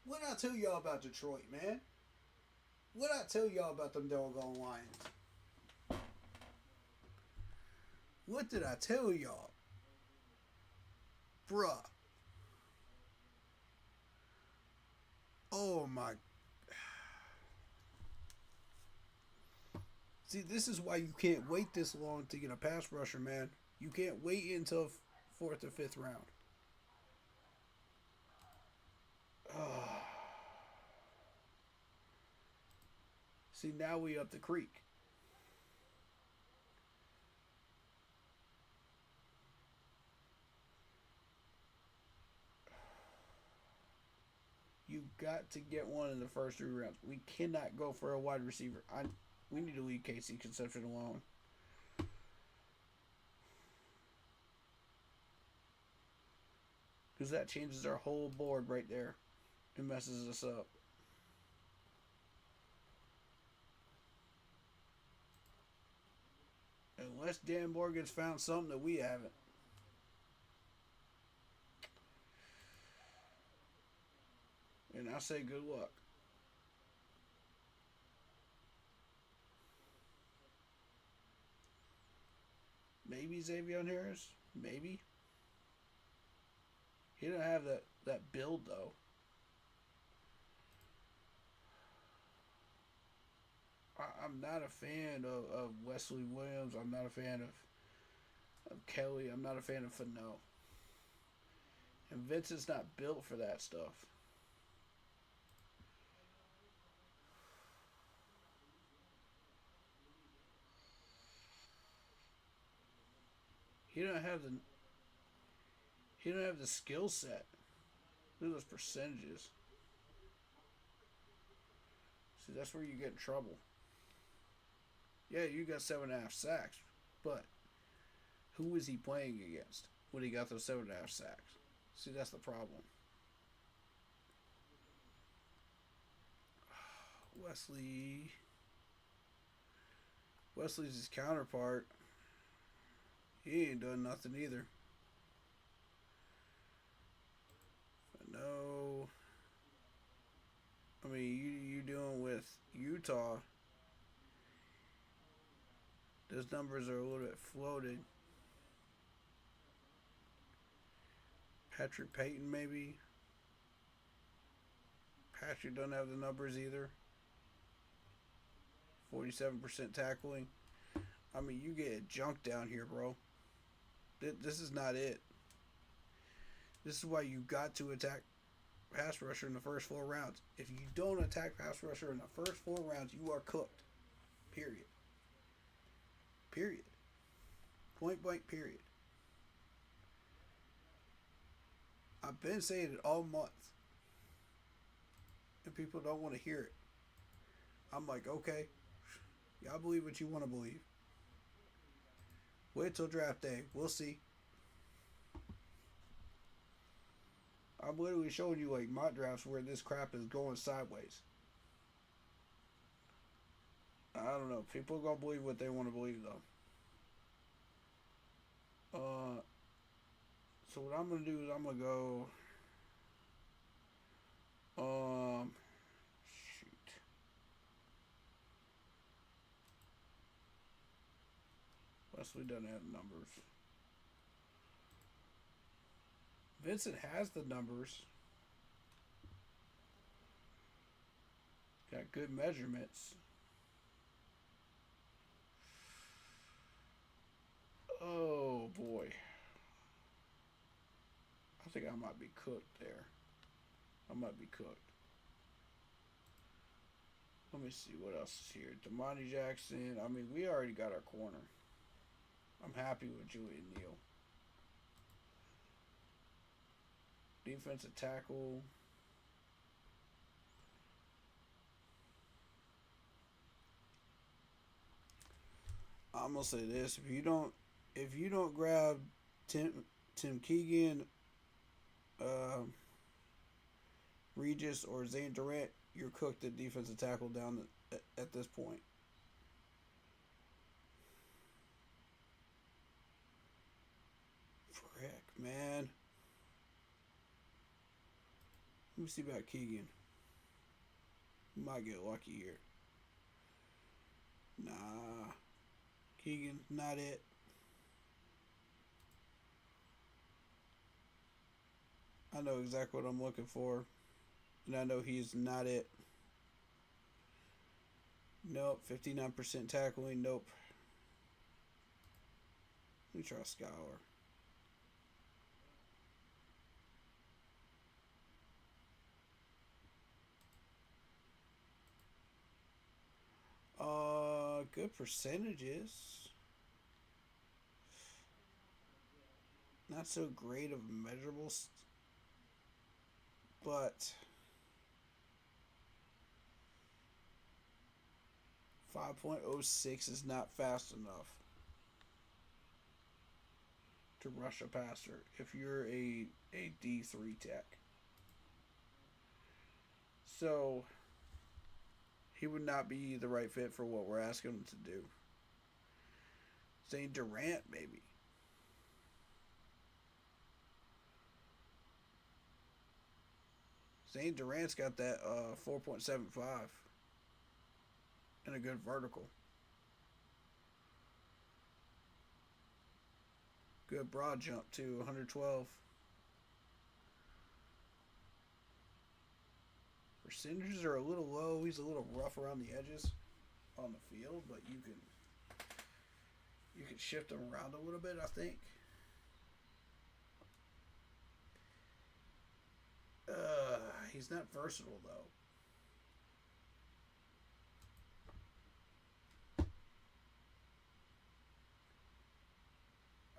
What did I tell y'all about Detroit, man? What did I tell y'all about them doggone Lions? What did I tell y'all? Bruh. Oh my. See, this is why you can't wait this long to get a pass rusher, man. You can't wait until 4th or 5th round. See, now we up the creek. You got to get one in the first 3 rounds. We cannot go for a wide receiver. We need to leave Casey Conception alone. Because that changes our whole board right there. It messes us up. Unless Dan Morgan's found something that we haven't. And I say good luck. Maybe Xavier Harris. Maybe. He don't have that build though. I'm not a fan of Wesley Williams. I'm not a fan of Kelly. I'm not a fan of Fano. And Vincent's not built for that stuff. He don't have the skill set. Look at those percentages. See, that's where you get in trouble. Yeah, you got 7.5 sacks, but who is he playing against when he got those 7.5 sacks? See, that's the problem. Wesley's his counterpart. He ain't done nothing either. No. I mean, you dealing with Utah. Those numbers are a little bit floated. Patrick Payton, maybe. Patrick doesn't have the numbers either. 47% tackling. I mean, you get junked down here, bro. This is not it. This is why you got to attack pass rusher in the first 4 rounds. If you don't attack pass rusher in the first 4 rounds, you are cooked. Period. Period. Point blank, period. I've been saying it all month. And people don't want to hear it. I'm like, okay. Y'all believe what you want to believe. Wait till draft day. We'll see. I'm literally showing you like mock drafts where this crap is going sideways. I don't know. People are gonna believe what they want to believe though. So what I'm gonna do is I'm gonna go. Shoot. Wesley doesn't have numbers. Vincent has the numbers. Got good measurements. Oh boy. I think I might be cooked there. I might be cooked. Let me see what else is here. Damani Jackson. I mean, we already got our corner. I'm happy with Julian Neal. Defensive tackle. I'm gonna say this: if you don't grab Tim Keegan, Regis, or Zane Durant, you're cooked at defensive tackle down at this point. Frick, man. Let me see about Keegan. Might get lucky here. Nah. Keegan, not it. I know exactly what I'm looking for. And I know he's not it. Nope. 59% tackling. Nope. Let me try Skylar. Good percentages. Not so great of measurables, but 5.06 is not fast enough to rush a passer if you're a D3 tech. So he would not be the right fit for what we're asking him to do. Zane Durant, maybe. Zane Durant's got that 4.75 and a good vertical. Good broad jump too, 112. Percentages are a little low. He's a little rough around the edges on the field, but you can shift him around a little bit, I think. He's not versatile though.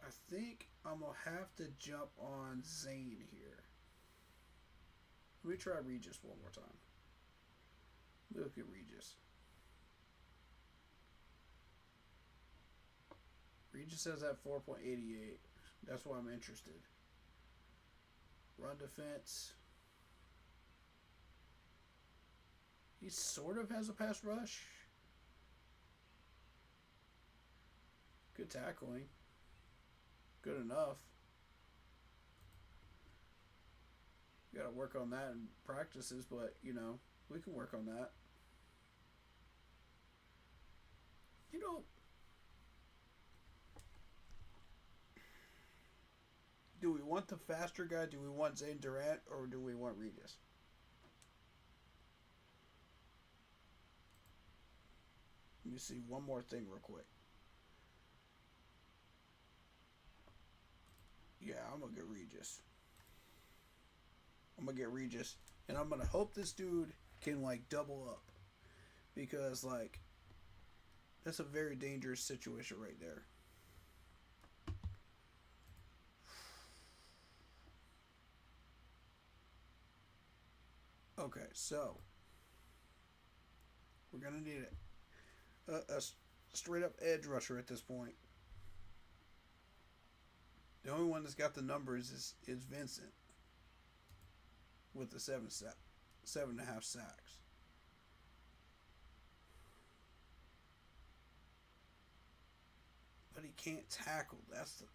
I think I'm gonna have to jump on Zane here. Let me try Regis one more time. Look at Regis. Regis has that 4.88. That's why I'm interested. Run defense. He sort of has a pass rush. Good tackling. Good enough. You gotta work on that in practices, but, you know, we can work on that. You know, do we want the faster guy? Do we want Zane Durant? Or do we want Regis? Let me see one more thing real quick. Yeah, I'm going to get Regis. And I'm going to hope this dude can, like, double up. Because, like, that's a very dangerous situation right there. Okay, so we're going to need a straight up edge rusher at this point. The only one that's got the numbers is Vincent with the 7.5 sacks. But he can't tackle. That's the.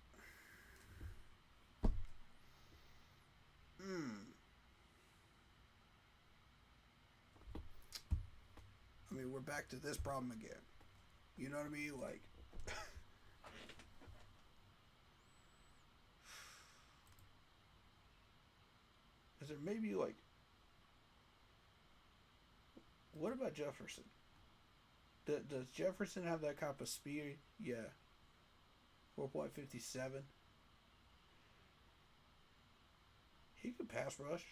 I mean, we're back to this problem again. You know what I mean? Like, Is there maybe like, what about Jefferson? Does Jefferson have that kind of speed? Yeah. 4.57. He could pass rush.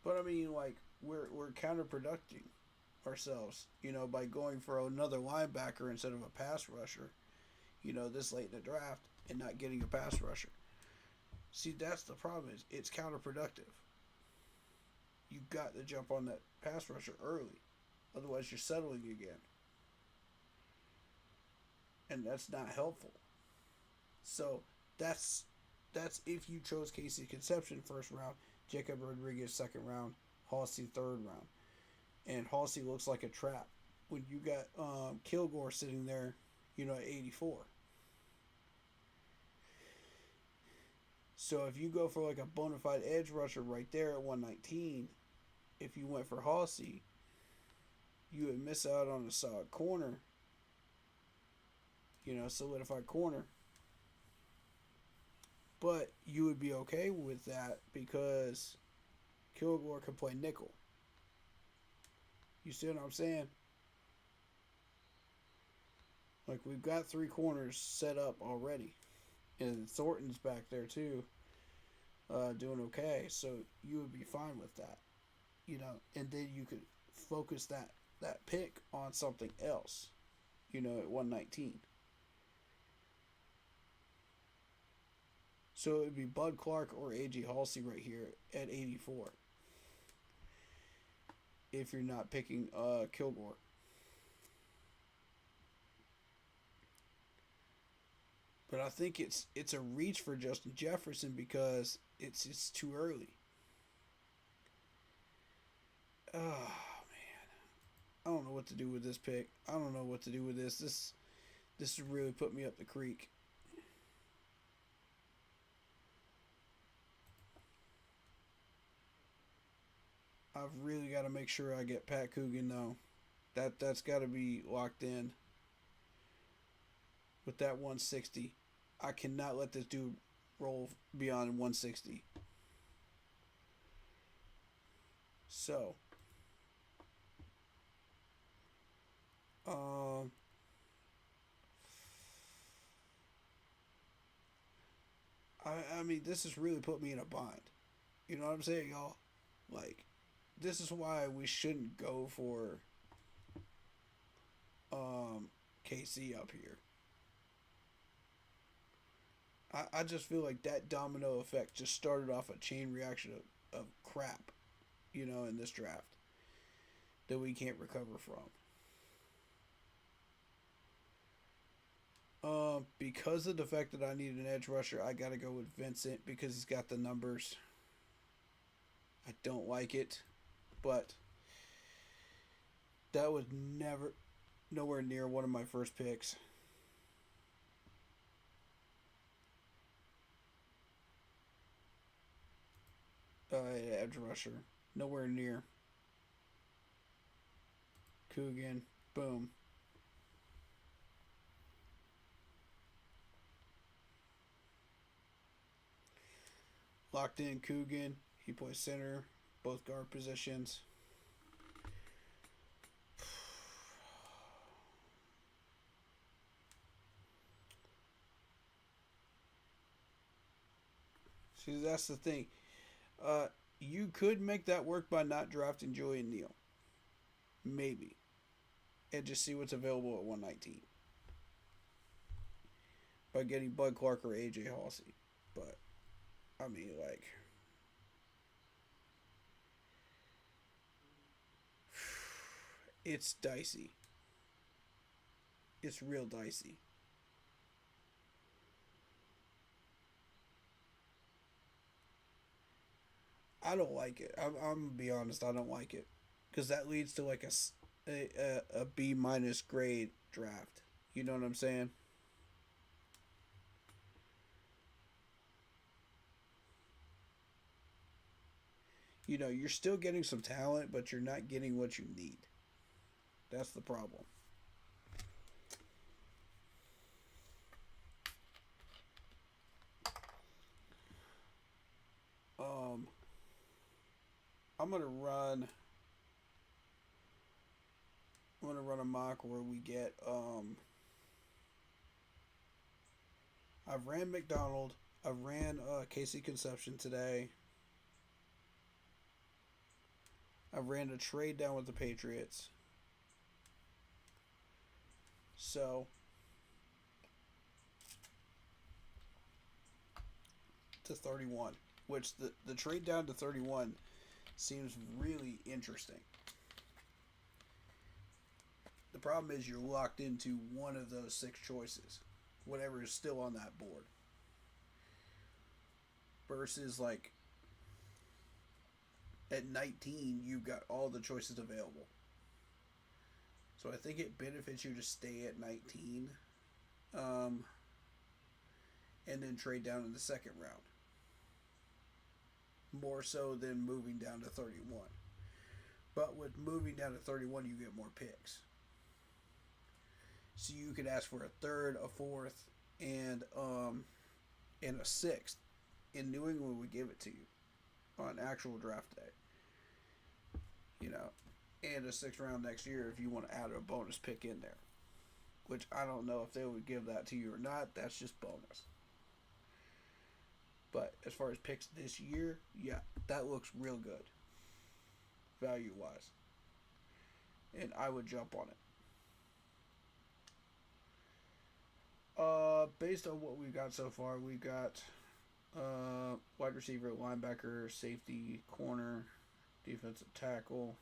But I mean, like, we're counterproducing ourselves, by going for another linebacker instead of a pass rusher, this late in the draft and not getting a pass rusher. See, that's the problem, is it's counterproductive. You got to jump on that pass rusher early. Otherwise you're settling again. And that's not helpful. So that's if you chose Casey Conception first round, Jacob Rodriguez second round, Halsey third round. And Halsey looks like a trap when you got Kilgore sitting there, at 84. So if you go for like a bona fide edge rusher right there at 119, if you went for Halsey, you would miss out on a solid corner, solidified corner. But you would be okay with that because Kilgore can play nickel. You see what I'm saying? Like, we've got 3 corners set up already. And Thornton's back there too, doing okay. So you would be fine with that. And then you could focus that pick on something else, at 119. So it would be Bud Clark or A.J. Halsey right here at 84. If you're not picking Kilgore. But I think it's a reach for Justin Jefferson because it's too early. Oh, man. I don't know what to do with this pick. I don't know what to do with this. This has really put me up the creek. I've really got to make sure I get Pat Coogan, though. That's got to be locked in. With that 160. I cannot let this dude roll beyond 160. So. I mean, this has really put me in a bind. You know what I'm saying, y'all? Like, this is why we shouldn't go for KC up here. I just feel like that domino effect just started off a chain reaction of crap, in this draft that we can't recover from. Because of the fact that I need an edge rusher, I got to go with Vincent because he's got the numbers. I don't like it, but that was nowhere near one of my first picks. Edge rusher, nowhere near. Coogan, boom. Locked in Coogan. He plays center, both guard positions. See, that's the thing. You could make that work by not drafting Julian Neal. Maybe. And just see what's available at 119. By getting Bud Clark or A.J. Halsey. But, I mean, like, it's dicey. It's real dicey. I don't like it. I'm gonna be honest. I don't like it because that leads to like a B minus grade draft. You know what I'm saying? You're still getting some talent, but you're not getting what you need. That's the problem. I'm gonna run. I'm gonna run a mock where we get. I've ran McDonald. I've ran Casey Conception today. I've ran a trade down with the Patriots. So to 31, which the trade down to 31 seems really interesting. The problem is you're locked into one of those 6 choices, whatever is still on that board. Versus like at 19, you've got all the choices available. So I think it benefits you to stay at 19, and then trade down in the second round. More so than moving down to 31. But with moving down to 31, you get more picks. So you could ask for a third, a fourth, and a sixth. And New England would give it to you on actual draft day. You know, and a 6th round next year if you want to add a bonus pick in there. Which I don't know if they would give that to you or not. That's just bonus. But as far as picks this year, yeah, that looks real good. Value-wise. And I would jump on it. Based on what we've got so far, we've got wide receiver, linebacker, safety, corner, defensive tackle.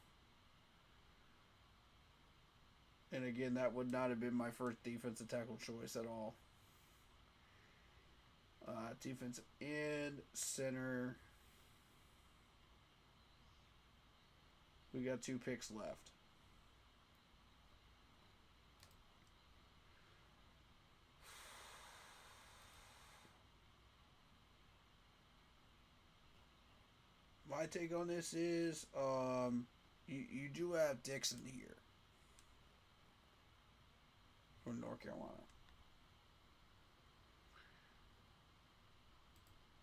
And again, that would not have been my first defensive tackle choice at all. Defensive end, center. We got 2 picks left. My take on this is you do have Dixon here from North Carolina.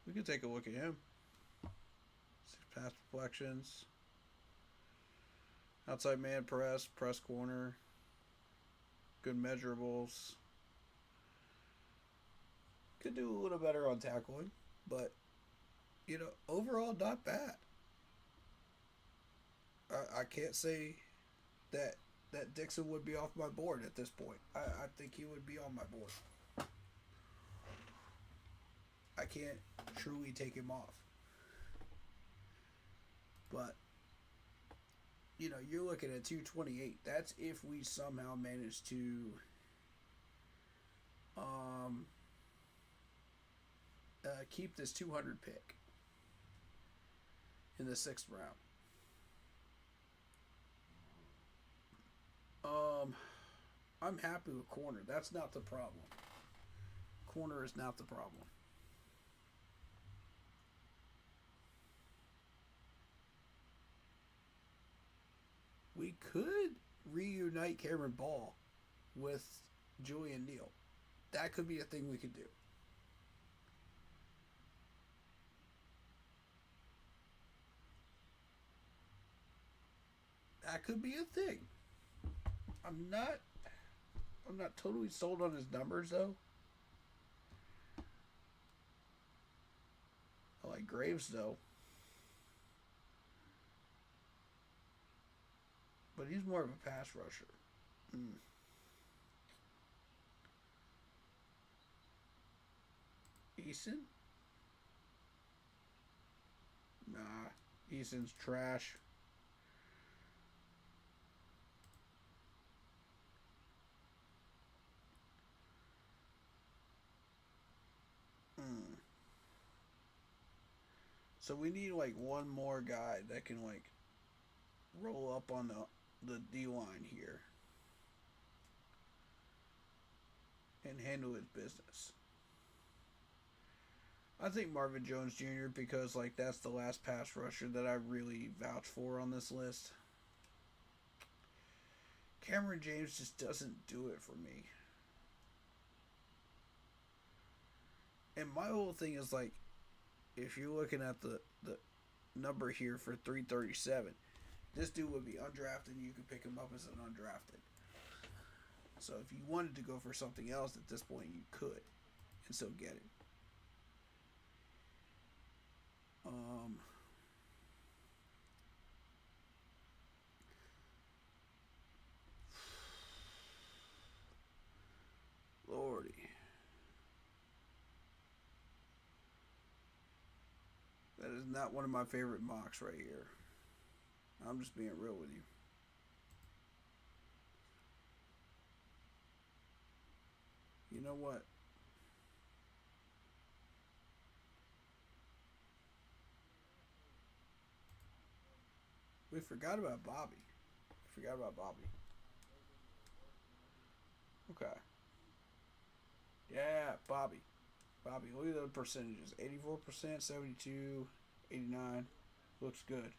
We could take a look at him. 6 pass deflections. Outside man press corner. Good measurables. Could do a little better on tackling, but you know, overall not bad. I can't say that Dixon would be off my board at this point. I think he would be on my board. I can't truly take him off. But, you know, you're looking at 228. That's if we somehow manage to keep this 200 pick in the 6th round. I'm happy with corner. That's not the problem. Corner is not the problem. We could reunite Cameron Ball with Julian Neal. That could be a thing we could do. That could be a thing. I'm not totally sold on his numbers though. I like Graves though. But he's more of a pass rusher. Eason? Nah. Eason's trash. So we need like one more guy that can like roll up on the D line here and handle his business. I think Marvin Jones Jr. because like that's the last pass rusher that I really vouch for on this list. Cameron James just doesn't do it for me. And my whole thing is like, if you're looking at the number here for 337. This dude would be undrafted, and you could pick him up as an undrafted. So if you wanted to go for something else at this point, you could and still get it. Lordy. That is not one of my favorite mocks right here. I'm just being real with you. You know what? We forgot about Bobby. Forgot about Bobby. Okay. Yeah, Bobby. Bobby, look at the percentages. 84%, 72, 89. Looks good.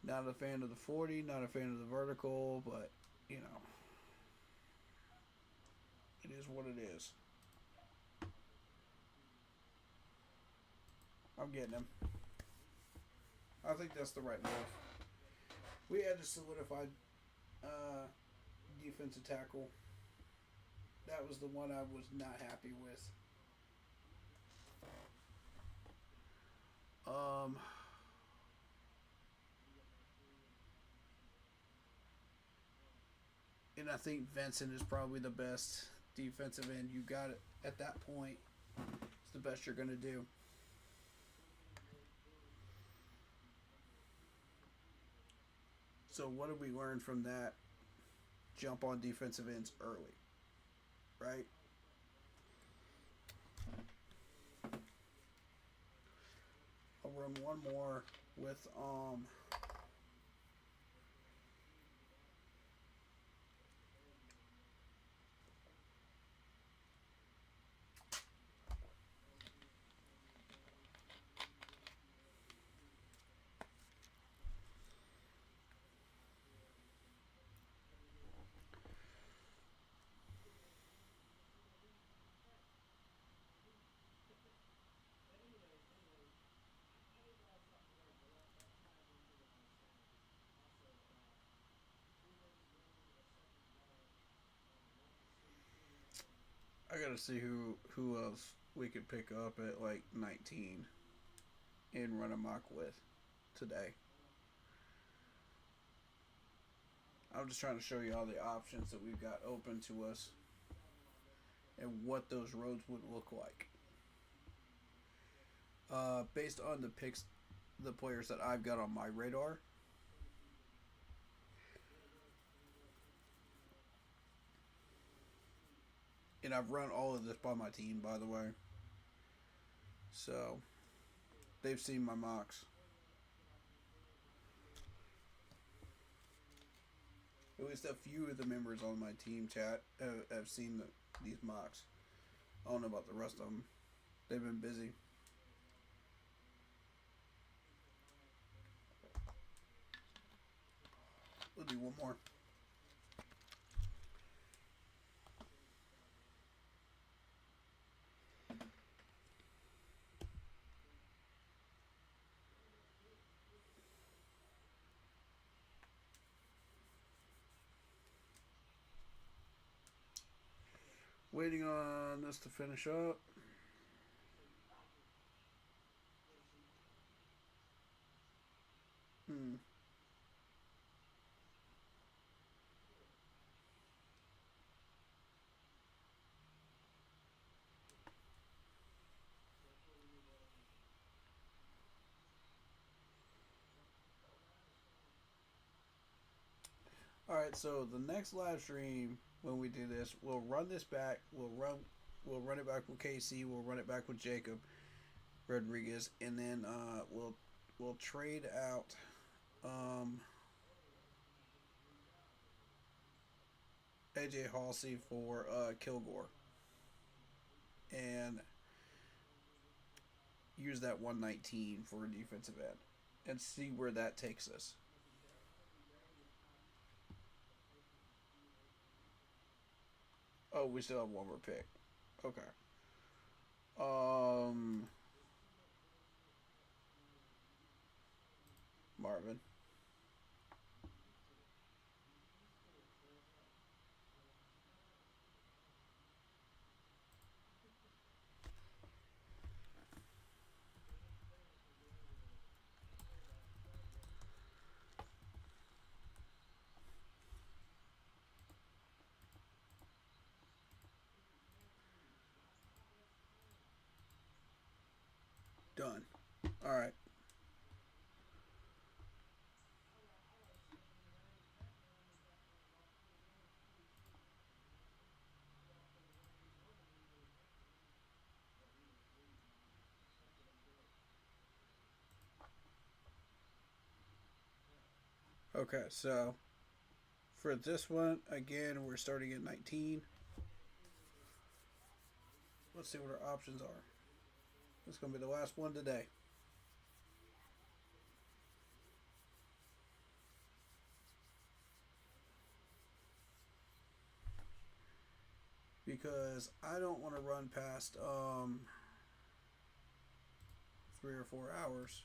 Not a fan of the 40, not a fan of the vertical, but, you know, it is what it is. I'm getting him. I think that's the right move. We had to solidify defensive tackle. That was the one I was not happy with. And I think Vincent is probably the best defensive end. You got it at that point. It's the best you're going to do. So what did we learn from that? Jump on defensive ends early, right? I'll run one more with I gotta see who else we could pick up at like 19 and run amok with today. I'm just trying to show you all the options that we've got open to us and what those roads would look like. Based on the picks, the players that I've got on my radar, and I've run all of this by my team, by the way. So, they've seen my mocks. At least a few of the members on my team chat have seen these mocks. I don't know about the rest of them. They've been busy. We'll do one more. Waiting on this to finish up. Alright, so the next live stream when we do this, we'll run this back. We'll run it back with KC. We'll run it back with Jacob Rodriguez, and then we'll trade out AJ Halsey for Kilgore, and use that 119 for a defensive end, and see where that takes us. Oh, we still have one more pick. Okay. Marvin. Done. All right. Okay, so for this one, again, we're starting at 19. Let's see what our options are. It's going to be the last one today. Because I don't want to run past 3 or 4 hours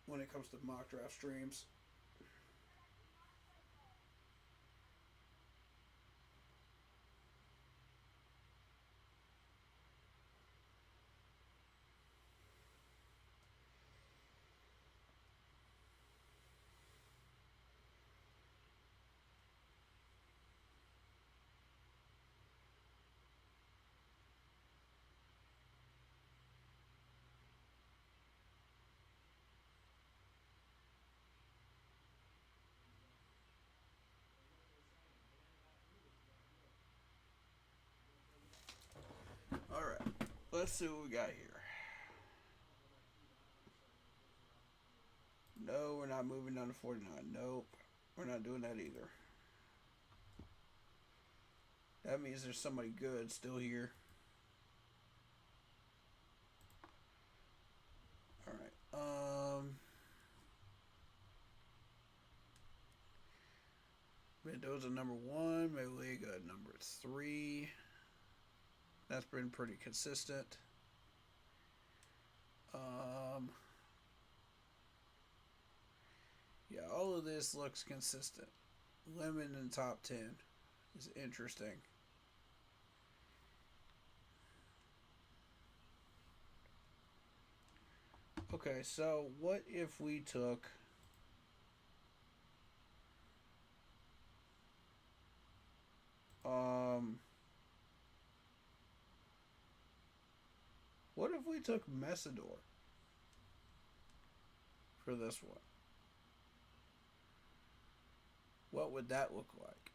when it comes to mock draft streams. All right, let's see what we got here. No, we're not moving down to 49. Nope, we're not doing that either. That means there's somebody good still here. All right. Mendoza number 1, Meliga number 3. That's been pretty consistent. Yeah, all of this looks consistent. Lemon in top 10 is interesting. Okay, so what if we took what if we took Messidor for this one? What would that look like?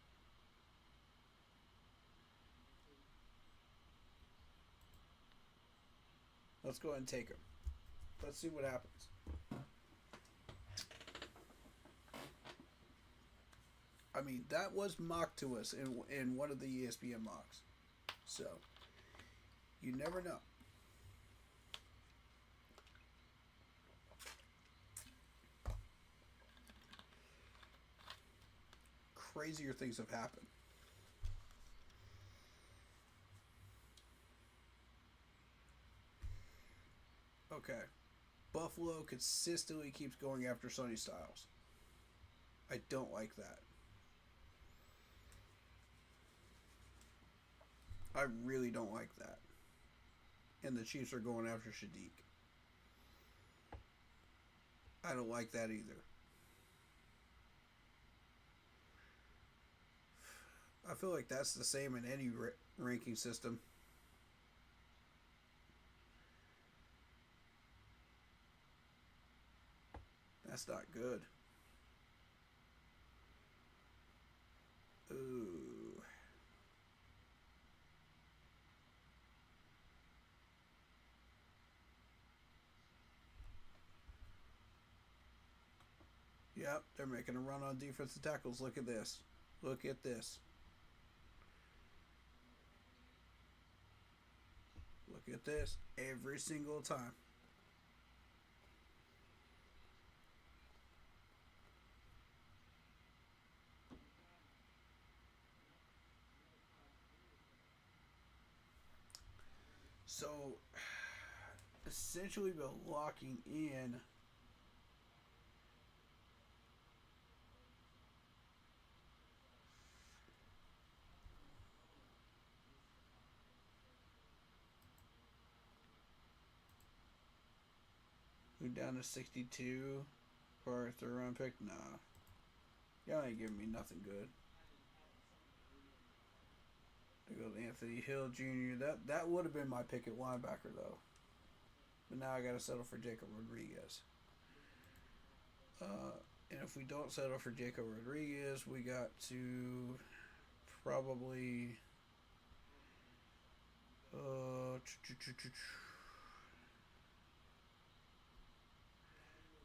Let's go ahead and take him. Let's see what happens. I mean, that was mocked to us in one of the ESPN mocks. So, you never know. Crazier things have happened. Okay. Buffalo consistently keeps going after Sonny Styles. I don't like that. I really don't like that. And the Chiefs are going after Shadik. I don't like that either. I feel like that's the same in any ranking system. That's not good. Ooh. Yep, they're making a run on defensive tackles. Look at this. Look at this. Look at this. Every single time. So, essentially been locking in we're down to 62 for our third round pick. Nah. Y'all ain't giving me nothing good. There goes Anthony Hill Jr. That would have been my pick at linebacker though. But now I gotta settle for Jacob Rodriguez. And if we don't settle for Jacob Rodriguez, we got to probably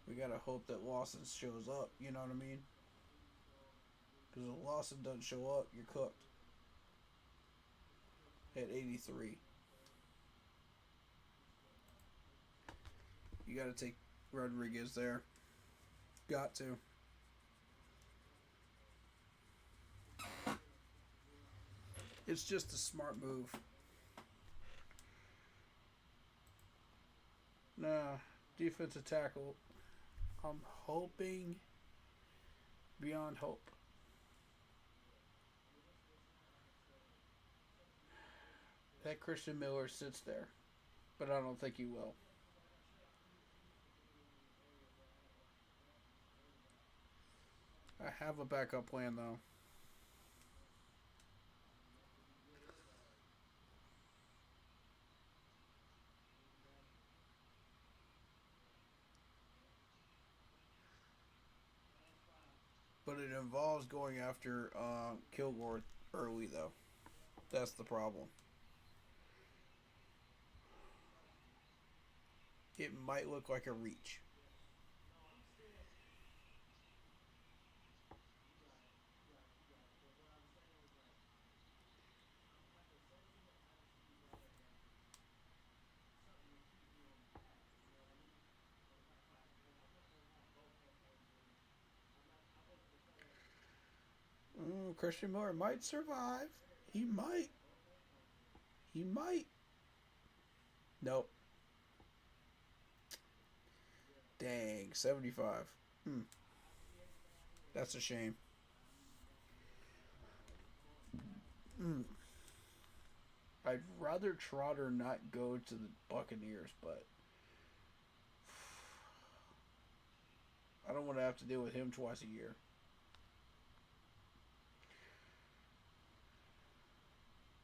we gotta hope that Lawson shows up, you know what I mean? Because if Lawson doesn't show up, you're cooked. At 83. You gotta take Rodriguez there. Got to. It's just a smart move. Nah, defensive tackle. I'm hoping beyond hope. That Christian Miller sits there, but I don't think he will. I have a backup plan though. But it involves going after Kilgore early though. That's the problem. It might look like a reach. Christian Miller might survive. He might. He might. Nope. Dang, 75. That's a shame. I'd rather Trotter not go to the Buccaneers, but I don't want to have to deal with him twice a year.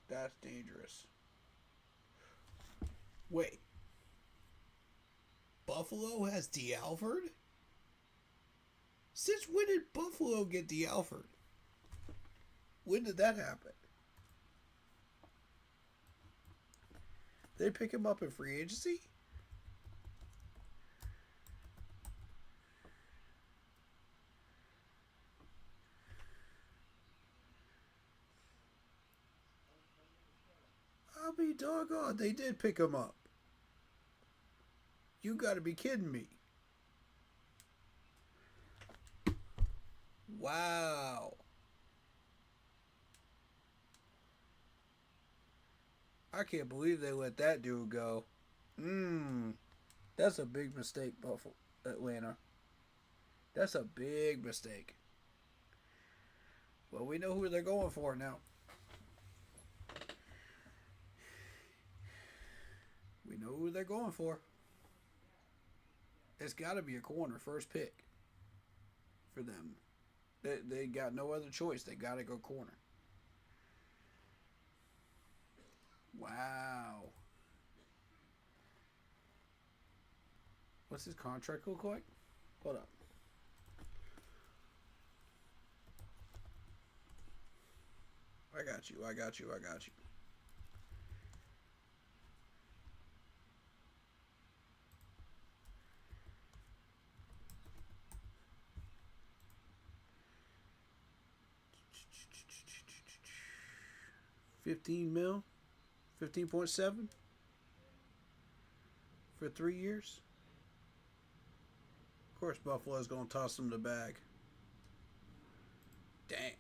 That's dangerous. Wait. Buffalo has D'Alford? Since when did Buffalo get D'Alford? When did that happen? They pick him up in free agency? I'll be doggone. They did pick him up. You gotta be kidding me. Wow. I can't believe they let that dude go. That's a big mistake, Buffalo, Atlanta. That's a big mistake. Well, we know who they're going for now. We know who they're going for. It's got to be a corner, first pick for them. They got no other choice. They got to go corner. Wow. What's his contract look like? Hold up. I got you. $15 million? 15.7 for 3 years? Of course, Buffalo's going to toss them the bag. Dang.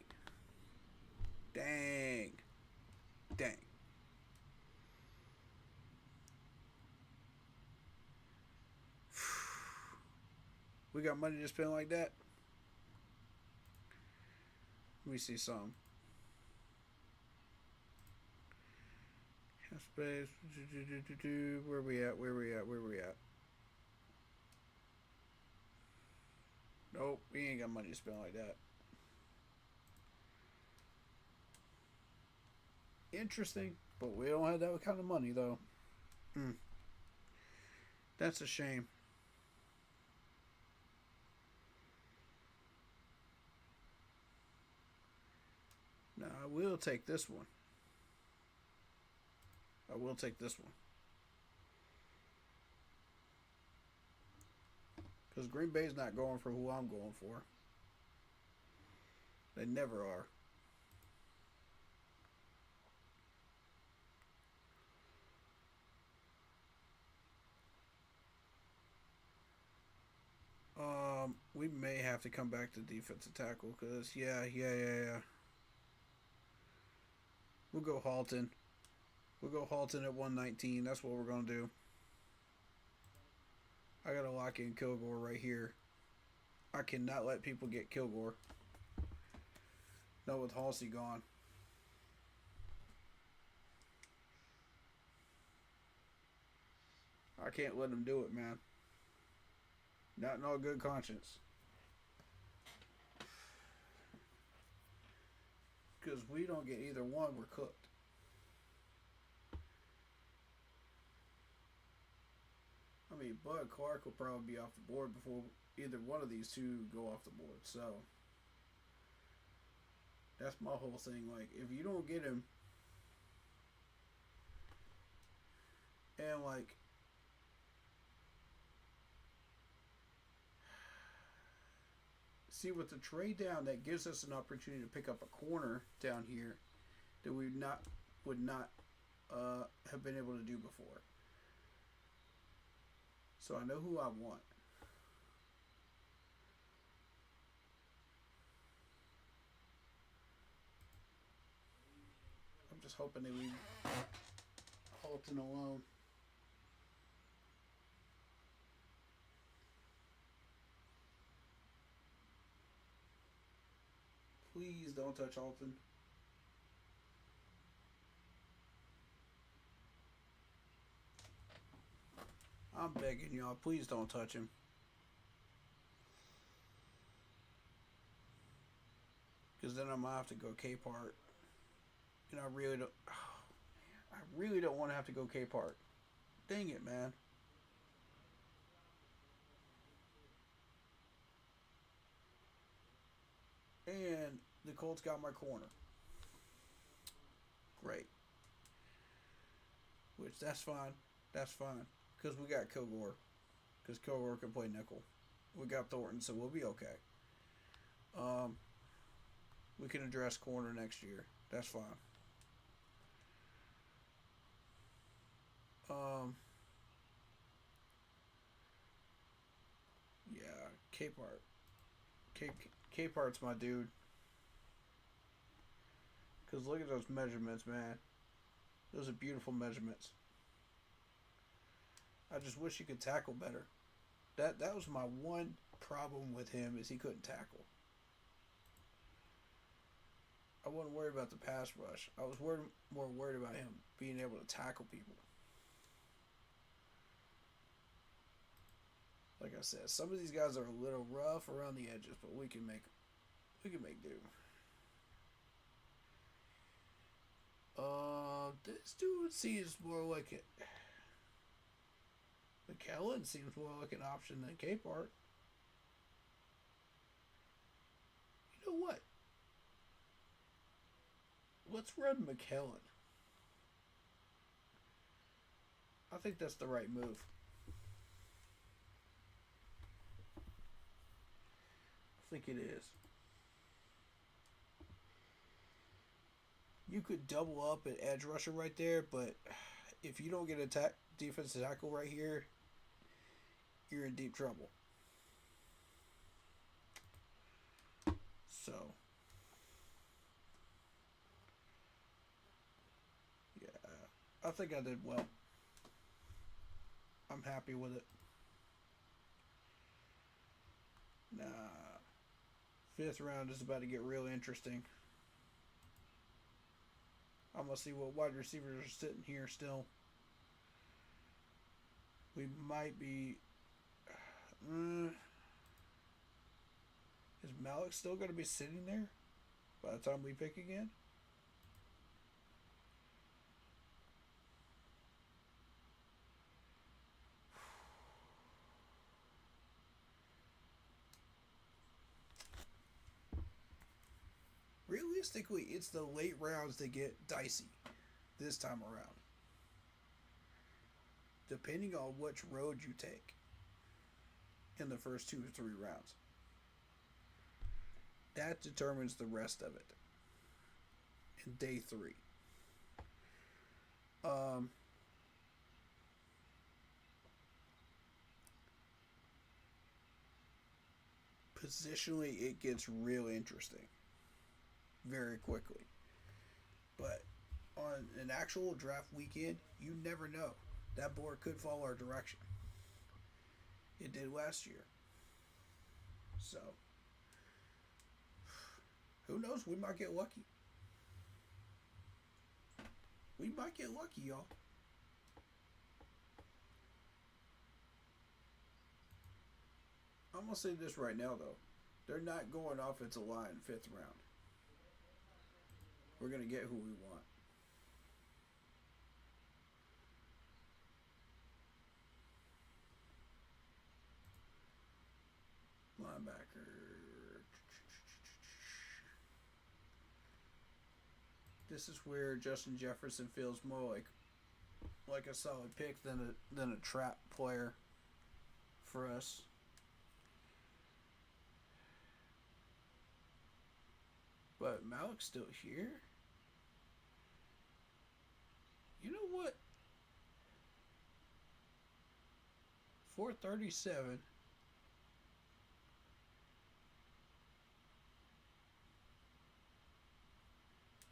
We got money to spend like that? Let me see some. Space. Where we at? Where we at? Where we at? Nope, we ain't got money to spend like that. Interesting, but we don't have that kind of money though. That's a shame. Now I will take this one. I will take this one. Because Green Bay's not going for who I'm going for. They never are. We may have to come back to defensive tackle because yeah. We'll go Halton. We'll go Halton at 119. That's what we're gonna do. I gotta lock in Kilgore right here. I cannot let people get Kilgore. Not with Halsey gone. I can't let them do it, man. Not in all good conscience. Because we don't get either one, we're cooked. I mean, Bud Clark will probably be off the board before either one of these two go off the board. So, that's my whole thing. Like, if you don't get him, and like, see, with the trade down, that gives us an opportunity to pick up a corner down here that we would not have been able to do before. So I know who I want. I'm just hoping that we Halton alone. Please don't touch Halton. I'm begging y'all, please don't touch him. Because then I'm going to have to go K-Part. And I really don't... Oh, man, I really don't want to have to go K-Part. Dang it, man. And the Colts got my corner. Great. Which, that's fine. That's fine. Because we got Kilgore. Because Kilgore can play nickel. We got Thornton, so we'll be okay. We can address corner next year. That's fine. Yeah, K-Part. K-Part's my dude. Because look at those measurements, man. Those are beautiful measurements. I just wish he could tackle better. That was my one problem with him, is he couldn't tackle. I wasn't worried about the pass rush. I was more worried about him being able to tackle people. Like I said, some of these guys are a little rough around the edges, but we can make do. This dude seems more like it. McKellen seems more like an option than K-Part. You know what? Let's run McKellen. I think that's the right move. I think it is. You could double up an edge rusher right there, but if you don't get a defensive tackle right here, you're in deep trouble. So, yeah, I think I did well. I'm happy with it. Nah. Fifth round is about to get real interesting. I'm going to see what wide receivers are sitting here still. We might be... is Malik still going to be sitting there by the time we pick again? Realistically, it's the late rounds that get dicey this time around. Depending on which road you take in the first 2 or 3 rounds. That determines the rest of it in day 3. Positionally, it gets real interesting very quickly. But on an actual draft weekend, you never know. That board could fall our direction. It did last year. So, who knows? We might get lucky. We might get lucky, y'all. I'm going to say this right now, though. They're not going offensive line 5th round. We're going to get who we want. Linebacker. This is where Justin Jefferson feels more like a solid pick than a trap player for us. But Malik's still here. You know what? 437.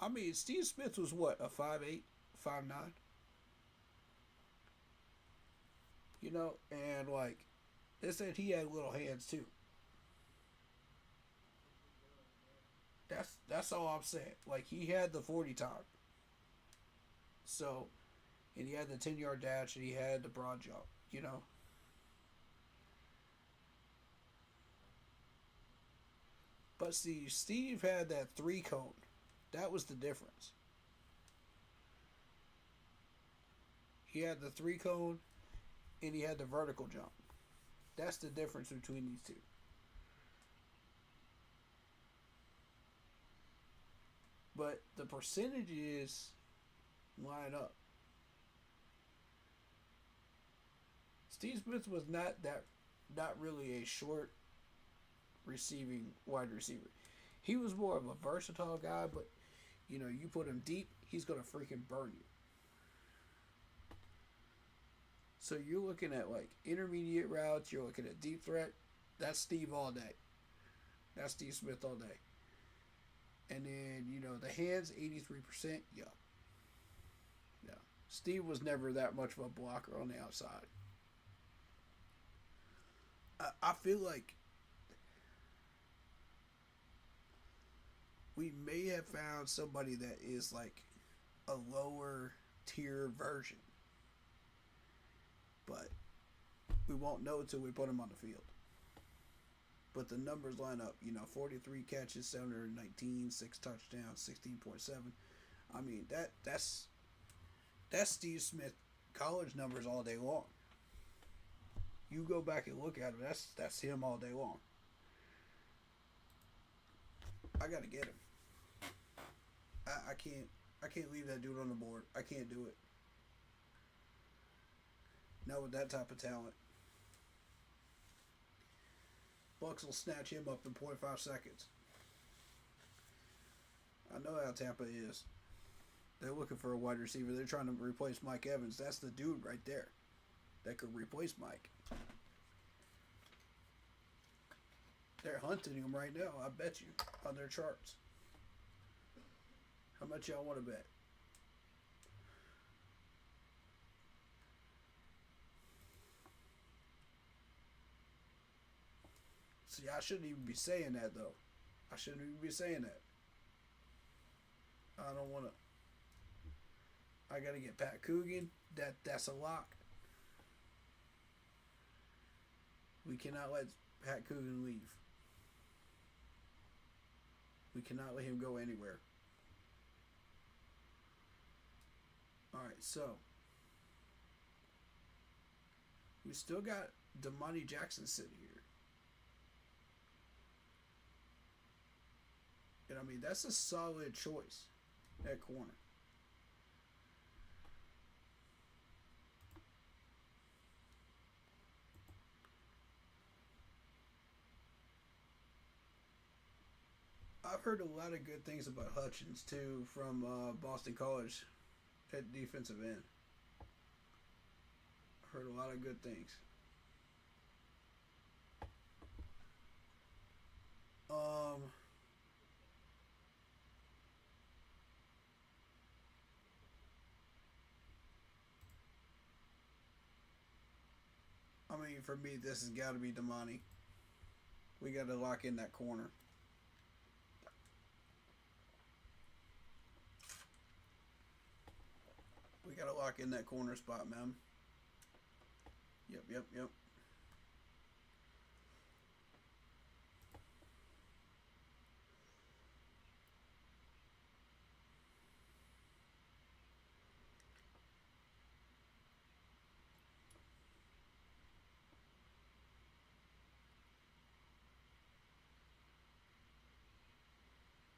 I mean, Steve Smith was what, a 5'8", 5'9"? You know, and like, they said he had little hands too. That's all I'm saying. Like, he had the 40 time. So, and he had the 10-yard dash, and he had the broad jump, you know. But see, Steve had that 3 cone. That was the difference. He had the 3 cone, and he had the vertical jump. That's the difference between these two. But the percentages line up. Steve Smith was not really a short receiving wide receiver. He was more of a versatile guy, but you know, you put him deep, he's gonna freaking burn you. So you're looking at like intermediate routes, you're looking at deep threat. That's Steve all day. That's Steve Smith all day. And then, you know, the hands, 83%. Yeah. Yeah. Steve was never that much of a blocker on the outside. I feel like we may have found somebody that is like a lower tier version. But we won't know until we put him on the field. But the numbers line up, you know, 43 catches, 719, 6 touchdowns, 16.7. I mean, that's Steve Smith college numbers all day long. You go back and look at him, that's him all day long. I gotta get him. I can't leave that dude on the board. I can't do it. Not with that type of talent. Bucks will snatch him up in 0.5 seconds. I know how Tampa is. They're looking for a wide receiver. They're trying to replace Mike Evans. That's the dude right there that could replace Mike. They're hunting him right now, I bet you, on their charts. How much y'all want to bet? See, See, I shouldn't even be saying that, though. I shouldn't even be saying that. I don't want to. I got to get Pat Coogan. That's a lock. We cannot let Pat Coogan leave. We cannot let him go anywhere. Alright, so. We still got Damani Jackson sitting here. And I mean, that's a solid choice at corner. I've heard a lot of good things about Hutchins too from Boston College at defensive end. Heard a lot of good things. I mean, for me, this has got to be Damani. We got to lock in that corner. We got to lock in that corner spot, man. Yep.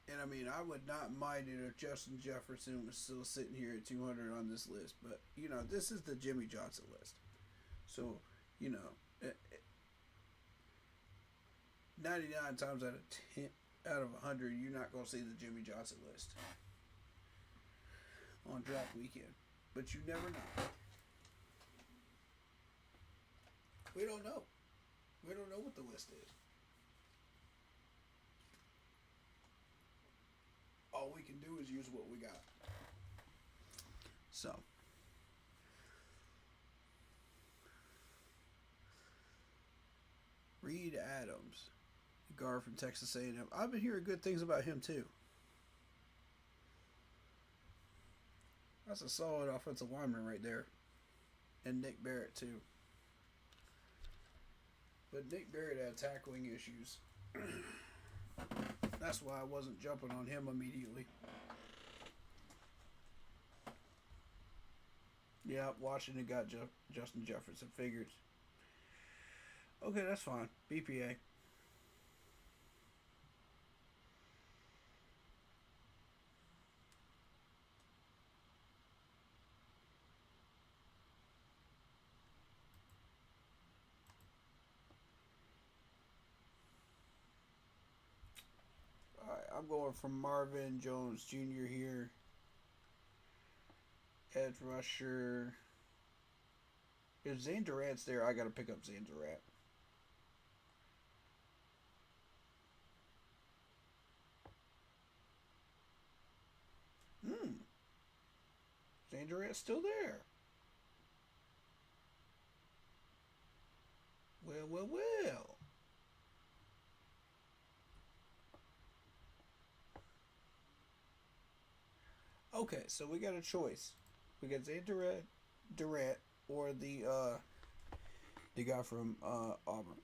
And I mean, I would not mind it if Justin Jefferson was still sitting here at 200 on this list. But, you know, this is the Jimmy Johnson list. So, you know, 99 times out of 100, you're not going to see the Jimmy Johnson list on draft weekend. But you never know. We don't know. We don't know what the list is. All we can do is use what we got. So. Reed Adams, guard from Texas A&M. I've been hearing good things about him too. That's a solid offensive lineman right there. And Nick Barrett too. But Nick Barrett had tackling issues. That's why I wasn't jumping on him immediately. Yeah, Washington got Justin Jefferson. Figures. Okay, that's fine. BPA. Alright, I'm going from Marvin Jones Jr. here. Edge rusher. If Zane Durant's there, I gotta pick up Zane Durant. Zane Durant's still there. Well. Okay, so we got a choice. We got Zane Durant, or the guy from Auburn.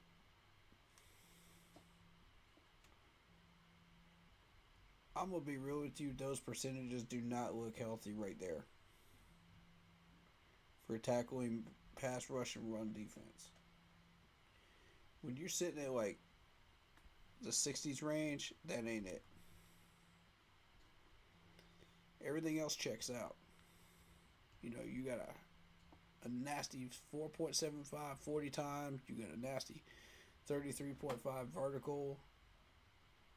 I'm gonna be real with you. Those percentages do not look healthy right there for tackling, pass rush, and run defense. When you're sitting at like the 60s range, that ain't it. Everything else checks out. You know, you got a nasty 4.75 40 time. You got a nasty 33.5 vertical.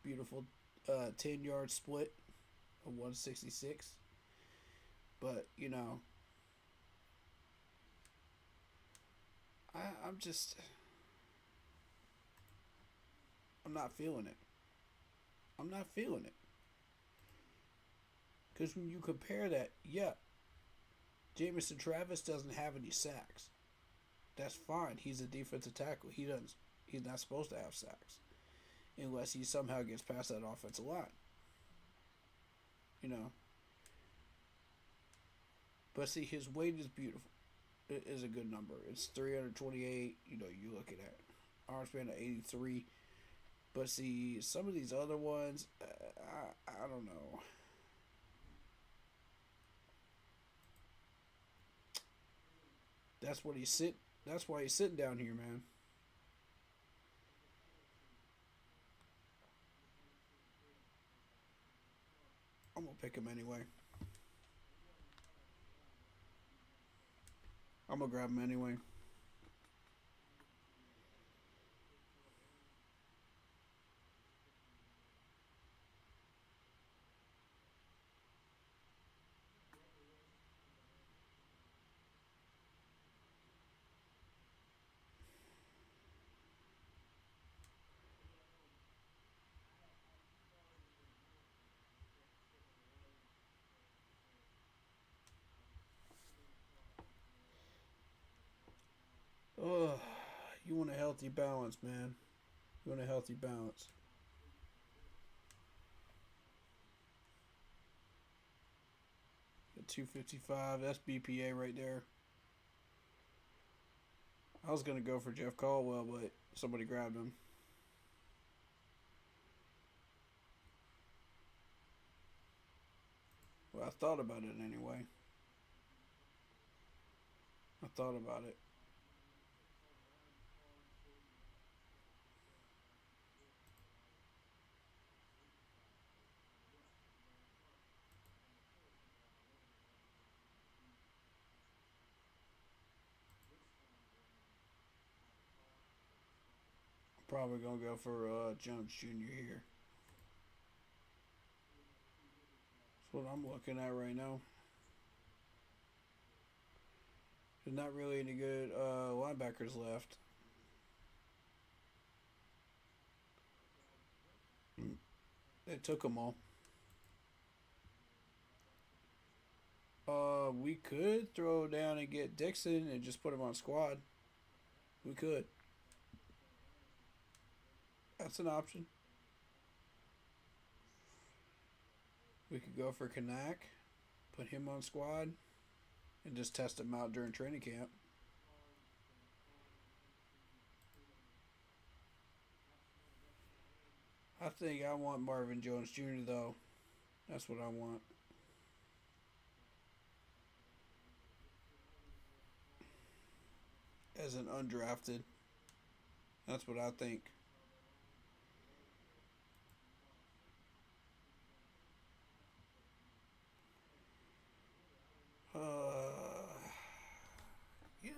Beautiful 10-yard split of 166. But, you know, I'm not feeling it. I'm not feeling it. Because when you compare that, yeah, Jamison Travis doesn't have any sacks. That's fine. He's a defensive tackle. He's not supposed to have sacks. unless he somehow gets past that offensive line. You know. But see, his weight is beautiful. It is a good number. It's 328. You know, you look at that. Arm span of 83. But see, some of these other ones, I don't know. That's what he's sit. That's why he's sitting down here, man. I'm gonna pick him anyway. I'm gonna grab him anyway. Oh, you want a healthy balance, man. You want a healthy balance. At 255, that's BPA right there. I was gonna go for Jeff Caldwell, but somebody grabbed him. Well, I thought about it anyway. I thought about it. Probably gonna go for Jones Jr. here. That's what I'm looking at right now. There's not really any good linebackers left. They took them all. We could throw down and get Dixon and just put him on squad. We could. That's an option. We could go for Kanak, put him on squad, and just test him out during training camp. I think I want Marvin Jones Jr. though. That's what I want. As an undrafted. That's what I think. Yeah.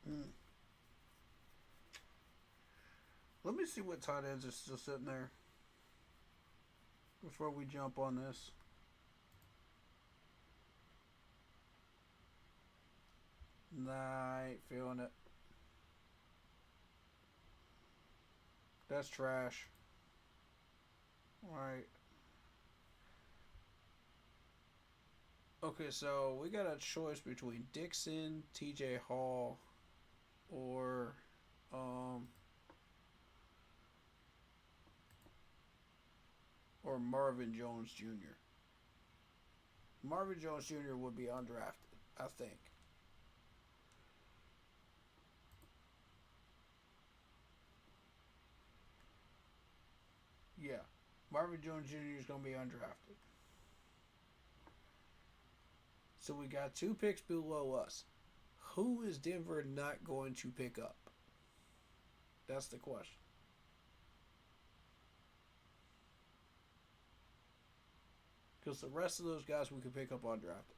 Mm. Let me see what tight ends are still sitting there before we jump on this. Nah, I ain't feeling it. That's trash. Alright. Okay, so we got a choice between Dixon, TJ Hall, or Marvin Jones Jr. Marvin Jones Jr. would be undrafted, I think. Yeah. Marvin Jones Jr. is going to be undrafted. So we got 2 picks below us. Who is Denver not going to pick up? That's the question. Because the rest of those guys we could pick up undrafted.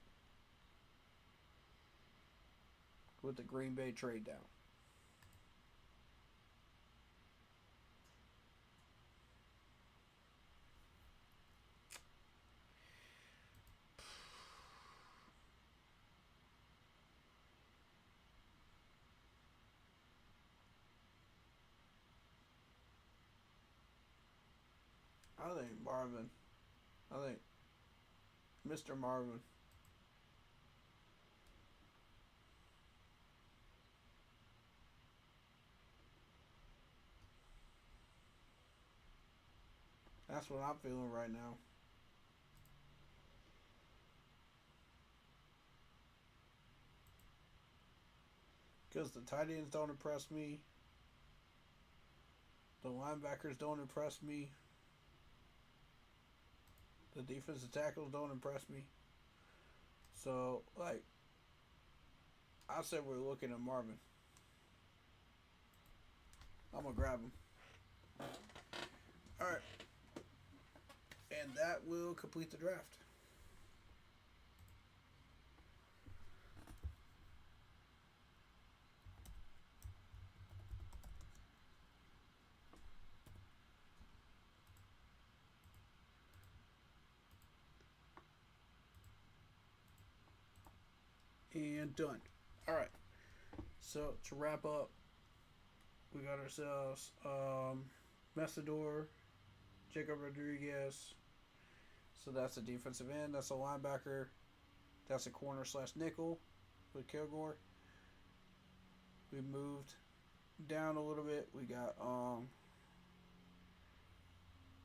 With the Green Bay trade down. I think Marvin. I think Mr. Marvin. That's what I'm feeling right now. Because the tight ends don't impress me. The linebackers don't impress me. The defensive tackles don't impress me. So, like, I said we're looking at Marvin. I'm going to grab him. Alright. And that will complete the draft. And done. Alright. So, to wrap up, we got ourselves Messidor, Jacob Rodriguez. So that's a defensive end. That's a linebacker. That's a corner / nickel with Kilgore. We moved down a little bit. We got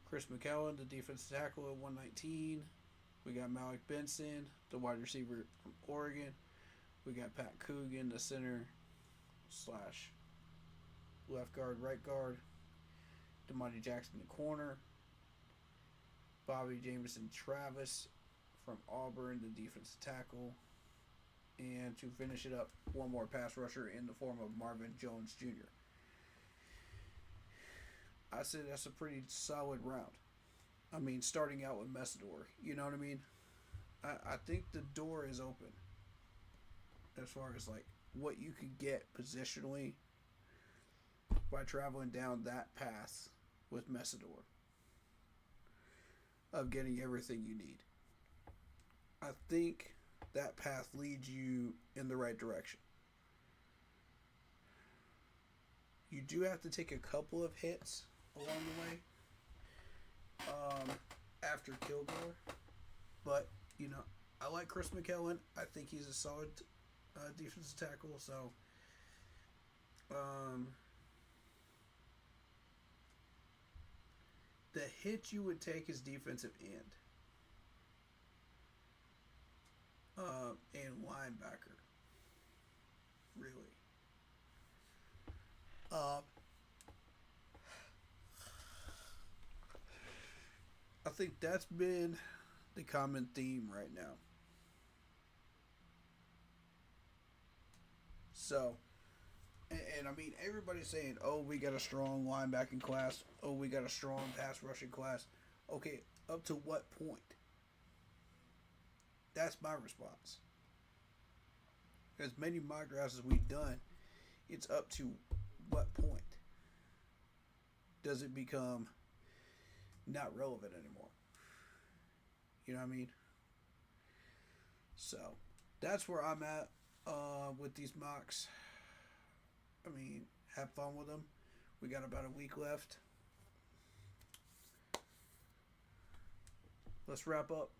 Chris McKellen, the defensive tackle at 119. We got Malik Benson, the wide receiver from Oregon. We got Pat Coogan, the center / left guard, right guard. DeMonte Jackson, the corner. Bobby Jameson Travis from Auburn, the defensive tackle. And to finish it up, one more pass rusher in the form of Marvin Jones Jr. I said that's a pretty solid round. I mean, starting out with Messidor, you know what I mean? I think the door is open as far as like what you could get positionally by traveling down that path with Messidor of getting everything you need. I think that path leads you in the right direction. You do have to take a couple of hits along the way after Kilgore, but you know, I like Chris McKellen. I think he's a solid defensive tackle. So, the hit you would take is defensive end and linebacker. Really. I think that's been the common theme right now. So, and I mean, everybody's saying, oh, we got a strong linebacking class. Oh, we got a strong pass rushing class. Okay, up to what point? That's my response. As many mock drafts as we've done, it's up to what point does it become not relevant anymore? You know what I mean? So, that's where I'm at with these mocks. I mean, have fun with them. We got about a week left. Let's wrap up.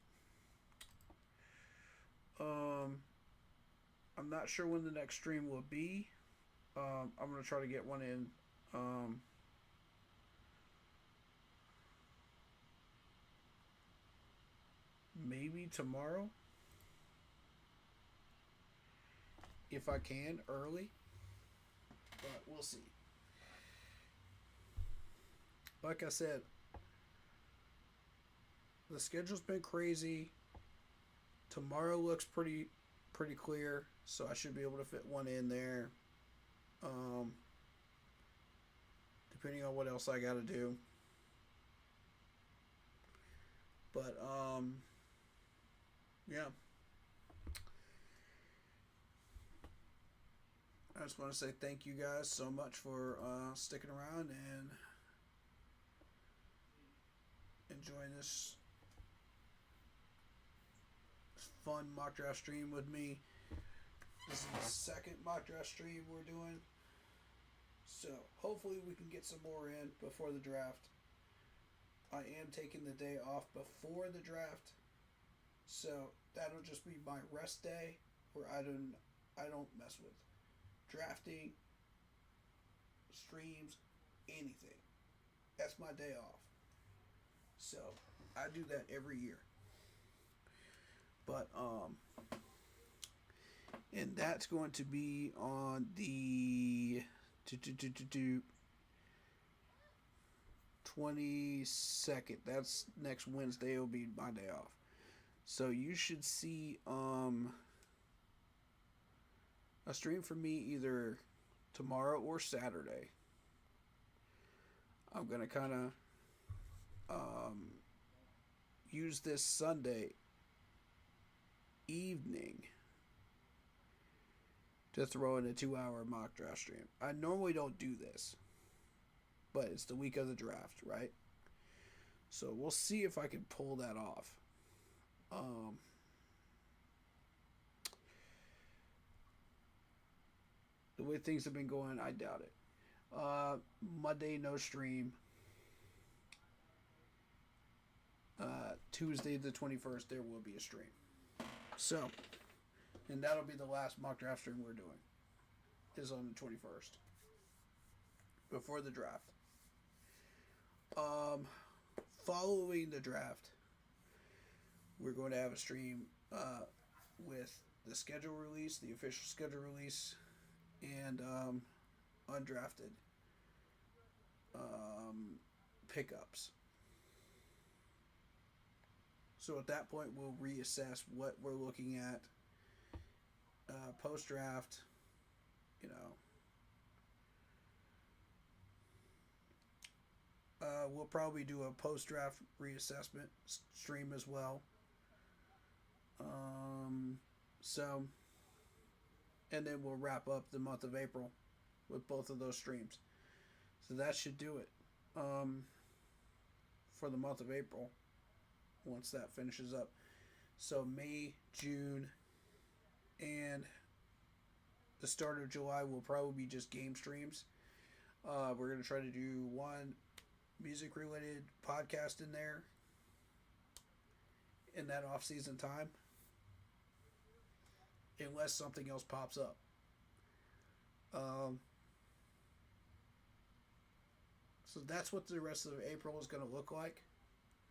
I'm not sure when the next stream will be. I'm going to try to get one in. Maybe tomorrow. If I can, early. But we'll see. Like I said, the schedule's been crazy. Tomorrow looks pretty clear, so I should be able to fit one in there. Depending on what else I got to do. But yeah. I just want to say thank you guys so much for sticking around and enjoying this fun mock draft stream with me. This is the second mock draft stream we're doing. So hopefully we can get some more in before the draft. I am taking the day off before the draft, so that'll just be my rest day, where I don't mess with drafting, streams, anything. That's my day off. So I do that every year. But and that's going to be on the 22nd. That's next Wednesday will be my day off. So you should see a stream for me either tomorrow or Saturday. I'm gonna kind of use this Sunday evening to throw in a 2-hour mock draft stream. I normally don't do this, but it's the week of the draft, right? So we'll see if I can pull that off. The way things have been going, I doubt it. Monday, no stream. Tuesday, the 21st, there will be a stream. So, and that'll be the last mock draft stream we're doing. Is on the 21st. Before the draft. Following the draft, we're going to have a stream with the schedule release, the official schedule release, and undrafted pickups. So at that point, we'll reassess what we're looking at post draft. You know, we'll probably do a post draft reassessment stream as well. So, and then we'll wrap up the month of April with both of those streams. So that should do it for the month of April once that finishes up. So May, June, and the start of July will probably be just game streams. We're going to try to do one music-related podcast in there in that off-season time, unless something else pops up. So that's what the rest of April is going to look like,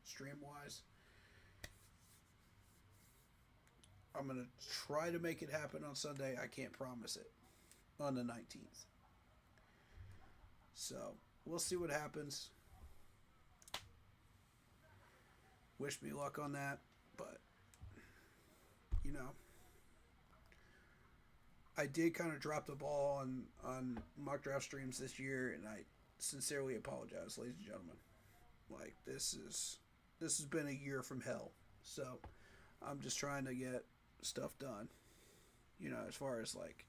stream-wise. I'm going to try to make it happen on Sunday. I can't promise it. On the 19th. So, we'll see what happens. Wish me luck on that. But, you know, I did kind of drop the ball on mock draft streams this year, and I sincerely apologize, ladies and gentlemen. Like, this has been a year from hell. So, I'm just trying to get stuff done, you know, as far as like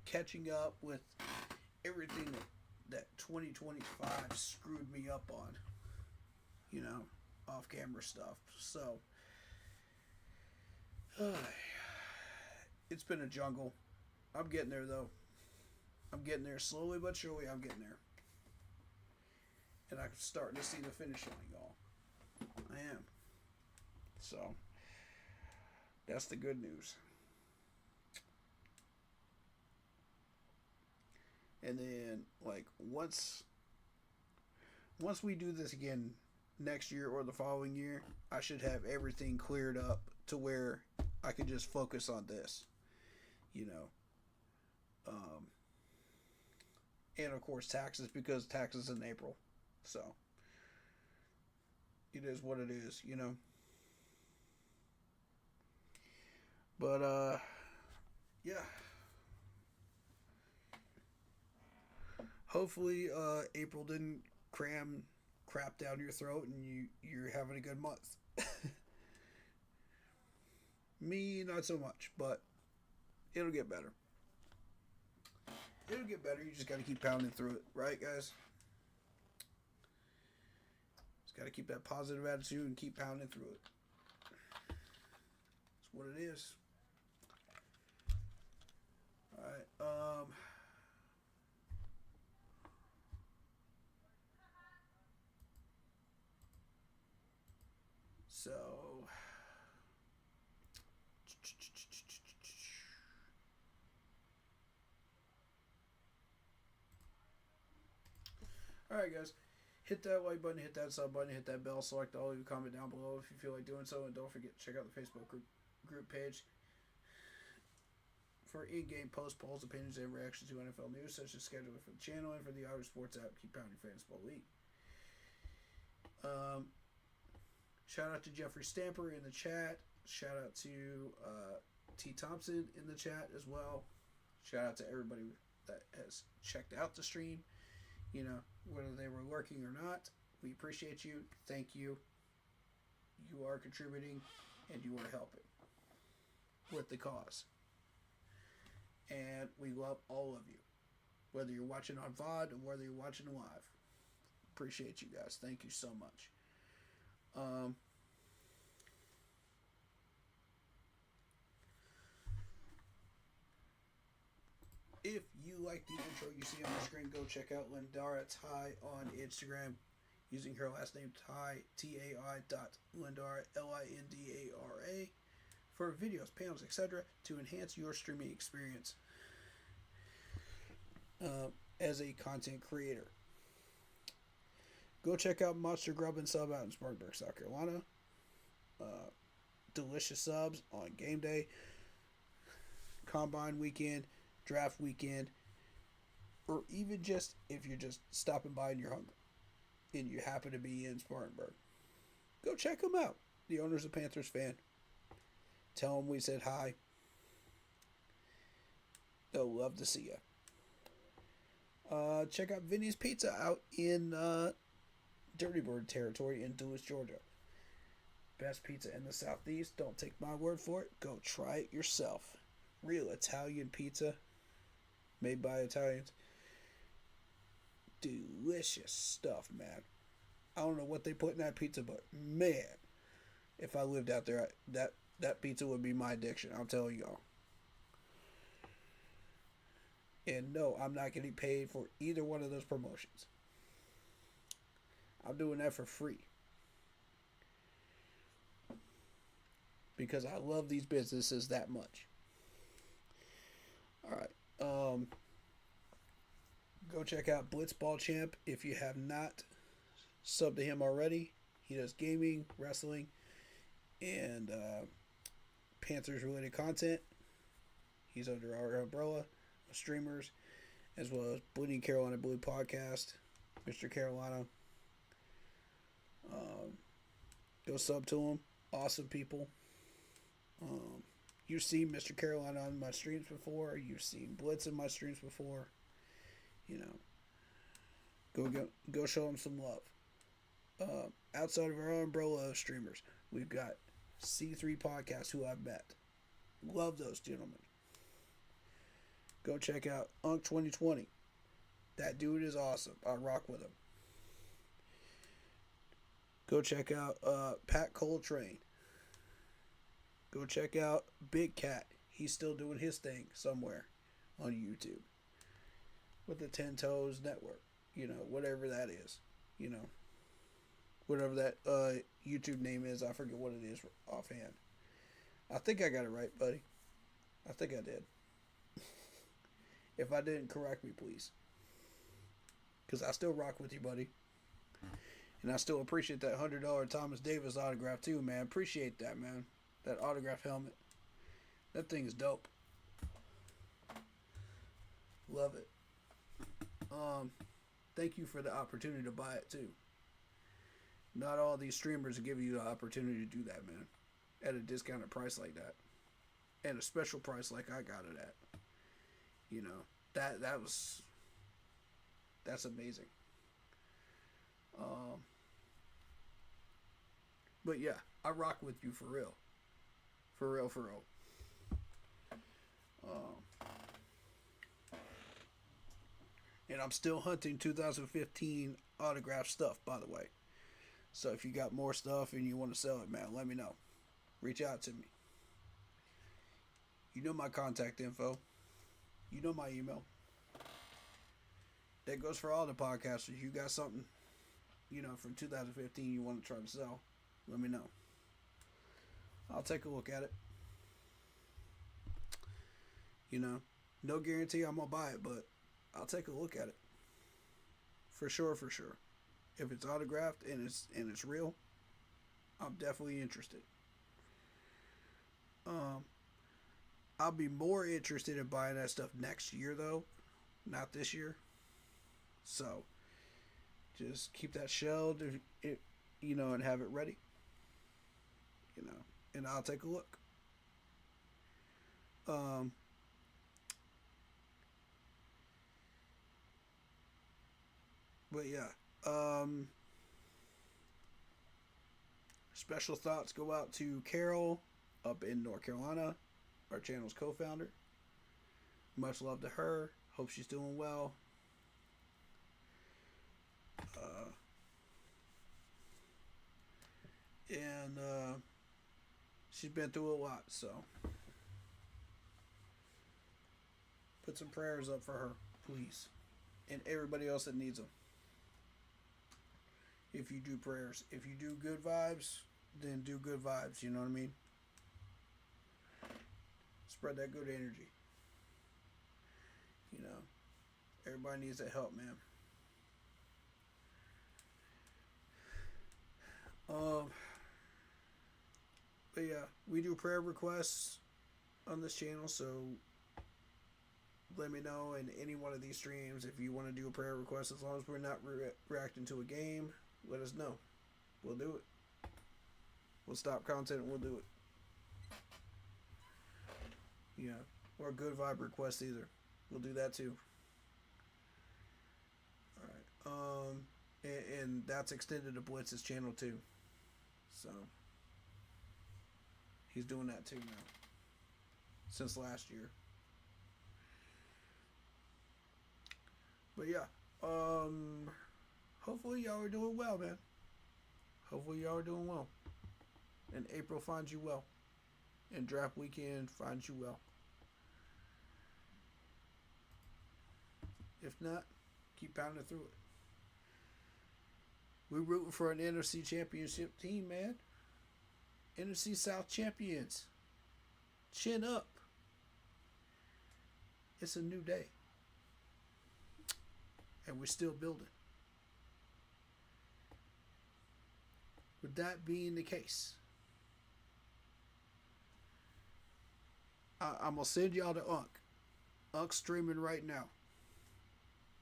catching up with everything that 2025 screwed me up on, you know, off camera stuff. So it's been a jungle. I'm getting there though. I'm getting there slowly but surely. I'm getting there, and I'm starting to see the finish line, y'all. I am. So that's the good news. And then, like, once we do this again next year or the following year, I should have everything cleared up to where I can just focus on this, you know. And of course taxes, because taxes in April. So it is what it is, you know. But, yeah. Hopefully, April didn't cram crap down your throat and you're having a good month. Me, not so much, but it'll get better. It'll get better. You just got to keep pounding through it. Right, guys? Just got to keep that positive attitude and keep pounding through it. That's what it is. Alright, So, alright, guys. Hit that like button, hit that sub button, hit that bell, select all, leave a comment down below if you feel like doing so, and don't forget to check out the Facebook group page for in-game posts, polls, opinions, and reactions to NFL news, such as scheduling for the channel and for the Auto Sports app. Keep pounding Fantasy League. Shout out to Jeffrey Stamper in the chat. Shout out to T. Thompson in the chat as well. Shout out to everybody that has checked out the stream. You know, whether they were lurking or not, we appreciate you. Thank you. You are contributing and you are helping with the cause. And we love all of you, whether you're watching on VOD or whether you're watching live. Appreciate you guys. Thank you so much. If you like the intro you see on the screen, go check out Lindara Ty on Instagram using her last name Ty, T-A-I. Lindara, for videos, panels, etc. to enhance your streaming experience as a content creator. Go check out Monster Grub and Sub out in Spartanburg, South Carolina. Delicious subs on game day, combine weekend, draft weekend, or even just if you're just stopping by and you're hungry and you happen to be in Spartanburg. Go check them out. The owner's a Panthers fan. Tell them we said hi. They'll love to see you. Check out Vinny's Pizza out in Dirty Bird territory in Duluth, Georgia. Best pizza in the Southeast. Don't take my word for it. Go try it yourself. Real Italian pizza made by Italians. Delicious stuff, man. I don't know what they put in that pizza, but man, if I lived out there, that pizza would be my addiction. I'll tell y'all. And no, I'm not getting paid for either one of those promotions. I'm doing that for free. Because I love these businesses that much. Alright. Go check out Blitzball Champ if you have not subbed to him already. He does gaming, wrestling, and Panthers related content. He's under our umbrella of streamers, as well as Bleeding Carolina Blue Podcast, Mr. Carolina. Go sub to him. Awesome people. You've seen Mr. Carolina on my streams before. You've seen Blitz in my streams before. You know, go show him some love. Outside of our umbrella of streamers, we've got C3 Podcasts, who I've met. Love those gentlemen. Go check out Unk 2020. That dude is awesome. I rock with him. Go check out Pat Coltrane. Go check out Big Cat. He's still doing his thing somewhere on YouTube with the 10 Toes Network. You know, whatever that is. You know, whatever that YouTube name is. I forget what it is offhand. I think I got it right, buddy. I think I did. If I didn't, correct me, please. Because I still rock with you, buddy. And I still appreciate that $100 Thomas Davis autograph, too, man. Appreciate that, man. That autograph helmet. That thing is dope. Love it. Thank you for the opportunity to buy it, too. Not all these streamers give you the opportunity to do that, man. At a discounted price like that. And a special price like I got it at. You know, that's amazing. But yeah, I rock with you for real. For real, for real. And I'm still hunting 2015 autograph stuff, by the way. So if you got more stuff and you want to sell it, man, let me know. Reach out to me. You know my contact info. You know my email. That goes for all the podcasters. You got something, you know, from 2015 you want to try to sell, let me know. I'll take a look at it. You know, no guarantee I'm gonna buy it, but I'll take a look at it. For sure, for sure. If it's autographed and it's real, I'm definitely interested. I'll be more interested in buying that stuff next year though, not this year. So just keep that shelved, you know, and have it ready. You know, and I'll take a look. But yeah, special thoughts go out to Carol up in North Carolina, our channel's co-founder. Much love to her. Hope she's doing well. And she's been through a lot, so put some prayers up for her, please, and everybody else that needs them. If you do prayers, if you do good vibes, then do good vibes. You know what I mean? Spread that good energy. You know, everybody needs that help, man. But yeah, we do prayer requests on this channel, so let me know in any one of these streams if you want to do a prayer request. As long as we're not reacting to a game, let us know. We'll do it. We'll stop content and we'll do it. Yeah, or a good vibe request either. We'll do that too. All right. And that's extended to Blitz's channel too. So he's doing that too now. Since last year. But yeah, hopefully y'all are doing well, man. Hopefully y'all are doing well. And April finds you well. And draft weekend finds you well. If not, keep pounding through it. We're rooting for an NFC Championship team, man. NFC South champions. Chin up. It's a new day. And we're still building. With that being the case, I'm going to send y'all to Unk. Unk's streaming right now.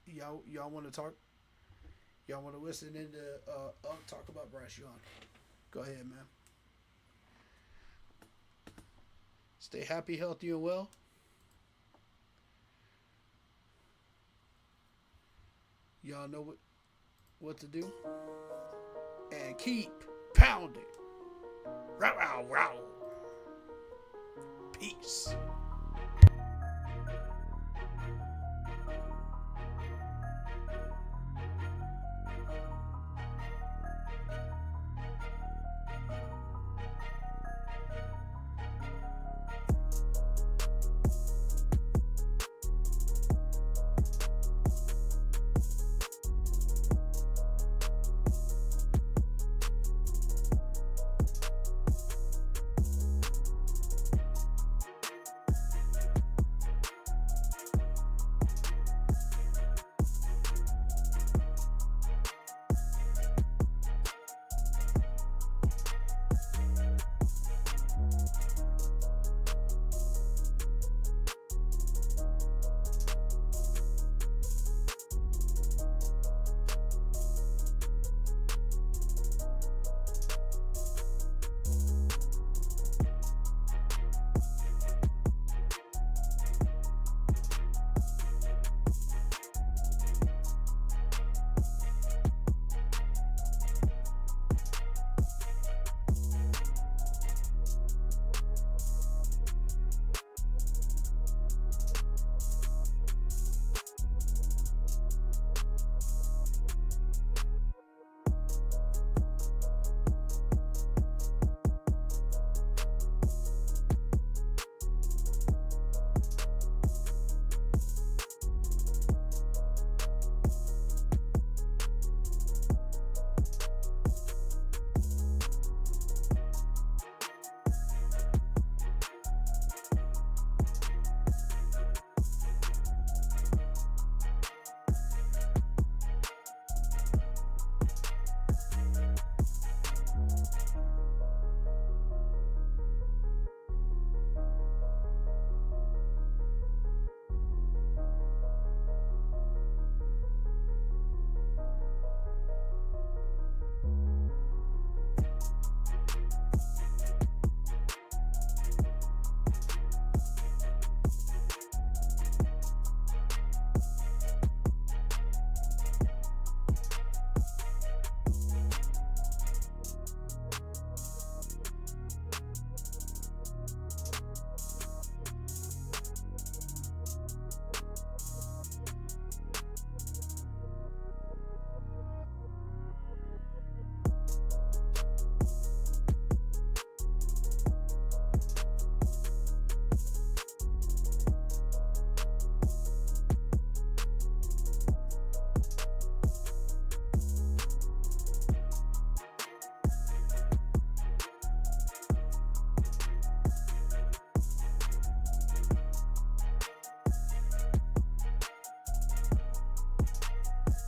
Y'all want to talk? Y'all want to listen into Unk talk about Bryce Young? Go ahead, man. Stay happy, healthy, and well. Y'all know what to do. And keep pounding. Row, row, row. Peace.